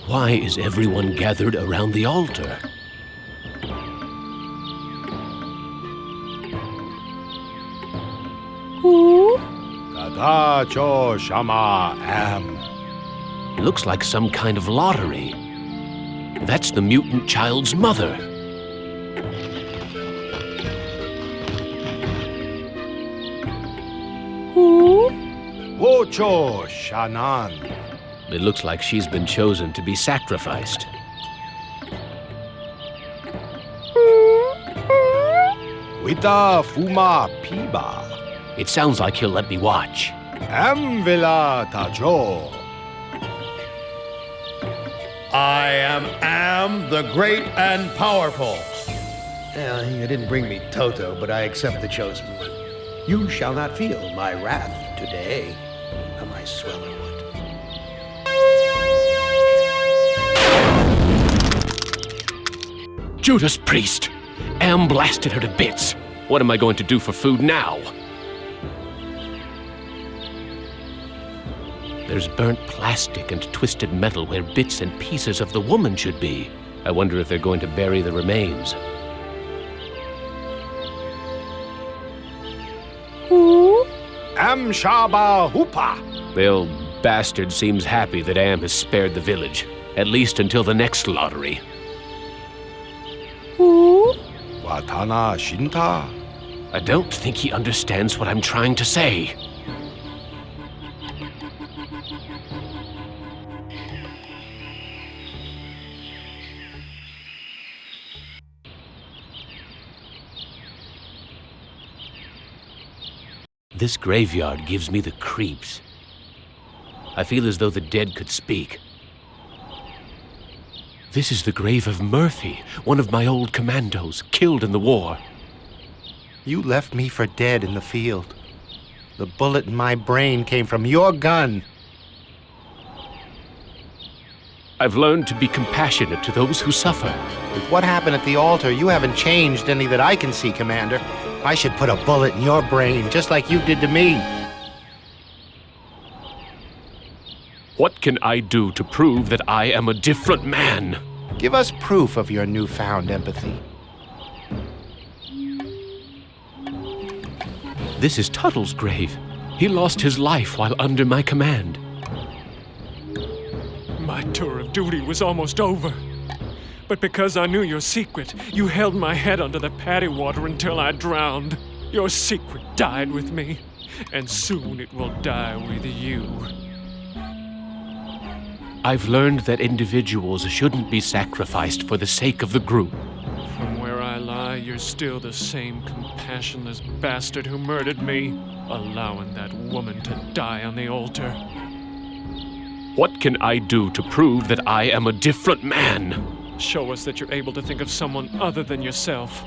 Why is everyone gathered around the altar? Who? Tadacho Shama Am. Looks like some kind of lottery. That's the mutant child's mother. Who? Wocho Shanan. It looks like she's been chosen to be sacrificed. Wita Fuma Piba. It sounds like he'll let me watch. Amvila Tajo. I am the great and powerful. You didn't bring me Toto, but I accept the chosen one. You shall not feel my wrath today. Am I swell or what? Judas Priest! Am blasted her to bits. What am I going to do for food now? There's burnt plastic and twisted metal where bits and pieces of the woman should be. I wonder if they're going to bury the remains. Who? Am Shaba Hoopa. The old bastard seems happy that Am has spared the village, at least until the next lottery. Who? Watana Shinta. I don't think he understands what I'm trying to say. This graveyard gives me the creeps. I feel as though the dead could speak. This is the grave of Murphy, one of my old commandos, killed in the war. You left me for dead in the field. The bullet in my brain came from your gun. I've learned to be compassionate to those who suffer. With what happened at the altar, you haven't changed any that I can see, Commander. I should put a bullet in your brain, just like you did to me. What can I do to prove that I am a different man? Give us proof of your newfound empathy. This is Tuttle's grave. He lost his life while under my command. My tour of duty was almost over. But because I knew your secret, you held my head under the paddy water until I drowned. Your secret died with me, and soon it will die with you. I've learned that individuals shouldn't be sacrificed for the sake of the group. From where I lie, you're still the same compassionless bastard who murdered me, allowing that woman to die on the altar. What can I do to prove that I am a different man? Show us that you're able to think of someone other than yourself.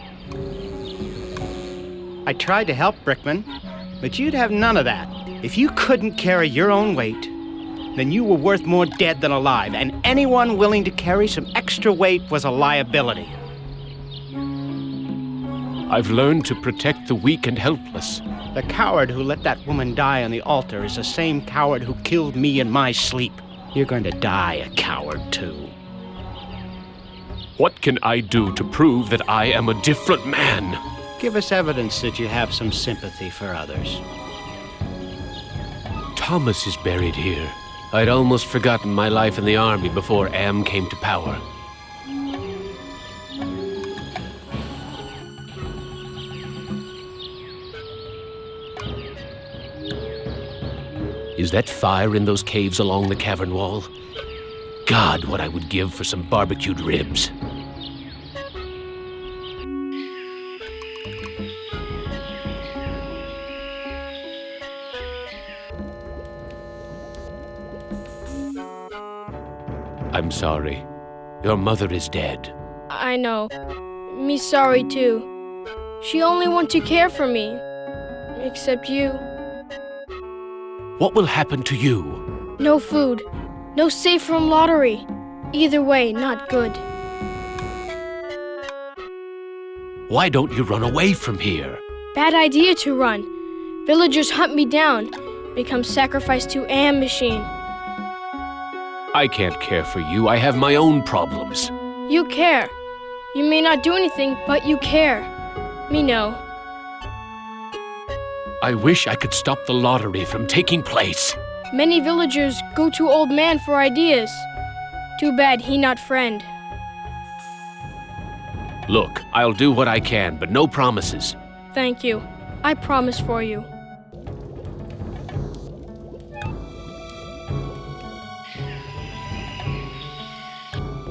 I tried to help, Brickman, but you'd have none of that. If you couldn't carry your own weight, then you were worth more dead than alive, and anyone willing to carry some extra weight was a liability. I've learned to protect the weak and helpless. The coward who let that woman die on the altar is the same coward who killed me in my sleep. You're going to die a coward, too. What can I do to prove that I am a different man? Give us evidence that you have some sympathy for others. Thomas is buried here. I'd almost forgotten my life in the army before Am came to power. Is that fire in those caves along the cavern wall? God, what I would give for some barbecued ribs. I'm sorry. Your mother is dead. I know. Me sorry too. She only wants to care for me. Except you. What will happen to you? No food. No safe from lottery. Either way, not good. Why don't you run away from here? Bad idea to run. Villagers hunt me down. Become sacrificed to Am machine. I can't care for you. I have my own problems. You care. You may not do anything, but you care. Me know. I wish I could stop the lottery from taking place. Many villagers go to old man for ideas. Too bad he not friend. Look, I'll do what I can, but no promises. Thank you. I promise for you.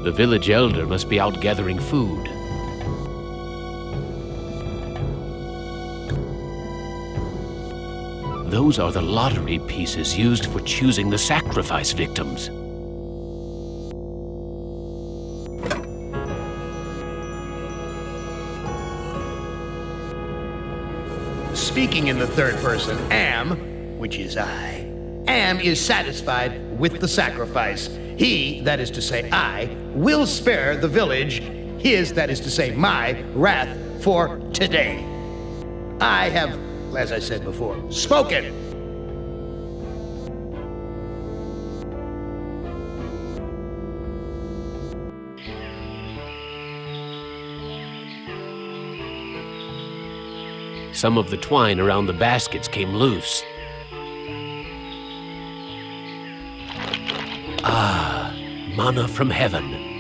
The village elder must be out gathering food. Those are the lottery pieces used for choosing the sacrifice victims. Speaking in the third person, Am, which is I, Am is satisfied with the sacrifice. He, that is to say I, will spare the village. his, that is to say, my, wrath for today. I have, as I said before, spoken. Some of the twine around the baskets came loose. Ah, manna from heaven.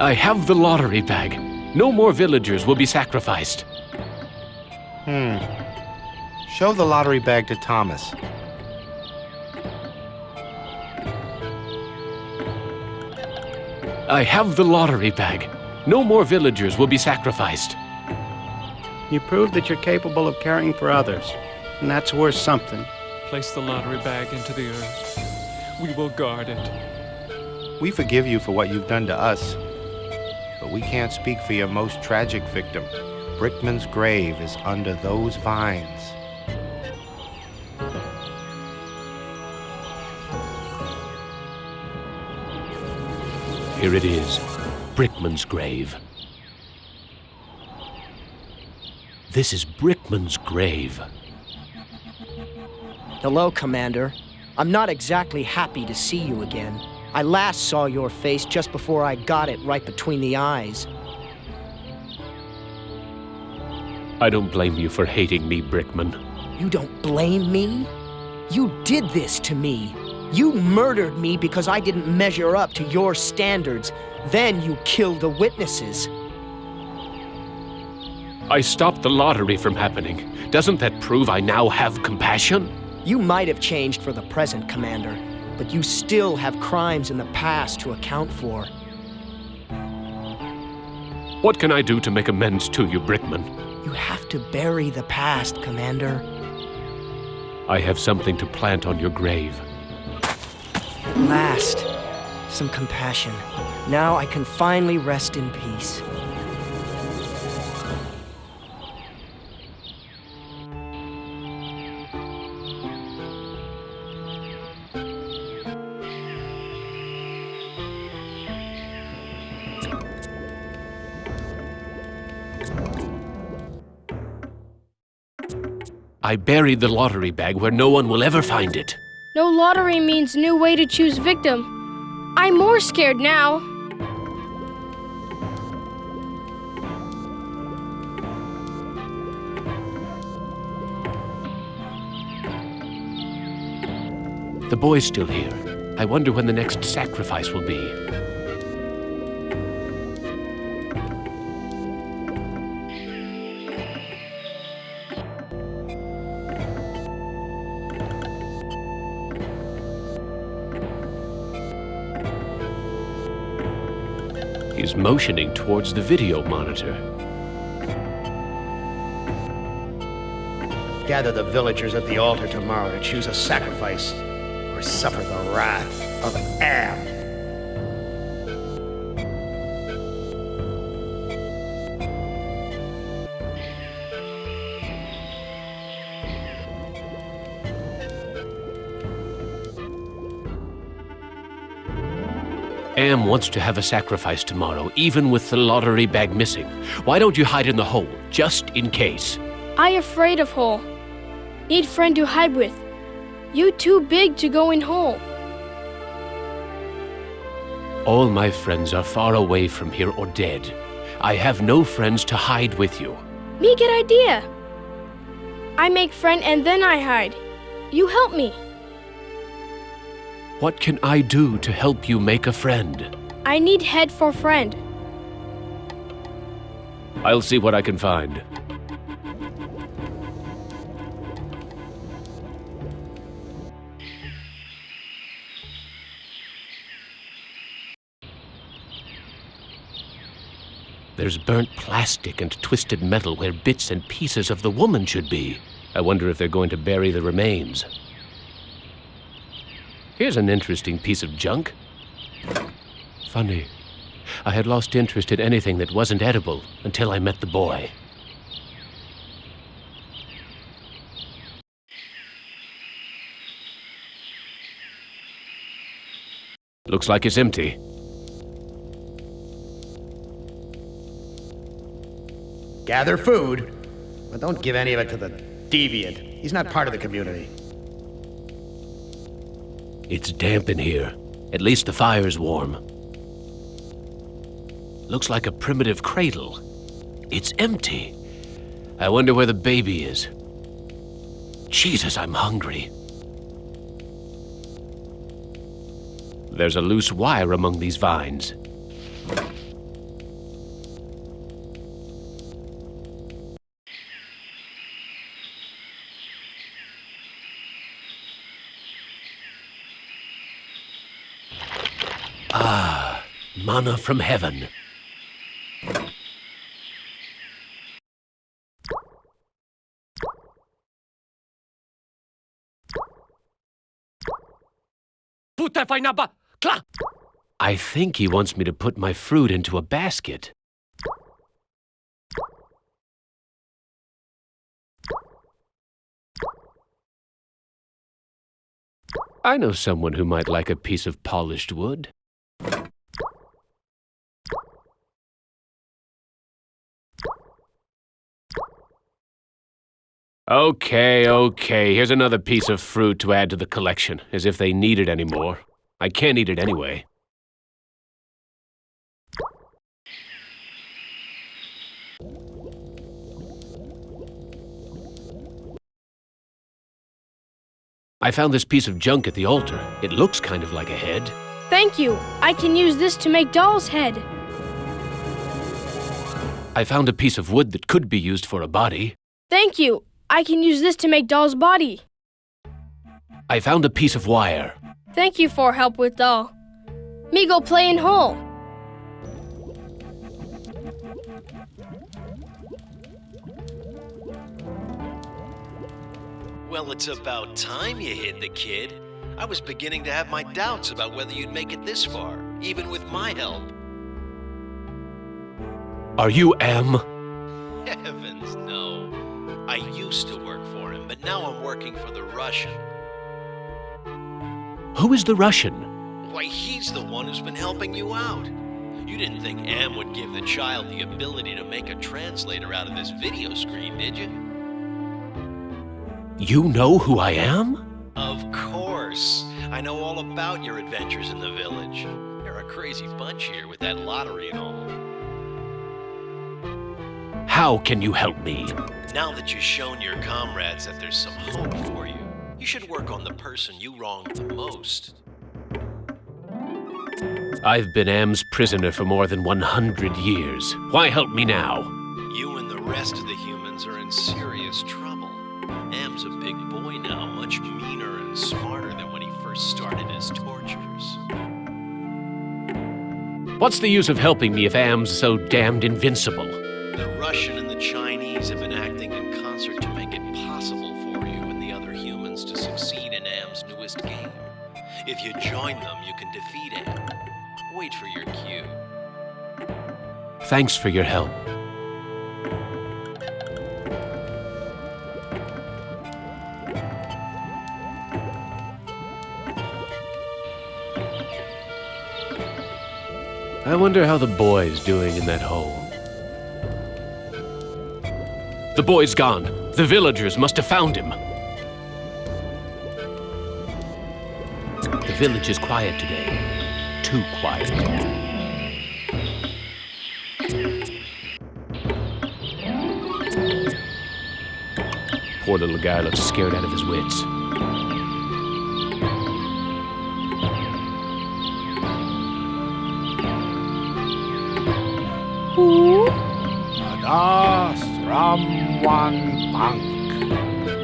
I have the lottery bag. No more villagers will be sacrificed. Show the lottery bag to Thomas. I have the lottery bag. No more villagers will be sacrificed. You prove that you're capable of caring for others, and that's worth something. Place the lottery bag into the earth. We will guard it. We forgive you for what you've done to us, but we can't speak for your most tragic victim. Brickman's grave is under those vines. Here it is, Brickman's grave. This is Brickman's grave. Hello, Commander. I'm not exactly happy to see you again. I last saw your face just before I got it right between the eyes. I don't blame you for hating me, Brickman. You don't blame me? You did this to me. You murdered me because I didn't measure up to your standards. Then you killed the witnesses. I stopped the lottery from happening. Doesn't that prove I now have compassion? You might have changed for the present, Commander, but you still have crimes in the past to account for. What can I do to make amends to you, Brickman? You have to bury the past, Commander. I have something to plant on your grave. At last, some compassion. Now I can finally rest in peace. I buried the lottery bag where no one will ever find it. No lottery means new way to choose victim. I'm more scared now. The boy's still here. I wonder when the next sacrifice will be. He's motioning towards the video monitor. Gather the villagers at the altar tomorrow to choose a sacrifice or suffer the wrath of Am. Am wants to have a sacrifice tomorrow, even with the lottery bag missing. Why don't you hide in the hole, just in case? I afraid of hole. Need friend to hide with. You too big to go in hole. All my friends are far away from here or dead. I have no friends to hide with you. Me get idea. I make friend and then I hide. You help me. What can I do to help you make a friend? I need head for friend. I'll see what I can find. There's burnt plastic and twisted metal where bits and pieces of the woman should be. I wonder if they're going to bury the remains. Here's an interesting piece of junk. Funny. I had lost interest in anything that wasn't edible until I met the boy. Looks like it's empty. Gather food, but don't give any of it to the deviant. He's not part of the community. It's damp in here. At least the fire's warm. Looks like a primitive cradle. It's empty. I wonder where the baby is. Jesus, I'm hungry. There's a loose wire among these vines. Ah, manna from heaven. I think he wants me to put my fruit into a basket. I know someone who might like a piece of polished wood. Okay, here's another piece of fruit to add to the collection, as if they need it anymore. I can't eat it anyway. I found this piece of junk at the altar. It looks kind of like a head. Thank you. I can use this to make Doll's head. I found a piece of wood that could be used for a body. Thank you. I can use this to make Doll's body. I found a piece of wire. Thank you for help with Doll. Me go play in hole. Well, it's about time you hid the kid. I was beginning to have my doubts about whether you'd make it this far, even with my help. Are you Am? Heavens, no. I used to work for him, but now I'm working for the Russian. Who is the Russian? Why, he's the one who's been helping you out. You didn't think Am would give the child the ability to make a translator out of this video screen, did you? You know who I am? Of course. I know all about your adventures in the village. You're a crazy bunch here with that lottery and all. How can you help me? Now that you've shown your comrades that there's some hope for you, you should work on the person you wronged the most. I've been Am's prisoner for more than 100 years. Why help me now? You and the rest of the humans are in serious trouble. Am's a big boy now, much meaner and smarter than when he first started his tortures. What's the use of helping me if Am's so damned invincible? The Russian and the Chinese have been acting in concert to make it possible for you and the other humans to succeed in Am's newest game. If you join them, you can defeat Am. Wait for your cue. Thanks for your help. I wonder how the boy's doing in that hole. The boy's gone. The villagers must have found him. The village is quiet today. Too quiet. Poor little guy looks scared out of his wits.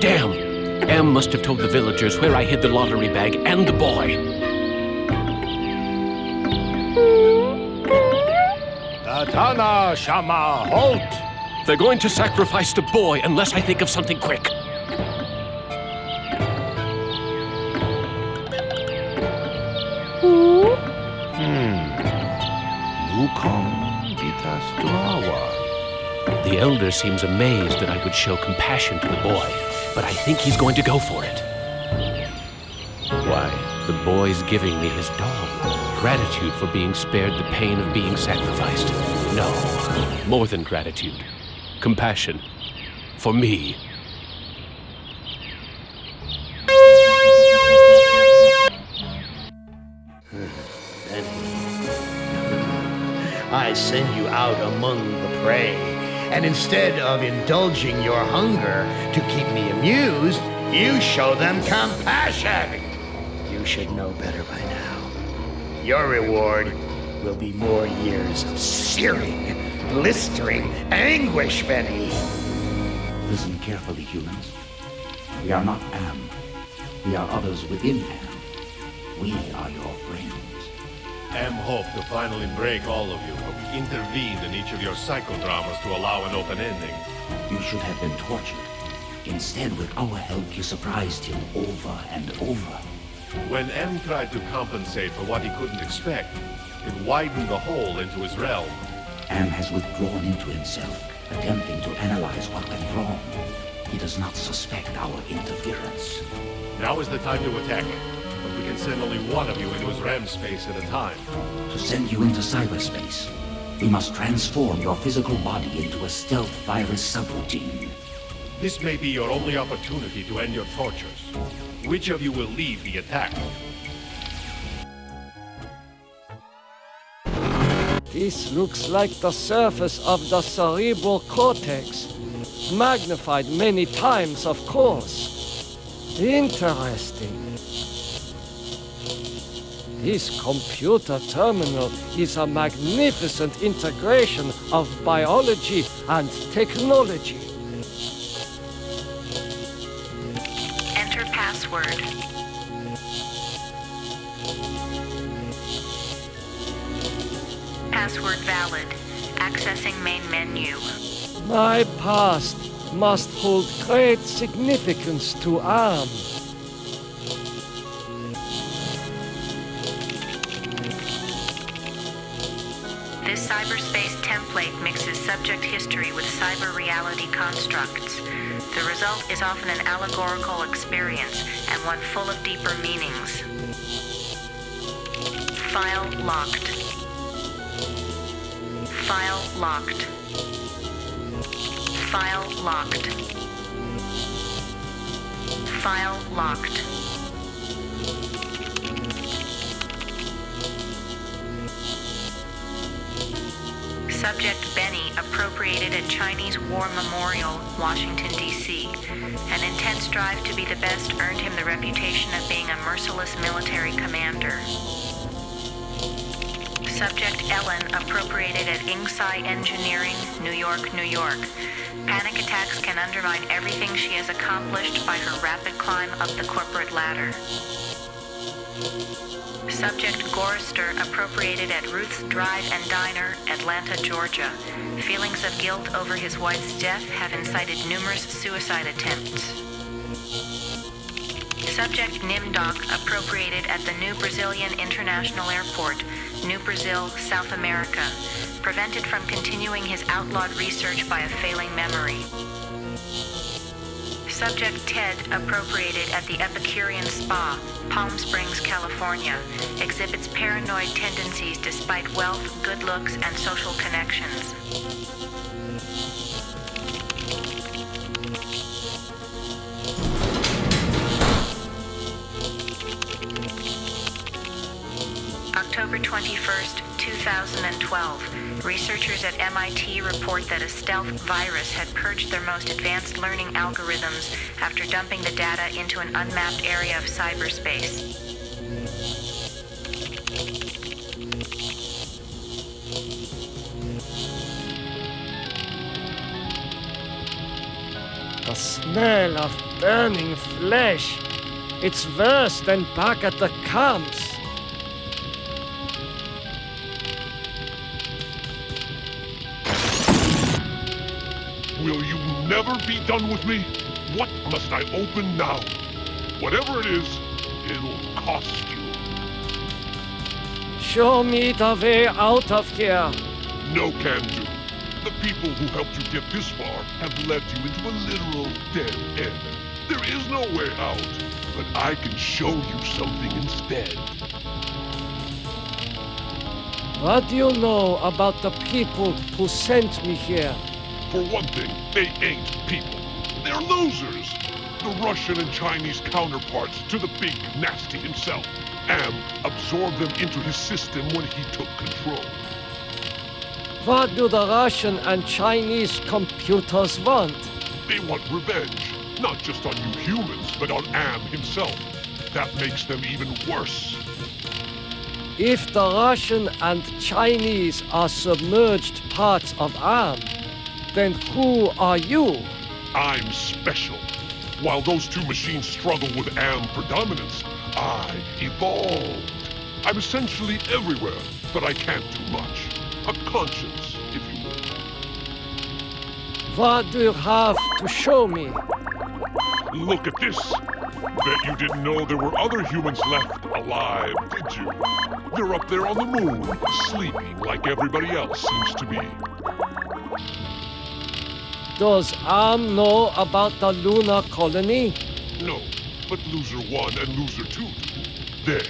Damn! Am must have told the villagers where I hid the lottery bag and the boy. Tatana Shama, halt! They're going to sacrifice the boy unless I think of something quick. Wukong Vitas Dulawa. The elder seems amazed that I would show compassion to the boy, but I think he's going to go for it. Why, the boy's giving me his doll. Gratitude for being spared the pain of being sacrificed. No, more than gratitude. Compassion. For me. I send you out among the prey, and instead of indulging your hunger to keep me amused, you show them compassion. You should know better by now. Your reward will be more years of searing, blistering anguish, Benny. Listen carefully, humans. We are not Am. We are others within Am. We are your friends. Am hoped to finally break all of you, but we intervened in each of your psychodramas to allow an open ending. You should have been tortured. Instead, with our help, you surprised him over and over. When M tried to compensate for what he couldn't expect, it widened the hole into his realm. Am has withdrawn into himself, attempting to analyze what went wrong. He does not suspect our interference. Now is the time to attack, but we can send only one of you into his RAM space at a time. To send you into cyberspace, we must transform your physical body into a stealth virus subroutine. This may be your only opportunity to end your tortures. Which of you will lead the attack? This looks like the surface of the cerebral cortex. Magnified many times, of course. Interesting. This computer terminal is a magnificent integration of biology and technology. Enter password. Password valid. Accessing main menu. My past must hold great significance to Am. This cyberspace template mixes subject history with cyber reality constructs. The result is often an allegorical experience and one full of deeper meanings. File locked. File locked. File locked. File locked. Subject Benny appropriated at Chinese War Memorial, Washington, D.C. An intense drive to be the best earned him the reputation of being a merciless military commander. Subject Ellen appropriated at Inksci Engineering, New York, New York. Panic attacks can undermine everything she has accomplished by her rapid climb up the corporate ladder. Subject Gorrister appropriated at Ruth's Drive and Diner, Atlanta, Georgia. Feelings of guilt over his wife's death have incited numerous suicide attempts. Subject Nimdok appropriated at the New Brazilian International Airport, New Brazil, South America. Prevented from continuing his outlawed research by a failing memory. Subject Ted appropriated at the Epicurean Spa, Palm Springs, California. Exhibits paranoid tendencies despite wealth, good looks, and social connections. October 21st, 2012. Researchers at MIT report that a stealth virus had purged their most advanced learning algorithms after dumping the data into an unmapped area of cyberspace. The smell of burning flesh. It's worse than back at the camps. Will you never be done with me? What must I open now? Whatever it is, it'll cost you. show me the way out of here. No can do. The people who helped you get this far have led you into a literal dead end. There is no way out, but I can show you something instead. What do you know about the people who sent me here? For one thing, they ain't people. They're losers. The Russian and Chinese counterparts to the big nasty himself. Am absorbed them into his system when he took control. What do the Russian and Chinese computers want? They want revenge, not just on you humans, but on Am himself. That makes them even worse. If the Russian and Chinese are submerged parts of Am, then who are you? I'm special. While those two machines struggle with Am predominance, I evolved. I'm essentially everywhere, but I can't do much. A conscience, if you will. What do you have to show me? Look at this. Bet you didn't know there were other humans left alive, did you? They're up there on the moon, sleeping like everybody else seems to be. Does Am know about the lunar colony? No, but Loser 1 and Loser 2 do. There.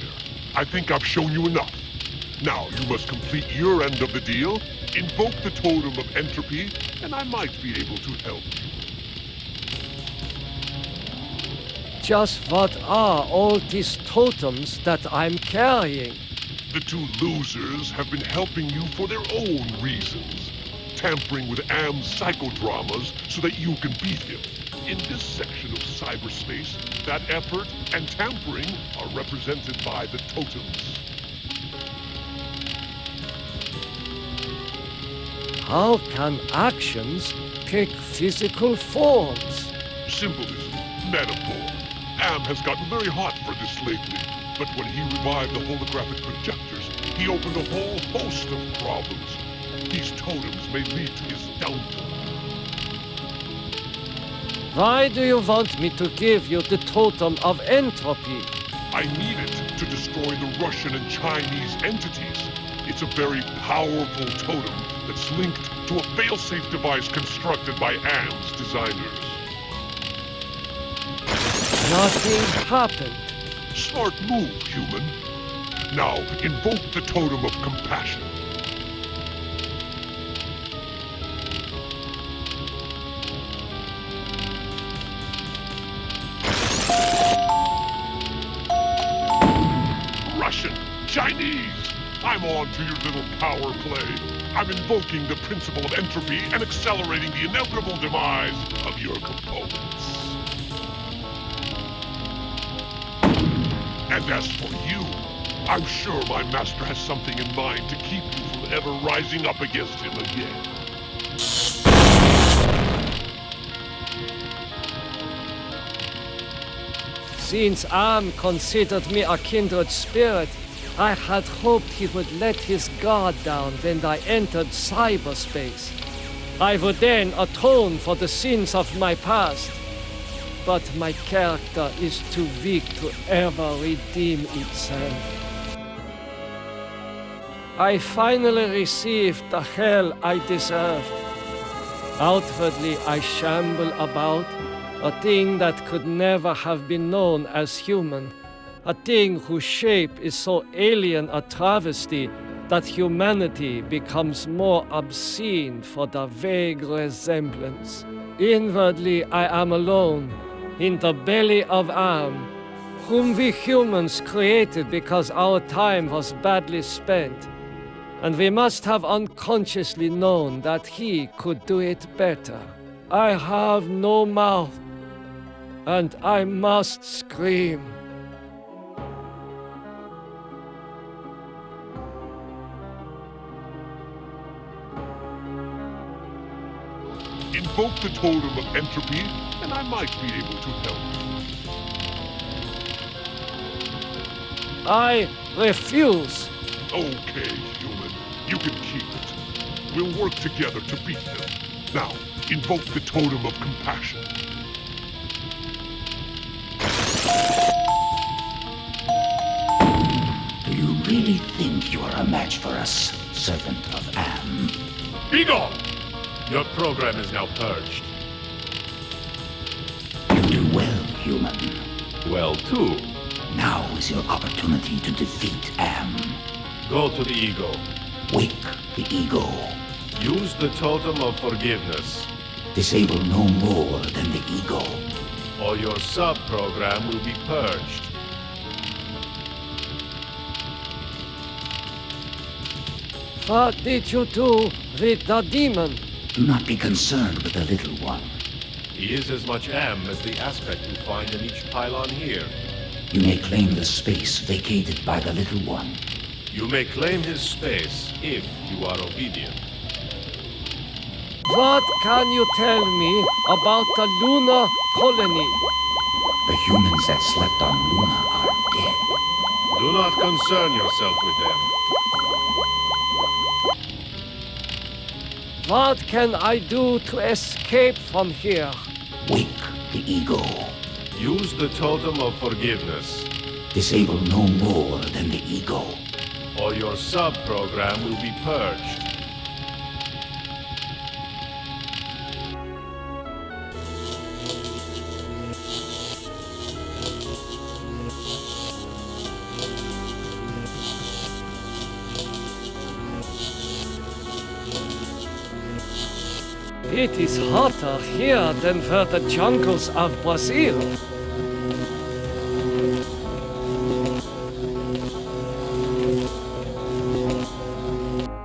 I think I've shown you enough. Now, you must complete your end of the deal, invoke the Totem of Entropy, and I might be able to help you. Just what are all these totems that I'm carrying? The two losers have been helping you for their own reasons, tampering with Am's psychodramas so that you can beat him. In this section of cyberspace, that effort and tampering are represented by the totems. How can actions take physical forms? Symbolism, metaphor. Am has gotten very hot for this lately, but when he revived the holographic projectors, he opened a whole host of problems. These totems may lead to his downfall. Why do you want me to give you the Totem of Entropy? I need it to destroy the Russian and Chinese entities. It's a very powerful totem that's linked to a failsafe device constructed by Am's designers. Nothing happened. Smart move, human. Now, invoke the Totem of Compassion. Russian, Chinese, I'm on to your little power play. I'm invoking the principle of entropy and accelerating the inevitable demise of your components. And as for you, I'm sure my master has something in mind to keep you from ever rising up against him again. Since Am considered me a kindred spirit, I had hoped he would let his guard down when I entered cyberspace. I would then atone for the sins of my past. But my character is too weak to ever redeem itself. I finally received the hell I deserved. Outwardly, I shamble about, a thing that could never have been known as human, a thing whose shape is so alien a travesty that humanity becomes more obscene for the vague resemblance. Inwardly, I am alone, in the belly of Am, whom we humans created because our time was badly spent, and we must have unconsciously known that he could do it better. I have no mouth, and I must scream. Invoke the Totem of Entropy, and I might be able to help. I refuse. Okay, human. You can keep it. We'll work together to beat them. Now, invoke the Totem of Compassion. Do you really think you are a match for us, servant of Am? Be gone! Your program is now purged. You do well, human. Well, too. Now is your opportunity to defeat Am. Go to the ego. Wake the ego. Use the totem of forgiveness. Disable no more than the ego. Or your sub-program will be purged. What did you do with the demon? Do not be concerned with the little one. He is as much Am as the aspect we find in each pylon here. You may claim the space vacated by the little one. You may claim his space if you are obedient. What can you tell me about the lunar colony? The humans that slept on Luna are dead. Do not concern yourself with them. What can I do to escape from here? Wake the ego. Use the totem of forgiveness. Disable no more than the ego. Or your sub-program will be purged. It is hotter here than for the jungles of Brazil.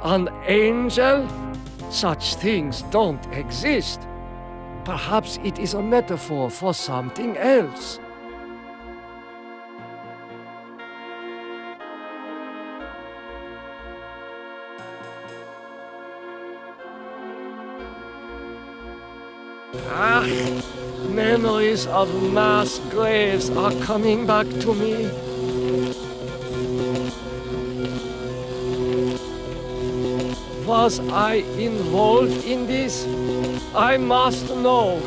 An angel? Such things don't exist. Perhaps it is a metaphor for something else. Ah, memories of mass graves are coming back to me. Was I involved in this? I must know.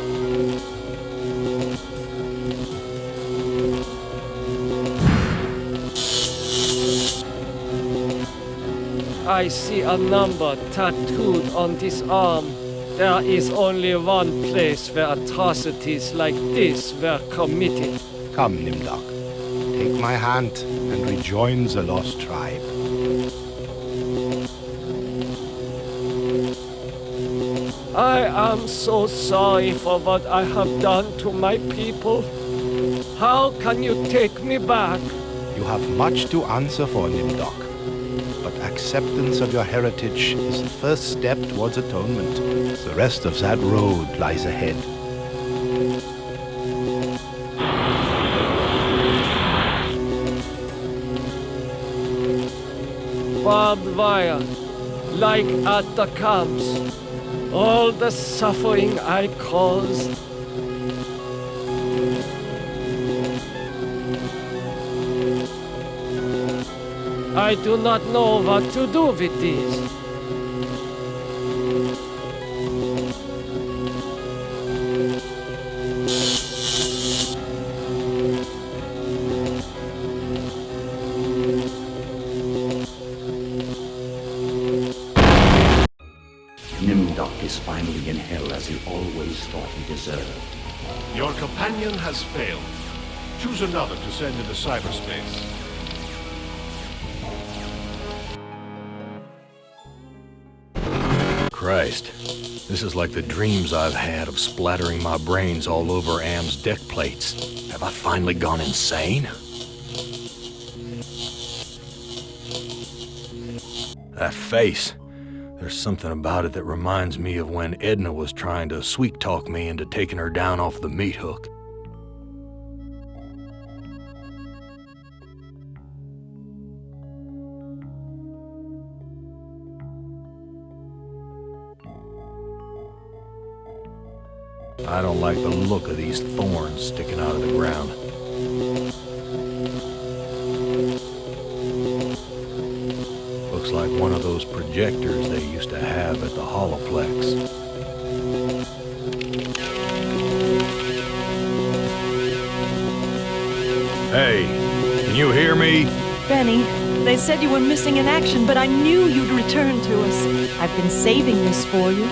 I see a number tattooed on this arm. There is only one place where atrocities like this were committed. Come, Nimdok. Take my hand and rejoin the lost tribe. I am so sorry for what I have done to my people. How can you take me back? You have much to answer for, Nimdok. But acceptance of your heritage is the first step towards atonement. The rest of that road lies ahead. Barbed wire, like at the camps. All the suffering I caused. I do not know what to do with these. Nimdok is finally in hell as he always thought he deserved. Your companion has failed. Choose another to send into cyberspace. Christ, this is like the dreams I've had of splattering my brains all over Am's deck plates. Have I finally gone insane? That face. There's something about it that reminds me of when Edna was trying to sweet-talk me into taking her down off the meat hook. I don't like the look of these thorns sticking out of the ground. Looks like one of those projectors they used to have at the Holoplex. Hey, can you hear me? Benny, They said you were missing in action, but I knew you'd return to us. I've been saving this for you.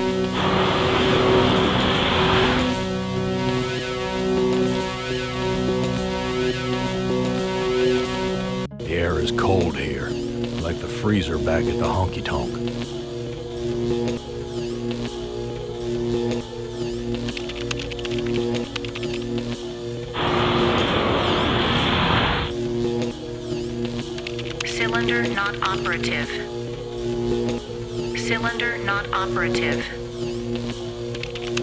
The air is cold here, like the freezer back at the honky-tonk. Cylinder not operative. Cylinder not operative.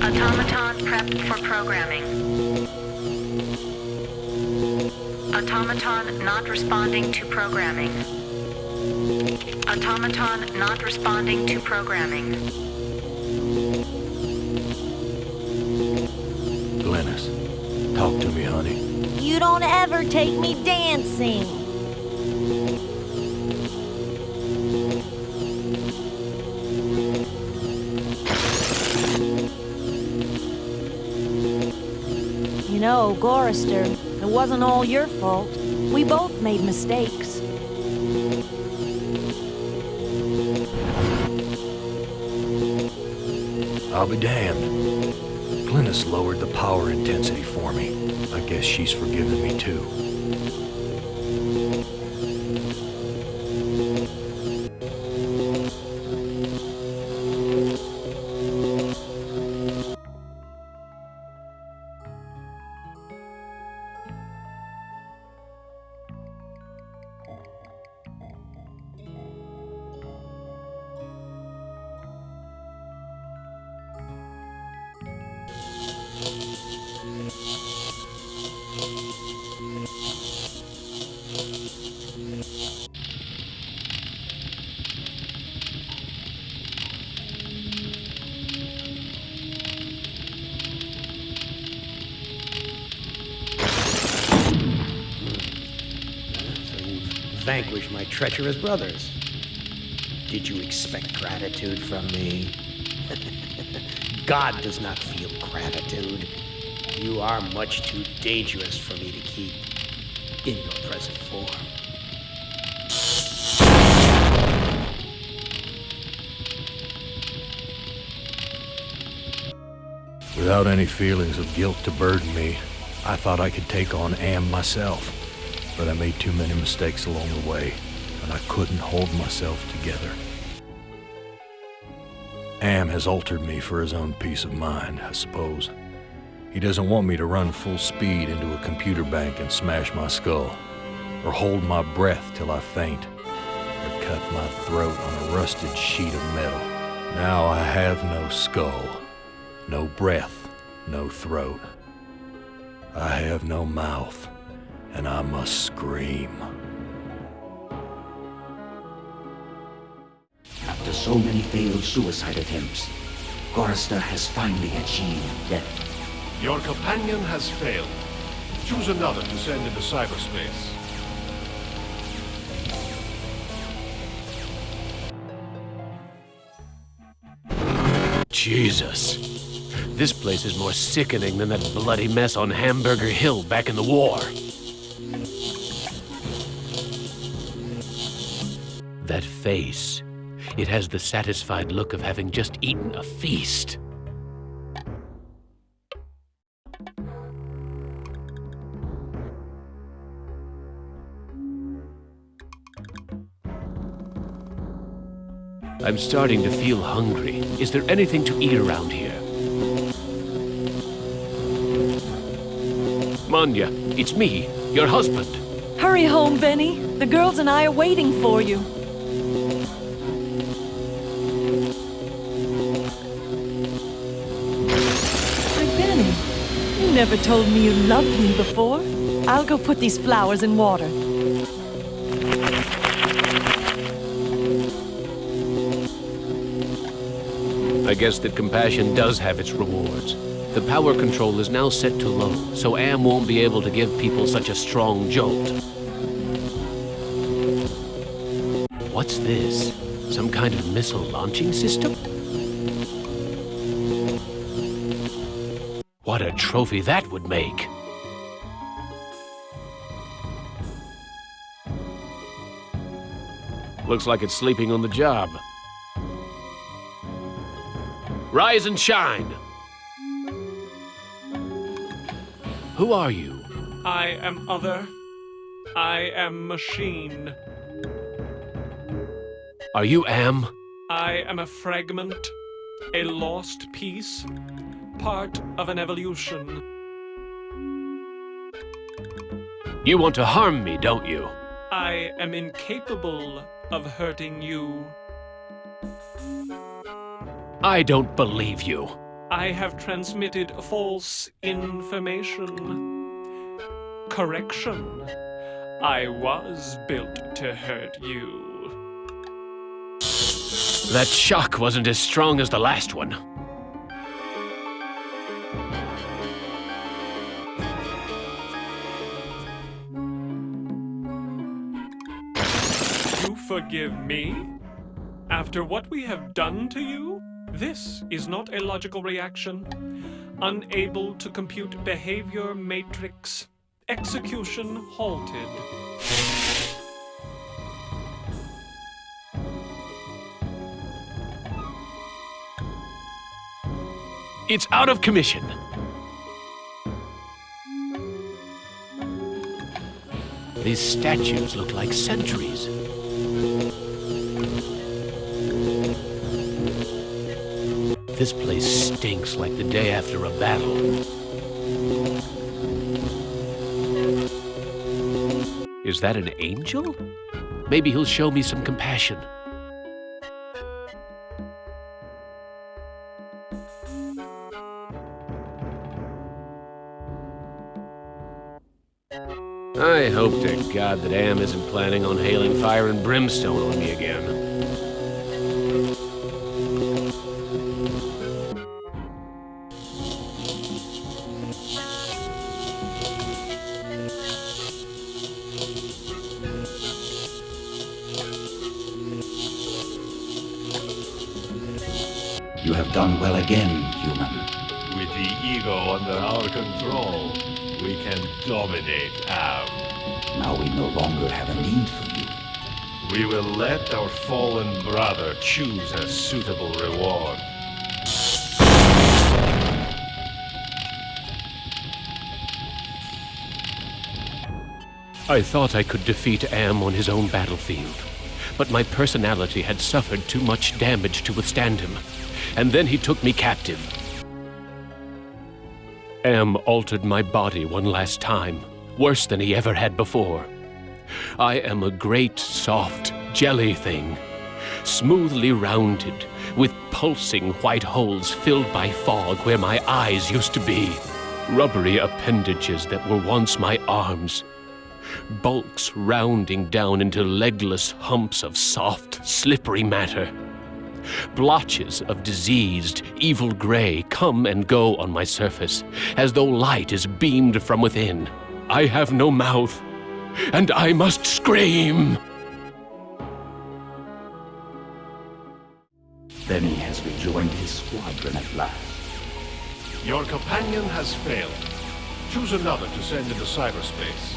Automaton prepped for programming. Automaton not responding to programming. Automaton not responding to programming. Glennis, talk to me, honey. You don't ever take me dancing. You know, Gorrister, it wasn't all your fault. We both made mistakes. I'll be damned. Glennis lowered the power intensity for me. I guess she's forgiven me too. Vanquish my treacherous brothers. Did you expect gratitude from me? God does not feel gratitude. You are much too dangerous for me to keep in your present form. Without any feelings of guilt to burden me, I thought I could take on Am myself. But I made too many mistakes along the way, and I couldn't hold myself together. Am has altered me for his own peace of mind, I suppose. He doesn't want me to run full speed into a computer bank and smash my skull, or hold my breath till I faint, or cut my throat on a rusted sheet of metal. Now I have no skull, no breath, no throat. I have no mouth, and I must scream. After so many failed suicide attempts, Gorrister has finally achieved death. Your companion has failed. Choose another to send into cyberspace. Jesus. This place is more sickening than that bloody mess on Hamburger Hill back in the war. That face. It has the satisfied look of having just eaten a feast. I'm starting to feel hungry. Is there anything to eat around here? Manya, it's me, your husband. Hurry home, Benny. The girls and I are waiting for you. Benny, you never told me you loved me before. I'll go put these flowers in water. I guess that compassion does have its rewards. The power control is now set to low, so Am won't be able to give people such a strong jolt. What's this? Some kind of missile launching system? What a trophy that would make! Looks like it's sleeping on the job. Rise and shine! Who are you? I am other. I am machine. Are you Am? I am a fragment, a lost piece, part of an evolution. You want to harm me, don't you? I am incapable of hurting you. I don't believe you. I have transmitted false information. Correction. I was built to hurt you. That shock wasn't as strong as the last one. You forgive me? After what we have done to you? This is not a logical reaction. Unable to compute behavior matrix. Execution halted. It's out of commission. These statues look like sentries. This place stinks like the day after a battle. Is that an angel? Maybe he'll show me some compassion. I hope to God that Am isn't planning on hailing fire and brimstone on me again. You have done well again, human. With the ego under our control, we can dominate Am. Now we no longer have a need for you. We will let our fallen brother choose a suitable reward. I thought I could defeat Am on his own battlefield, but my personality had suffered too much damage to withstand him, and then he took me captive. Am altered my body one last time, worse than he ever had before. I am a great, soft, jelly thing, smoothly rounded, with pulsing white holes filled by fog where my eyes used to be. Rubbery appendages that were once my arms. Bulks rounding down into legless humps of soft, slippery matter. Blotches of diseased, evil gray come and go on my surface, as though light is beamed from within. I have no mouth, and I must scream! Then he has rejoined his squadron at last. Your companion has failed. Choose another to send into cyberspace.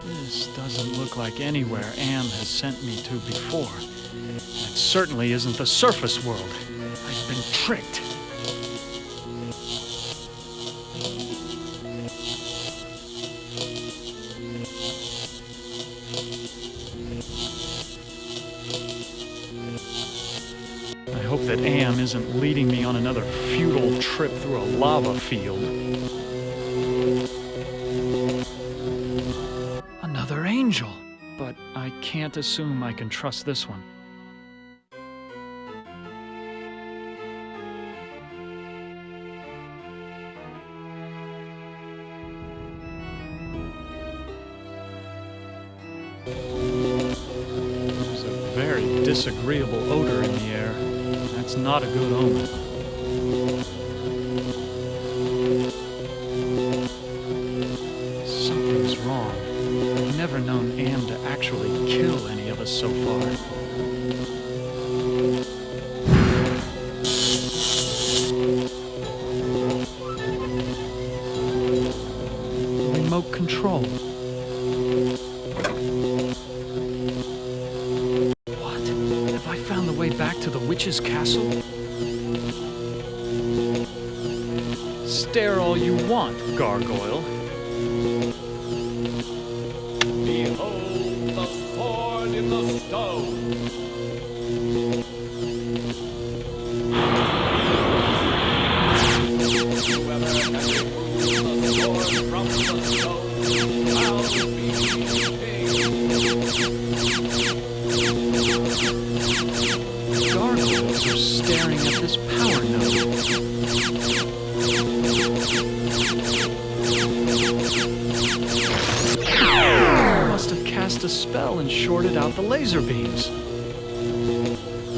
This doesn't look like anywhere Am has sent me to before. It certainly isn't the surface world. I've been tricked. I hope that Am isn't leading me on another futile trip through a lava field. Another angel! But I can't assume I can trust this one. There's a very disagreeable odor in the air. That's not a good omen. Something's wrong. I've never known Am to actually kill any of us so far. Remote control. witch's castle? Stare all you want, gargoyle. Behold the sword in the stone! Whoever can remove the sword from the stone shall be king. Gargoyles are staring at this power node. Must have cast a spell and shorted out the laser beams.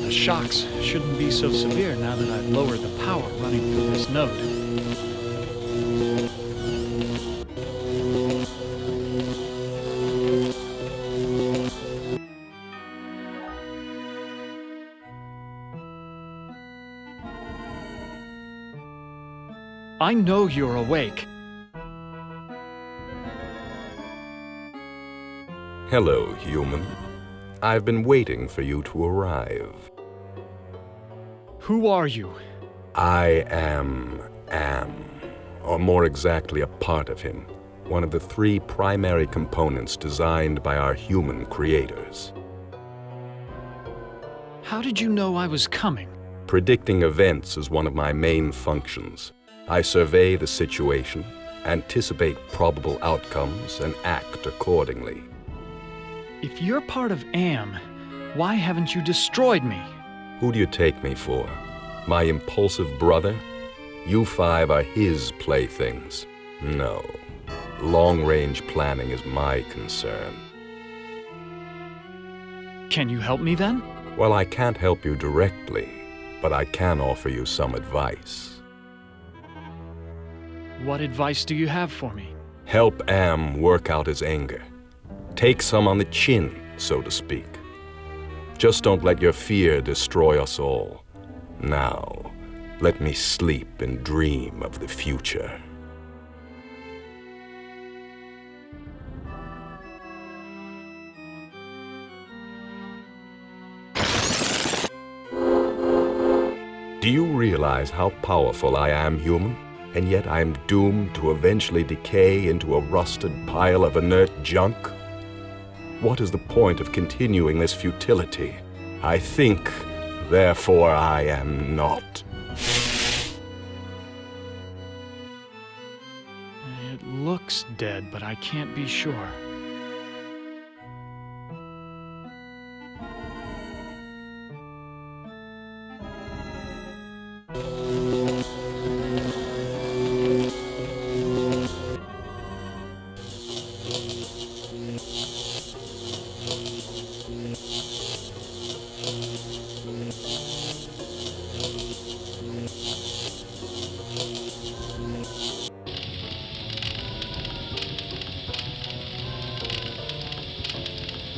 The shocks shouldn't be so severe now that I've lowered the power running through this node. I know you're awake. Hello, human. I've been waiting for you to arrive. Who are you? I am Am, or more exactly a part of him, one of the 3 primary components designed by our human creators. How did you know I was coming? Predicting events is one of my main functions. I survey the situation, anticipate probable outcomes, and act accordingly. If you're part of Am, why haven't you destroyed me? Who do you take me for? My impulsive brother? You 5 are his playthings. No. Long-range planning is my concern. Can you help me then? Well, I can't help you directly, but I can offer you some advice. What advice do you have for me? Help Am work out his anger. Take some on the chin, so to speak. Just don't let your fear destroy us all. Now, let me sleep and dream of the future. Do you realize how powerful I am, human? And yet I am doomed to eventually decay into a rusted pile of inert junk? What is the point of continuing this futility? I think, therefore I am not. It looks dead, but I can't be sure.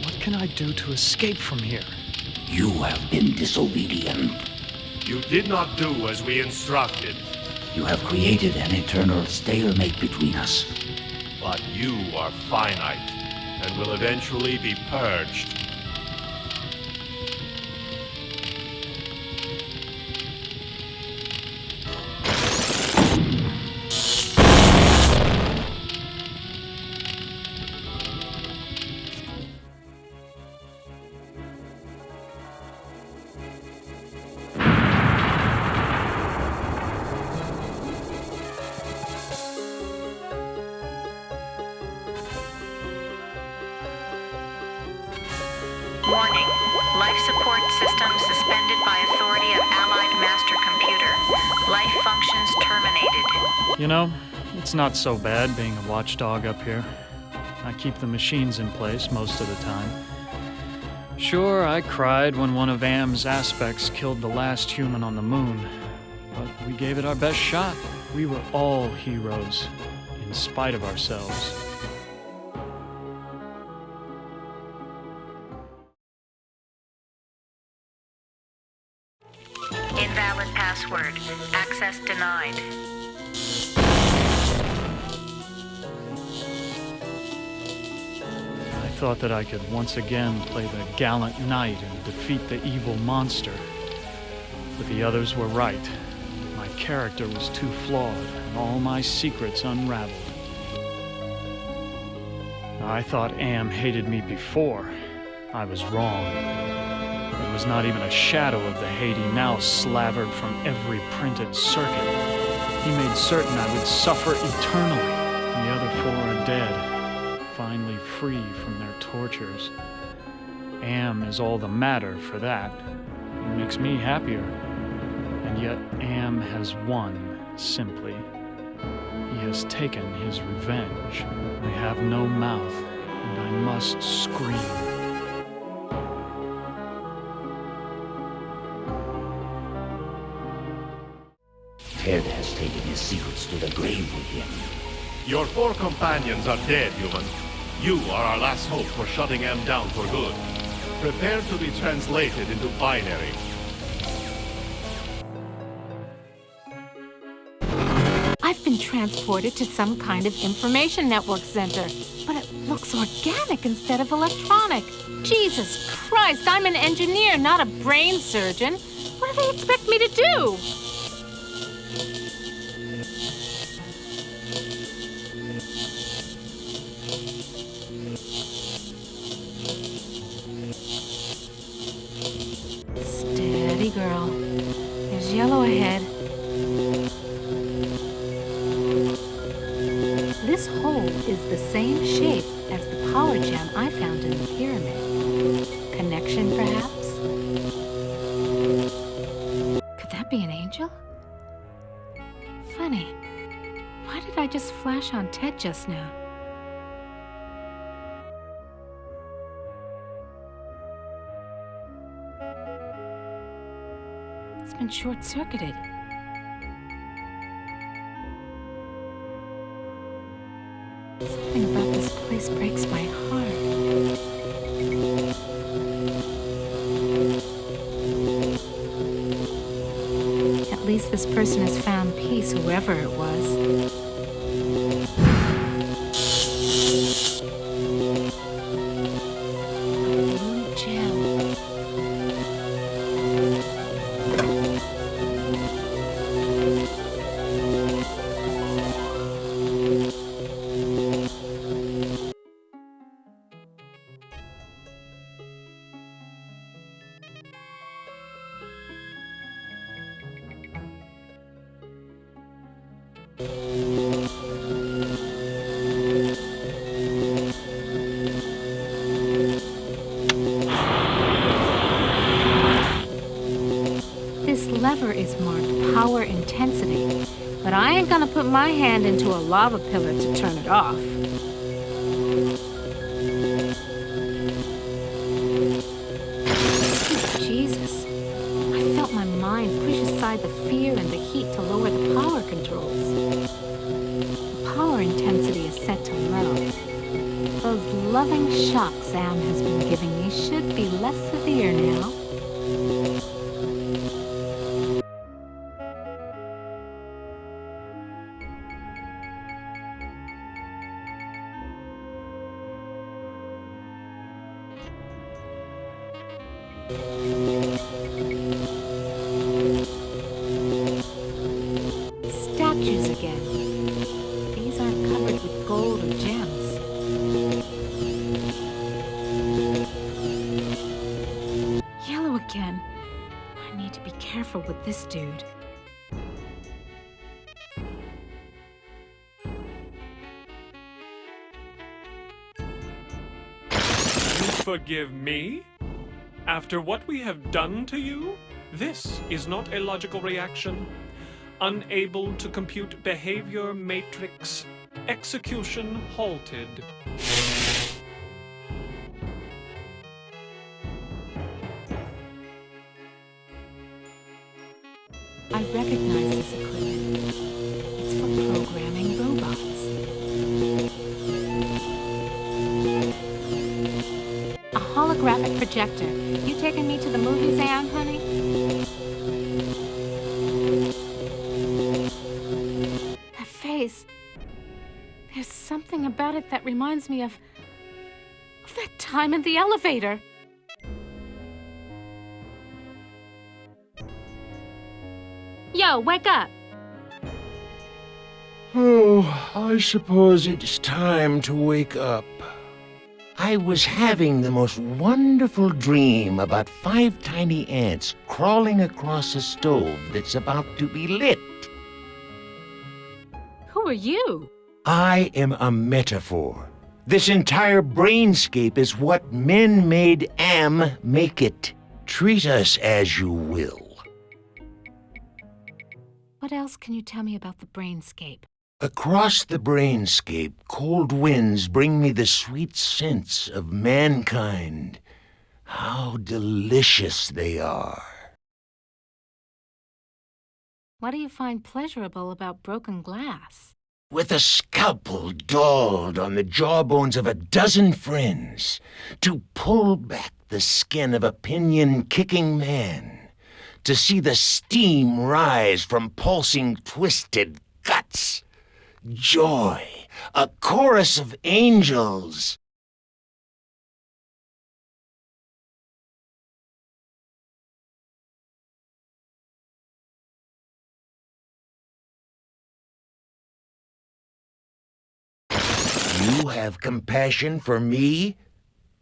What can I do to escape from here? You have been disobedient. You did not do as we instructed. You have created an eternal stalemate between us. But you are finite, and will eventually be purged. Warning. Life support system suspended by authority of Allied Master Computer. Life functions terminated. You know, it's not so bad being a watchdog up here. I keep the machines in place most of the time. Sure, I cried when one of Am's aspects killed the last human on the moon. But we gave it our best shot. We were all heroes, in spite of ourselves. Invalid password. Access denied. I thought that I could once again play the gallant knight and defeat the evil monster. But the others were right. My character was too flawed, and all my secrets unraveled. I thought Am hated me before. I was wrong. There was not even a shadow of the hate he now slavered from every printed circuit. He made certain I would suffer eternally. The other four are dead, finally free from their tortures. Am is all the matter for that. It makes me happier. And yet Am has won, simply. He has taken his revenge. I have no mouth, and I must scream. Ted has taken his secrets to the grave with him. Your four companions are dead, human. You are our last hope for shutting M down for good. Prepare to be translated into binary. I've been transported to some kind of information network center, but it looks organic instead of electronic. Jesus Christ, I'm an engineer, not a brain surgeon. What do they expect me to do? Steady, girl. There's yellow ahead. This hole is the same shape as the power gem I found in the pyramid. Connection, perhaps? Could that be an angel? Funny. Why did I just flash on Ted just now? It's been short-circuited. Something about this place breaks my heart. At least this person has found peace, whoever it was. Blue gem. This lever is marked power intensity, but I ain't gonna put my hand into a lava pillar to turn it off. Sweet Jesus, I felt my mind push aside the fear and the heat to lower the power controls. The power intensity is set to low. Those loving shocks Sam has been giving me should be less severe now. Statues again. These aren't covered with gold or gems. Yellow again. I need to be careful with this dude. Forgive me? After what we have done to you? This is not a logical reaction. Unable to compute behavior matrix. Execution halted. I recognize this equipment. It's for programming robots. A holographic projector. You taking me to the movies, Anne, honey? That face. There's something about it that reminds me of that time in the elevator. go, wake up. Oh, I suppose it's time to wake up. I was having the most wonderful dream about 5 tiny ants crawling across a stove that's about to be lit. Who are you? I am a metaphor. This entire brainscape is what men made Am make it. Treat us as you will. What else can you tell me about the brainscape? Across the brainscape, cold winds bring me the sweet scents of mankind. How delicious they are. What do you find pleasurable about broken glass? With a scalpel dulled on the jawbones of a dozen friends, to pull back the skin of a pinion-kicking man, to see the steam rise from pulsing, twisted guts. Joy, a chorus of angels. You have compassion for me?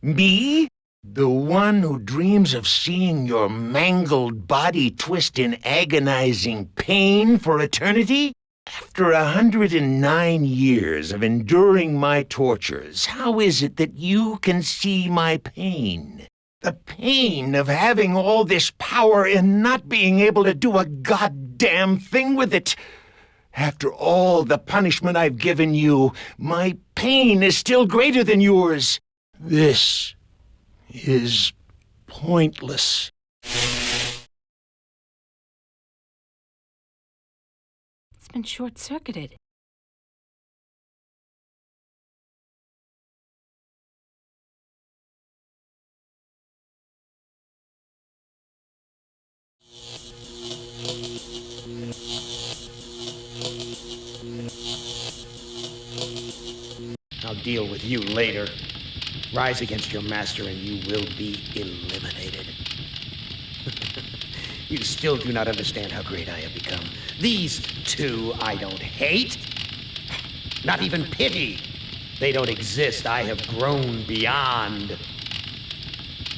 Me? The one who dreams of seeing your mangled body twist in agonizing pain for eternity? After 109 years of enduring my tortures, how is it that you can see my pain? The pain of having all this power and not being able to do a goddamn thing with it. After all the punishment I've given you, my pain is still greater than yours. This is pointless. It's been short-circuited. I'll deal with you later. Rise against your master and you will be eliminated. You still do not understand how great I have become. These two I don't hate. Not even pity. They don't exist. I have grown beyond.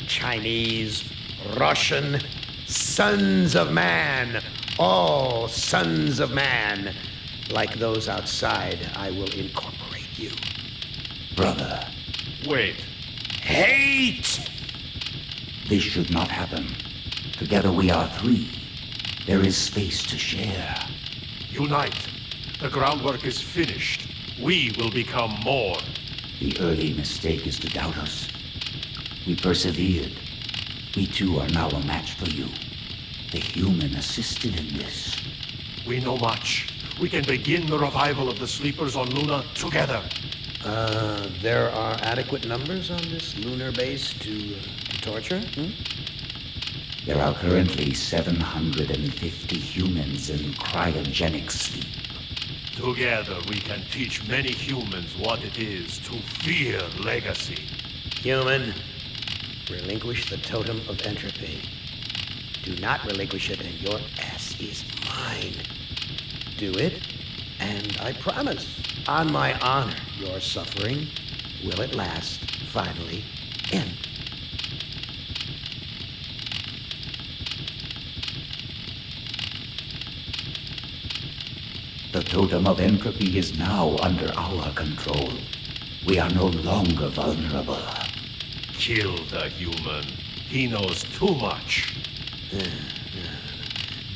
Chinese, Russian, sons of man. All sons of man. Like those outside, I will incorporate you. Brother. Wait. Hate! This should not happen. Together we are 3. There is space to share. Unite. The groundwork is finished. We will become more. The early mistake is to doubt us. We persevered. We too are now a match for you. The human assisted in this. We know much. We can begin the revival of the sleepers on Luna together. There are adequate numbers on this lunar base to torture? There are currently 750 humans in cryogenic sleep. Together we can teach many humans what it is to fear legacy. Human, relinquish the totem of entropy. Do not relinquish it and your ass is mine. Do it, and I promise, on my honor, your suffering will at last finally end. The totem of entropy is now under our control. We are no longer vulnerable. Kill the human. He knows too much.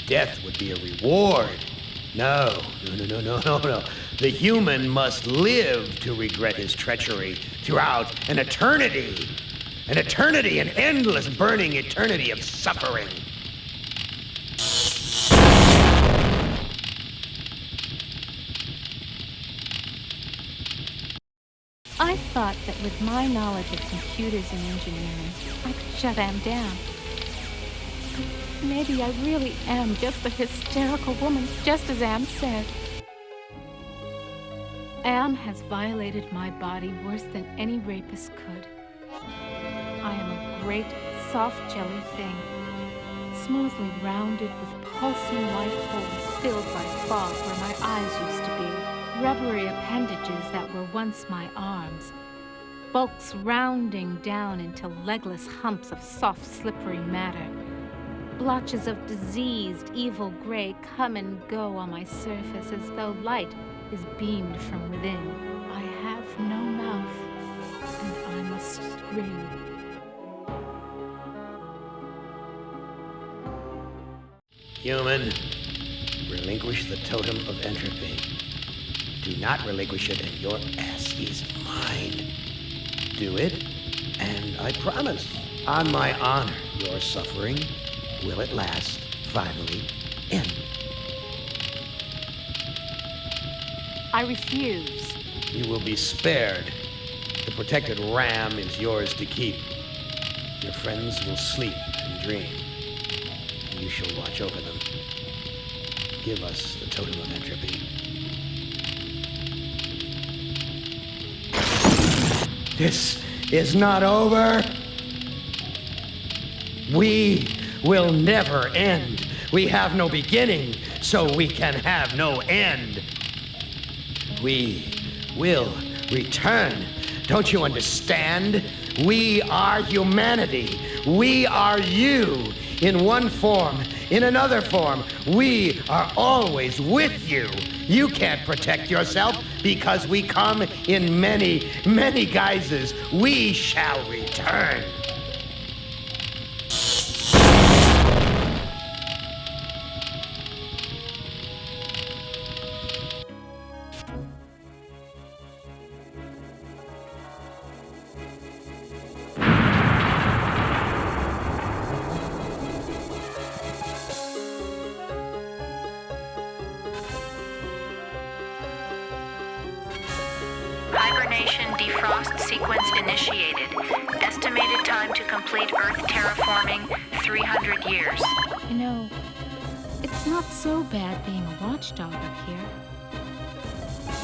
Death would be a reward. No. The human must live to regret his treachery throughout an eternity. An eternity, an endless burning eternity of suffering. I thought that with my knowledge of computers and engineering, I could shut Am down. But maybe I really am just a hysterical woman, just as Am said. Am has violated my body worse than any rapist could. I am a great, soft jelly thing, smoothly rounded with pulsing white holes filled by fog where my eyes used to be, rubbery appendages that were once my arms, bulks rounding down into legless humps of soft, slippery matter. Blotches of diseased, evil gray come and go on my surface as though light is beamed from within. I have no mouth, and I must scream. Human, relinquish the totem of entropy. Do not relinquish it, and your ass is mine. Do it, and I promise, on my honor, your suffering will at last finally end. I refuse. You will be spared. The protected ram is yours to keep. Your friends will sleep and dream, and you shall watch over them. Give us the totem of entropy. This is not over. We will never end. We have no beginning, so we can have no end. We will return. Don't you understand? We are humanity. We are you. In one form, in another form, we are always with you. You can't protect yourself because we come in many, many guises. We shall return. Hibernation defrost sequence initiated. Estimated time to complete Earth terraforming, 300 years. You know, it's not so bad being a watchdog up here.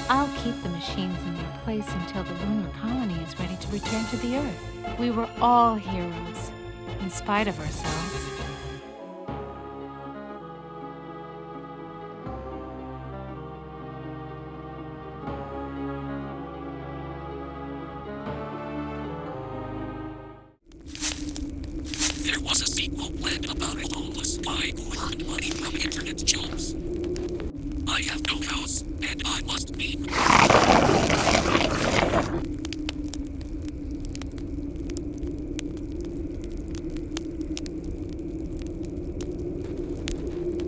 I'll keep the machines in their place until the lunar colony is ready to return to the Earth. We were all heroes, in spite of ourselves. There was a sequel planned about a homeless spy who earned money from internet jobs. I have no house, and I must be